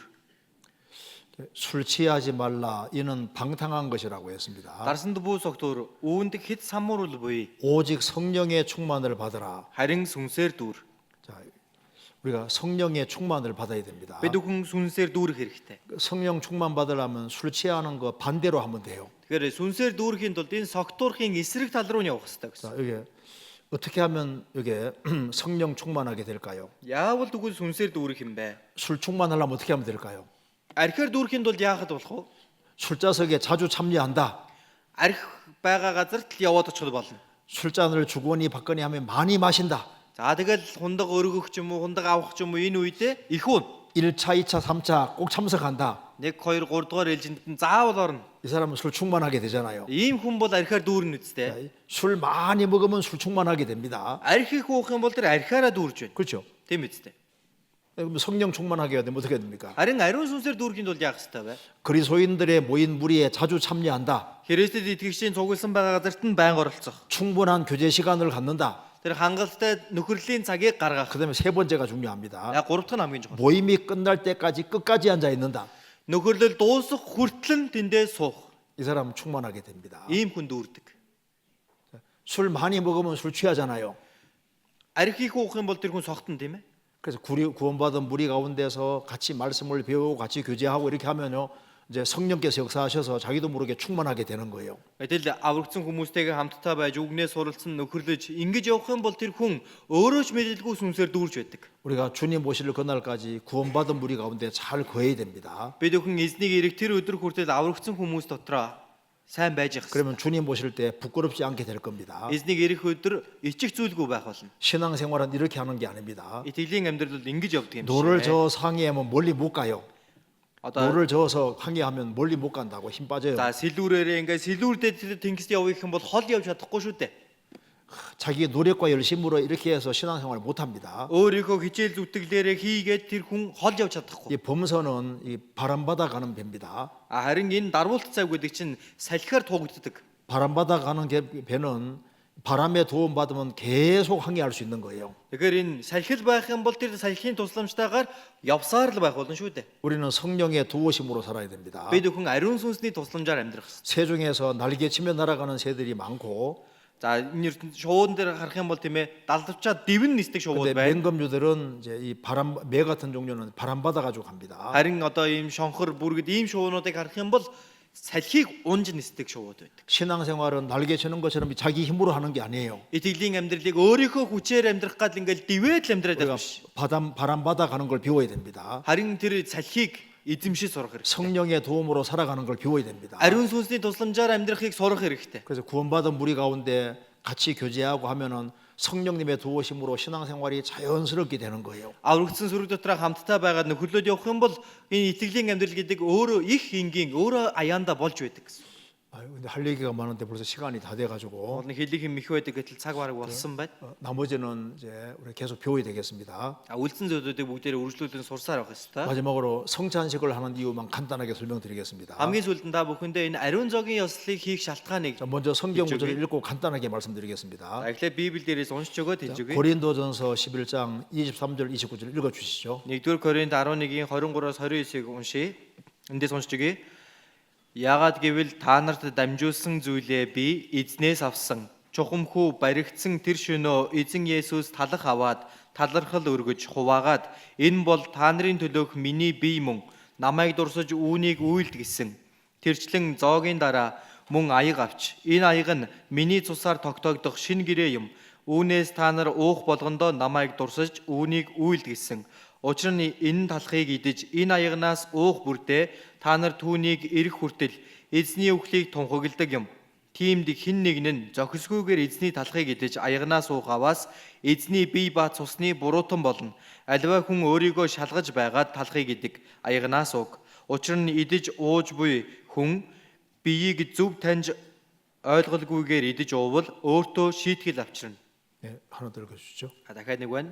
술 취하지 말라. 이는 방탕한 것이라고 했습니다. Дарсанд бүүс огтур өөнд хит самуурал буй 오직 성령의 충만을 받으라. харин сүнсээр дүүр. 자, 우리가 성령의 충만을 받아야 됩니다. Бид бүхэн сүнсээр дүүрэх хэрэгтэй. 성령 충만 받으려면 술 취하는 거 반대로 하면 돼요. Тэгэхээр сүнсээр дүүрэхийн тулд энэ согтуурхийн эсрэг тал руу нь явах хэрэгтэй гэсэн. 자, 여기 어떻게 하면 여기 성령 충만하게 될까요? Яавал тэгвэл сүнсээр дүүрэх юм бэ? 술 충만하려면 어떻게 하면 될까요? Архиар дүүрэхийн тулд яахад болох вэ? 술자석에 자주 참여한다. Арх байгаа газарт л яваад очиход болно. 술잔을 주거니 받거니 하면 많이 마신다. За тэгэл хундаг өргөх ч юм уу, хундаг авах ч юм уу энэ үедээ их үн. 1차, 2차, 3차 꼭 참석한다. 1, 2, 3 дугаар ээлжинд нь заавал орно. 이 사람은 술 충만하게 되잖아요. Ийм хүн бол архиар дүүрнэ үстэй. 술 많이 먹으면 술 충만하게 됩니다. Арх их уух юм бол тэр архиараа дүүрж байна. 그렇죠? Тийм үстэй. 그럼 성령 충만하게 해야 되면 어떻게 됩니까? Харин ариун сүнсээр дүүрхийн тулд яах ёстой вэ? 그리스도인들의 모인 무리에 자주 참여한다. Христэд итгэгчийн цугласан байгаа газарт нь байнга оролцох. 충분한 교제 시간을 갖는다. Тэр хангалттай нөхөрлийн цагийг гаргах. 그다음에 세 번째가 중요합니다. Яг 3 дахь нь хамгийн чухал. 모임이 끝날 때까지 끝까지 앉아 있는다. Нөхөрлөл дуусах хүртэл нь тэндээ суух. 이 사람은 충만하게 됩니다. Ийм хүн дүүрдэг. 술 많이 먹으면 술 취하잖아요. Арх их уух юм бол тэр хүн согтон тийм ээ. 그래서 구원받은 무리 가운데서 같이 말씀을 배우고 같이 교제하고 이렇게 하면요, 이제 성령께서 역사하셔서 자기도 모르게 충만하게 되는 거예요. Гэтэл аврагдсан хүмүүстэйгээ хамтдаа байж үгнээ суралцсан нөхөрлөж ингэж явах юм бол тэр хүн өөрөө ч мэдээлгүй сүнсээр дүүрж байдаг. 우리가 주님 모실 그날까지 구원받은 무리 가운데 잘 거해야 됩니다. Бид өхөн эзнийг ирэх тэр өдөр хүртэл аврагдсан хүмүүс дотроо сайн байж их. 그러면 주님 모실 때 부끄럽지 않게 될 겁니다. Эзнийг ирэх өдөр ичих зүйлгүй байх болно. 신앙생활은 이렇게 하는 게 아닙니다. Итгэлийн амьдрал ингэж явдаг юм 노를 шиг. 저어 항해하면 멀리 못 가요. Одоо 노를 저어서 항해하면 멀리 못 간다고 힘 빠져요. за сэлүүрээрээ ингээ сэлүүрдээ тэнгист явах юм бол хол явж чадахгүй шүү дээ. 자기 노력과 열심으로 이렇게 해서 신앙생활을 못 합니다. Өөрийнхөө хичээл зүтгэлээрээ хийгээд тэр хүн хол явж чадахгүй. 이 범선은 이 바람받아 가는 배입니다. Харин энэ дарвуулт цаг гэдэг чинь салхиар тугддаг. 바람받아 가는 배는 바람에 도움 받으면 계속 항해할 수 있는 거예요. Тэгэхээр энэ салхил байх юм бол тэр салхихийн тусламжтайгаар явсаар л байх болно шүү дээ. 우리는 성령의 도우심으로 살아야 됩니다. Бид өхөн ариун сүнсний тусламжаар амьдрах хэрэгтэй. 새 중에서 날개치며 날아가는 새들이 많고, За энэ ертөнд шувуудан дээр харах юм бол тийм ээ далдавчаад дэвэн нисдэг шувууд 근데 байна. 맹금류들은 이제 이 매 같은 종류는 바람받아 가지고 갑니다. Харин одоо ийм шонхор бүргэд ийм шувуунуудыг харах юм бол салхийг унж нисдэг шувууд байдаг. 신앙생활은 날개치는 것처럼 자기 힘으로 하는 게 아니에요. Итгэлийн амьдралыг өөрийнхөө хүчээр амьдрах гал ингээл дивээл амьдраад 우리가 байгаа биш. 바람받아 가는 걸 배워야 됩니다. Харин тэр салхийг эзэмшиж сурах хэрэгтэй. 성령의 도움으로 살아가는 걸 배워야 됩니다. Ариун сүнсний тусламжаар амьдрахыг сурах хэрэгтэй. 그래서 구원받은 무리 가운데 같이 교제하고 하면은 성령님의 도우심으로 신앙생활이 자연스럽게 되는 거예요. Аврагдсан сүрэг дотроо хамтдаа байгаад нөхөрлөд явах юм бол энэ итгэлийн амьдрал гэдэг өөрөө их энгийн өөрөө аяанда болж байдаг гэсэн. 근데 할 얘기가 많은데 벌써 시간이 다 돼가지고 Олон хэлэх юм их байдаг гэтэл цаг бараг болсон байна. 나머지는 이제 우리 계속 배워야 되겠습니다. Үлдсэн зүйлүүдийг бүгдээрээ үргэлжлүүлэн сурсаар байх ёстой. 마지막으로 성찬식을 하는 이유만 간단하게 설명드리겠습니다. Хамгийн сүүлд нь та бүхэндээ энэ ариун зоогийн ёслолыг хийх шалтгааныг 자, 먼저 성경 구절을 읽고 간단하게 말씀드리겠습니다. эхлээд Библи дээрээс уншиж өгөөд хэлж өгье. 고린도전서 11장 23절 29절 읽어 주시죠. 1-р Коринт 11-ийн 23-аас 29-ыг уншийе. Эндээс уншиж өгье. Яагаад гэвэл та нарт дамжуулсан зүйлээ би эзнээс авсан. Чухамхүү баригдсан тэр шөнөө эзэн Есүс талах аваад талархал өргөж хуваагаад энэ бол та нарын төлөөх миний бие мөн намайг дурсаж үүнийг үйлд гэсэн. Тэрчлэн зоогийн дараа мөн аяг авч энэ аяг нь миний цусаар тогтоогдох шин гэрээ юм. Үүнээс та нар уух болгондоо намайг дурсаж үүнийг үйлд гэсэн. Учир нь энэ талхыг идэж энэ аягнаас уух бүртээ та нар түүнийг ирэх хүртэл эзний үхлийг тунхагладаг юм. Тиймд хэн нэгэн нь зохисгүйгээр эзний талхыг идэж аягнаас уух аваас эзний бие ба цусны буруутан болно. Аливаа хүн өөрийгөө шалгаж байгаад талхыг идэг аягнаас ууг. Учир нь идэж ууж буй хүн биеийг зөв таньж ойлголгүйгээр идэж уувал өөртөө шийтгэл авчирна. 네, 하나 더 읽어주시죠. Дахиад нэг байна.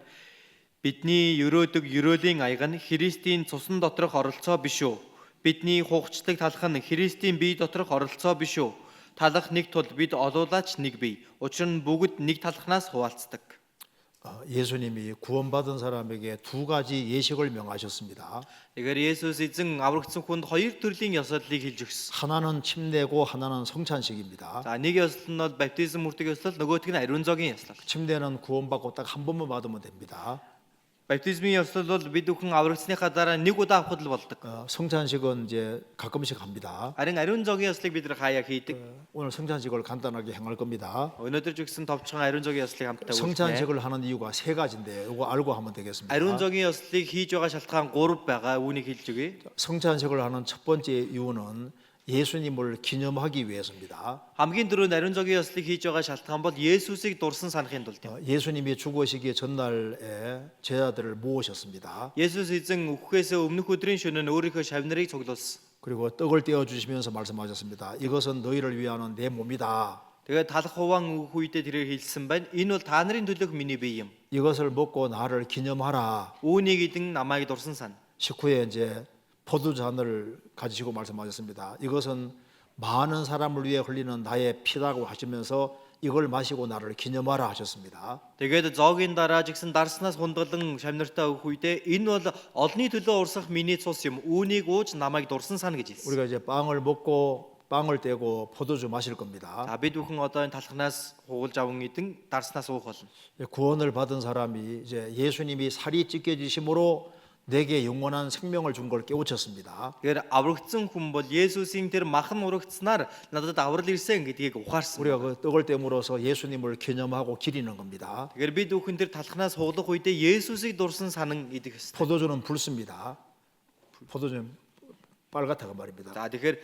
Бидний өрөөдөг өрөөлийн аяга нь Христийн цусан доторх оролцоо биш үү? Бидний хугацдаг талах нь Христийн бие доторх оролцоо биш үү? Талах нэг тул бид олуулаач нэг бие. Учир нь бүгд нэг талхнаас хуваалцдаг. 예수님이 구원받은 사람에게 두 가지 예식을 명하셨습니다. Тэгэхээр Есүс эзэн аврагдсан хүнд хоёр төрлийн ёслолыг хэлж өгсөн. 하나는 침례고 하나는 성찬식입니다. За нэг ёслол нь бол баптизм мөрдөх ёслол, нөгөөх нь ариун зоогийн ёслол. 침례는 구원받고 딱 한 번만 받으면 됩니다. Баптизмын ёслол бол бид бүхэн аврагдсныхаа дараа нэг удаа авахд л болдог. 성찬식은 이제 가끔씩 합니다. Харин ариун зоогийн ёслыг бид нар хаяа хийдэг. 오늘 성찬식을 간단하게 행할 겁니다. Өнөөдөр ч гэсэн товчхон ариун зоогийн ёслыг хамтдаа үйлдэнэ. 성찬식을 하는 이유가 세 가지인데 이거 알고 하면 되겠습니다. 아리ун зоогийн ёслыг хийж байгаа шалтгаан 3 байгаа. Үүнийг хэлж өгье. 성찬식을 하는 첫 번째 이유는 예수님을 기념하기 위해서입니다. хамгийн түрүүнд ариун зоогийн ёслыг хийж байгаа шалтгаан бол Есүсийг дурсан санахын тулд юм. 예수님이 죽으시기 전날에 제자들을 모으셨습니다. Есүс эзэн үхэхээс өмнөх өдрийн шөнө нь өөрийнхөө шавнарыг цуглуулсан. 그리고 떡을 떼어 주시면서 말씀하셨습니다. 이것은 너희를 위하는 내 몸이다. Тэгээд талах хуван өөх үедээ тэрээр хэлсэн байна. Энэ бол та нарын төлөөх миний бие юм. 이것을 먹고 나를 기념하라. Үүнийг идэн намайг дурсан сан. 식후에 이제 포도잔을 가지시고 말씀하셨습니다. 이것은 많은 사람을 위해 흘리는 나의 피라고 하시면서 이걸 마시고 나를 기념하라 하셨습니다. Тэгээд зоогийн дараа жигсэн дарснаас хундаглан шавнартаа өөх үедээ энэ бол олонний төлөө урсах миний цус юм. Үүнийг ууж намайг дурсан сан гэж хэлсэн. 우리가 이제 빵을 먹고 빵을 떼고 포도주 마실 겁니다. За бид бүхэн одоо энэ талхнаас хугалж аван идэн дарснаас уух болно. 구원을 받은 사람이 이제 예수님이 살이 찢겨지심으로 내게 영원한 생명을 준 걸 깨우쳤습니다. Тэгэхээр аврагдсан хүн бол Есүсийн тэр махан урагдсанаар надад аврал ирсэн гэдгийг ухаарсан. 우리가 그 떡을 떼므로서 예수님을 기념하고 기리는 겁니다. Тэгэхээр бид бүхэн тэр талхнаас хугалах үедээ Есүсийг дурсан санан идэх ёстой. 포도주는 붉습니다. 포도주는 빨갛다고 말입니다. За тэгэхээр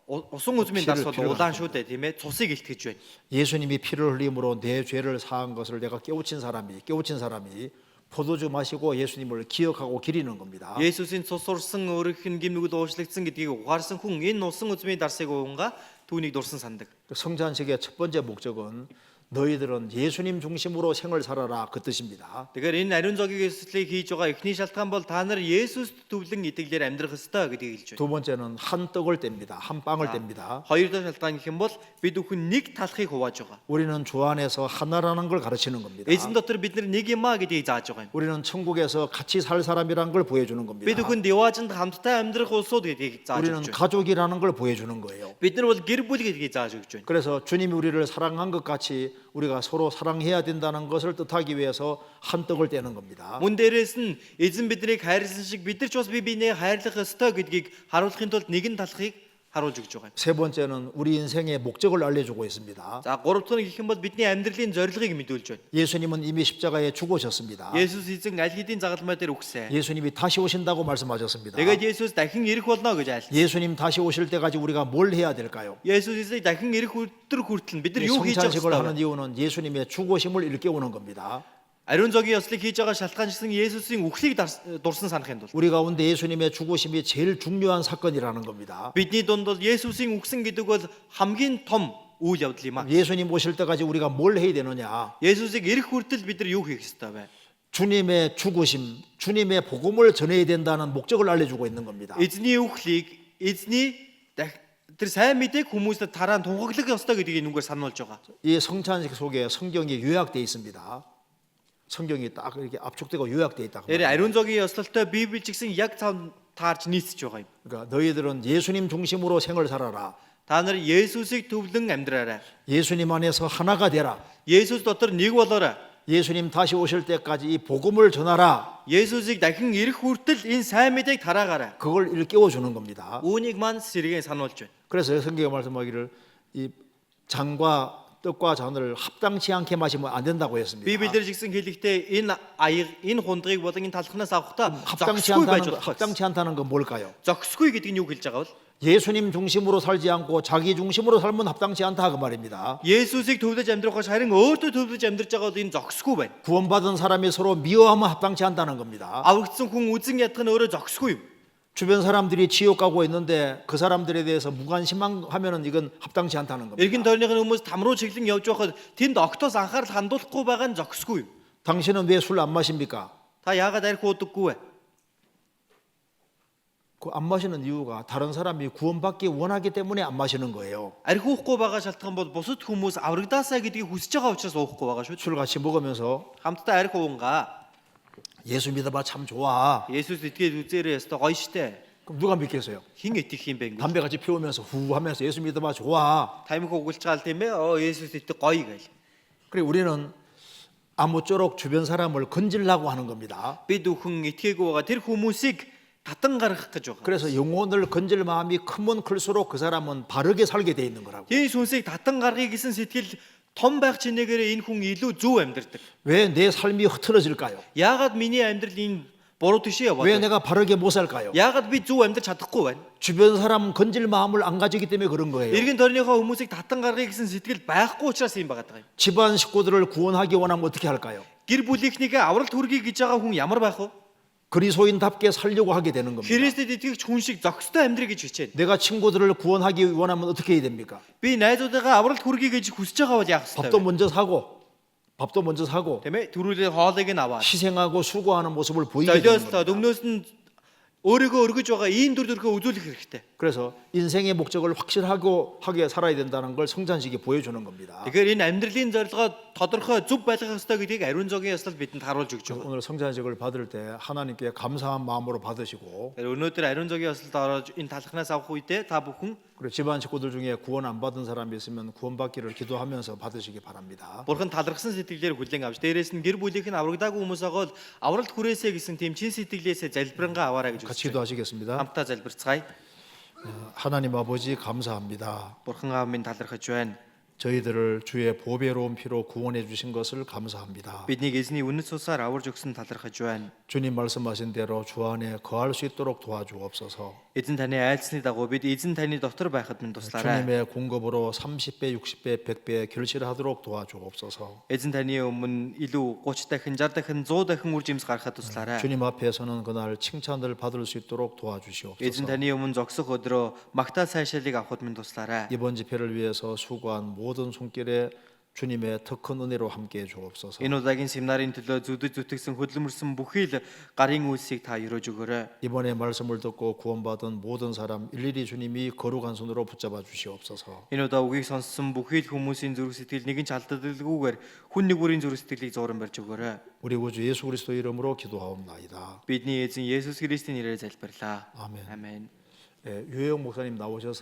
усан үзмийн дарс бол улаан шүү дээ, тийм ээ. Цусыг илтгэж байна. 예수님이 피를 흘림으로 내 죄를 사한 것을 내가 깨우친 사람이 포도주 마시고 예수님을 기억하고 기리는 겁니다. Есүсийн цус урсан өөрийнх нь гимнүгэл уушлагдсан гэдгийг ухаарсан хүн энэ усан үзмийн дарсыг уунга түүнийг дурсан сандаг. 성찬식의 첫 번째 목적은 너희들은 예수님 중심으로 생을 살아라 그 뜻입니다. Тэгэхээр энэ ариун зоогийн ёслыг хийж байгаа эхний шалтгаан бол та нар Есүст төвлөн итгэлээр амьдрах ёстой гэдгийг хэлж байна. 두 번째는 한 떡을 뗍니다. 한 빵을 뗍니다. Хоёр дахь шалтгаан гэх юм бол бид бүхэн нэг талхыг хувааж байгаа. 우리는 주 안에서 하나라는 걸 가르치는 겁니다. Эзэн дотор бид нар нэг юмаа гэдгийг зааж байгаа юм. 우리는 천국에서 같이 살 사람이라는 걸 보여주는 겁니다. Бид бүхэн деважинд хамтдаа амьдрах улсууд гэдгийг зааж 우리는 өгч байна. 가족이라는 걸 보여주는 거예요. Бид нар бол гэр бүл гэдгийг зааж өгч байна. 그래서 주님이 우리를 사랑한 것 같이 우리가 서로 사랑해야 된다는 것을 뜻하기 위해서 한 떡을 떼는 겁니다. Мөн дээрээс нь эзэн биднийг хайрласан шиг бид нар ч бас бие биенээ хайрлах ёстой гэдгийг харуулахын тулд нэгэн талхыг харуулж өгч байгаа юм. 세 번째는 우리 인생의 목적을 알려주고 있습니다. За гурав дахь нь гэх юм бол бидний амьдралын зорилгыг мэдүүлж байна. 예수님은 이미 십자가에 죽으셨습니다. Есүс эзэн аль хэдийн загалмай дээр үхсэн. 예수님이 다시 오신다고 말씀하셨습니다. Тэгээд Есүс дахин ирэх болно гэж айлтсан. 예수님 다시 오실 때까지 우리가 뭘 해야 될까요? Есүс эзэн дахин ирэх өдөр хүртэл бид нар юу хийж явах 성찬식을 하는 вэ? 이유는 예수님의 죽으심을 일깨우는 겁니다. 아리ун зоогийн ёслыг хийж байгаа шалтгаан чинь Есүсийн үхлийг дурсан санахын тулд. 우리 가운데 예수님의 죽으심이 제일 중요한 사건이라는 겁니다. Бидний дунд бол Есүсийн үхсэн гэдэг бол хамгийн том үйл явдал юм аа. 예수님 오실 때까지 우리가 뭘 해야 되느냐? Есүсийг ирэх хүртэл бид нар юу хийх ёстой вэ? 주님의 죽으심, 주님의 복음을 전해야 된다는 목적을 알려주고 있는 겁니다. Эзний үхлийг, эзний тэр сайн мэдээг хүмүүст тараа тунхаглах ёстой гэдгийг нүгээр сануулж байгаа. 이 성찬식 속에 성경이 요약되어 있습니다. 성경이 딱 이렇게 압축되고 요약되어 있다고. Тэр 아리ун зоогийн ёслолтой Библи ч гэсэн яг таарч нийцэж байгаа юм. 그러니까 너희들은 예수님 중심으로 생을 살아라. Та нар Есүсийг төвлөн амьдраарай. 예수님 안에서 하나가 되라. Есүс дотор нэг болоорой. 예수님 다시 오실 때까지 이 복음을 전하라. Есүсийг дахин ирэх хүртэл энэ сайн мэдээг тараагаарай. 그걸 일깨워 주는 겁니다. Үүнийг маань сэргээн сануулж байна. 그래서 성경에 말씀하기를 이 잔과 떡과 잔을 합당치 않게 마시면 안 된다고 했습니다. Библиэр жигсэн хэлэхдээ энэ аяг, энэ хундгийг болон энэ талхнаас авахдаа 합당치 않다는 건 뭘까요? зогсгүй гэдэг нь юу хэлж байгаа бол 예수님 중심으로 살지 않고 자기 중심으로 살면 합당치 않다 그 말입니다. Есүсийг төвлөж амьдрахаас харин өөртөө төвлөж амьдрж байгаа бол энэ зогсгүй байна. 구원받은 사람이 서로 미워하면 합당치 않다는 겁니다. Аврагдсан хүн үзэн ядах нь өөрөө зогсгүй юм. 주변 사람들이 지옥 가고 있는데 그 사람들에 대해서 무관심하면은 이건 합당치 않다는 겁니다. Эргэн тойрны хүмүүс там руу чиглэн явж байхад тэнд октоос анхаарал хандуулахгүй байгаа нь зохисгүй юу? 당신은 왜 술 안 마십니까? Та яагаад арх уудаггүй вэ? 그 안 마시는 이유가 다른 사람이 구원받기 원하기 때문에 안 마시는 거예요. Арх уухгүй байгаа шалтгаан бол бусад хүмүүс аврагдаасаа гэдгийг хүсэж байгаа учраас уухгүй байгаа шүү. 술 같이 먹으면서 Хамтдаа арх уунгаа. 예수 믿어봐 참 좋아. Есүс итгээд үзээрэй өстой гоё штэ. 그럼 누가 믿겠어요? Хин итгэх юм бэ ингэ? 담배 같이 피우면서 후 하면서 예수 믿어봐 좋아. Тамхи угуулж гаал тийм ээ. Есүс итэх гоё гээл. 그래 우리는 아무쪼록 주변 사람을 건질라고 하는 겁니다. Бид бүхэн итгээгүй байгаа тэр хүмүүсийг татан гаргах гэж байгаа. 그래서 영혼을 건질 마음이 크면 클수록 그 사람은 바르게 살게 돼 있는 거라고. Тийм сүнсийг татан гаргая гэсэн сэтгэл том байх чинээгээр энэ хүн илүү зөв амьдардаг. 왜 내 삶이 흐트러질까요? Яагаад миний амьдрал энэ буруу төшөө яваад 왜 байна? 내가 바르게 못 살까요? Яагаад би зөв амьдарч чадахгүй байна? 주변 사람 건질 마음을 안 가지기 때문에 그런 거예요. Иргэн тойрныхоо хүмүүсийг татан гаргая гэсэн сэтгэл байхгүй учраас юм байгаа даа. 집안 식구들을 구원하기 원하면 어떻게 할까요? Гэр бүлийнхнийгээ авралт хүргэе гэж байгаа хүн ямар байх вэ? 그리스도인답게 살려고 하게 되는 겁니다. Христэд итгэгч хүн шиг зохистой амьдрыг гэж хичээнэ. 내가 친구들을 구원하기 원하면 어떻게 해야 됩니까? Би найзуудаа авралт хүргэе гэж хүсэж байгаа бол яах ёстой 밥도 вэ? 밥도 먼저 사고 Тийм ээ? Төрүүлээ хоолыг нь аваад. 희생하고 수고하는 모습을 보이게 되는 Золиостоо 겁니다. өмнөөс нь өөрийгөө өргөж байгаа ийм дүр төрхөө үзүүлэх хэрэгтэй. 그래서 인생의 목적을 확실하게 살아야 된다는 걸 성찬식이 보여주는 겁니다. Тэгэхээр энэ амьдралын зорилгоо тодорхой зөв байлгах ёстой гэдгийг ариун зоогийн ёслол бидэнд харуулж өгч байгаа. 오늘 성찬식을 받을 때 하나님께 감사한 마음으로 받으시고 Тэгэхээр өнөөдөр ариун зоогийн ёслолд орж энэ талхнаас авах үедээ та бүхэн 그리고 집안 식구들 중에 구원 안 받은 사람이 있으면 구원받기를 기도하면서 받으시기 바랍니다. Бурхан талархсан сэтгэлээр хүлээн авч дээрээс нь гэр бүлийнх нь аврагдаагүй хүмүүс байгаа бол авралт хүрээсэй гэсэн тийм чин сэтгэлээсээ залбирангаа аваарай гэж 같이 хүсэж байна. 기도하시겠습니다. Хамтдаа залбирцгаая. 하나님 아버지 감사합니다. Бурхан аав минь талархаж байна. 저희들을 주의 보배로운 피로 구원해 주신 것을 감사합니다. Биднийг эзний үнэт цусаар аварж өгсөн талархаж байна. 주님 말씀하신 대로 주 안에 거할 수 있도록 도와주옵소서. Эзэн таны айлсны дагуу бид эзэн таны дотор байхад минь туслаарай. 주님의 공급으로 30배, 60배, 100배 결실하도록 도와주옵소서. Эзэн таны өмнө илүү 30 дахин, 60 дахин, 100 дахин үр жимс гаргахад туслаарай. 주님 앞에서는 그날 칭찬을 받을 수 있도록 Эзэн 도와주시옵소서. таны өмнө зогсох өдрөө магтаал сайшаалыг авахд минь туслаарай. 이번 집회를 위해서 수고한 모든 손길에 주님의 더 큰 은혜로 함께해 주옵소서. Энэ удаагийн семинарын төлөө зүдэд зүтгэсэн хөдөлмөрсөн бүхий л гарын үйлсийг та өрөөж өгөөрэй. 이번에 말씀을 듣고 구원받은 모든 사람 일일이 주님이 거룩한 손으로 붙잡아 주시옵소서. Энэ удаа үгийг сонссон бүхий л хүмүүсийн зүрх сэтгэл нэгэн ч алдагдalgүйгээр хүн нэг бүрийн зүрх сэтгэлийг зууран барьж өгөөрэй. 우리 구주 예수 그리스도 이름으로 기도하옵나이다. Бидний эзэн Есүс Христийн нэрээр залбирлаа. 아멘. Амен. 유혜영 목사님 나오셔서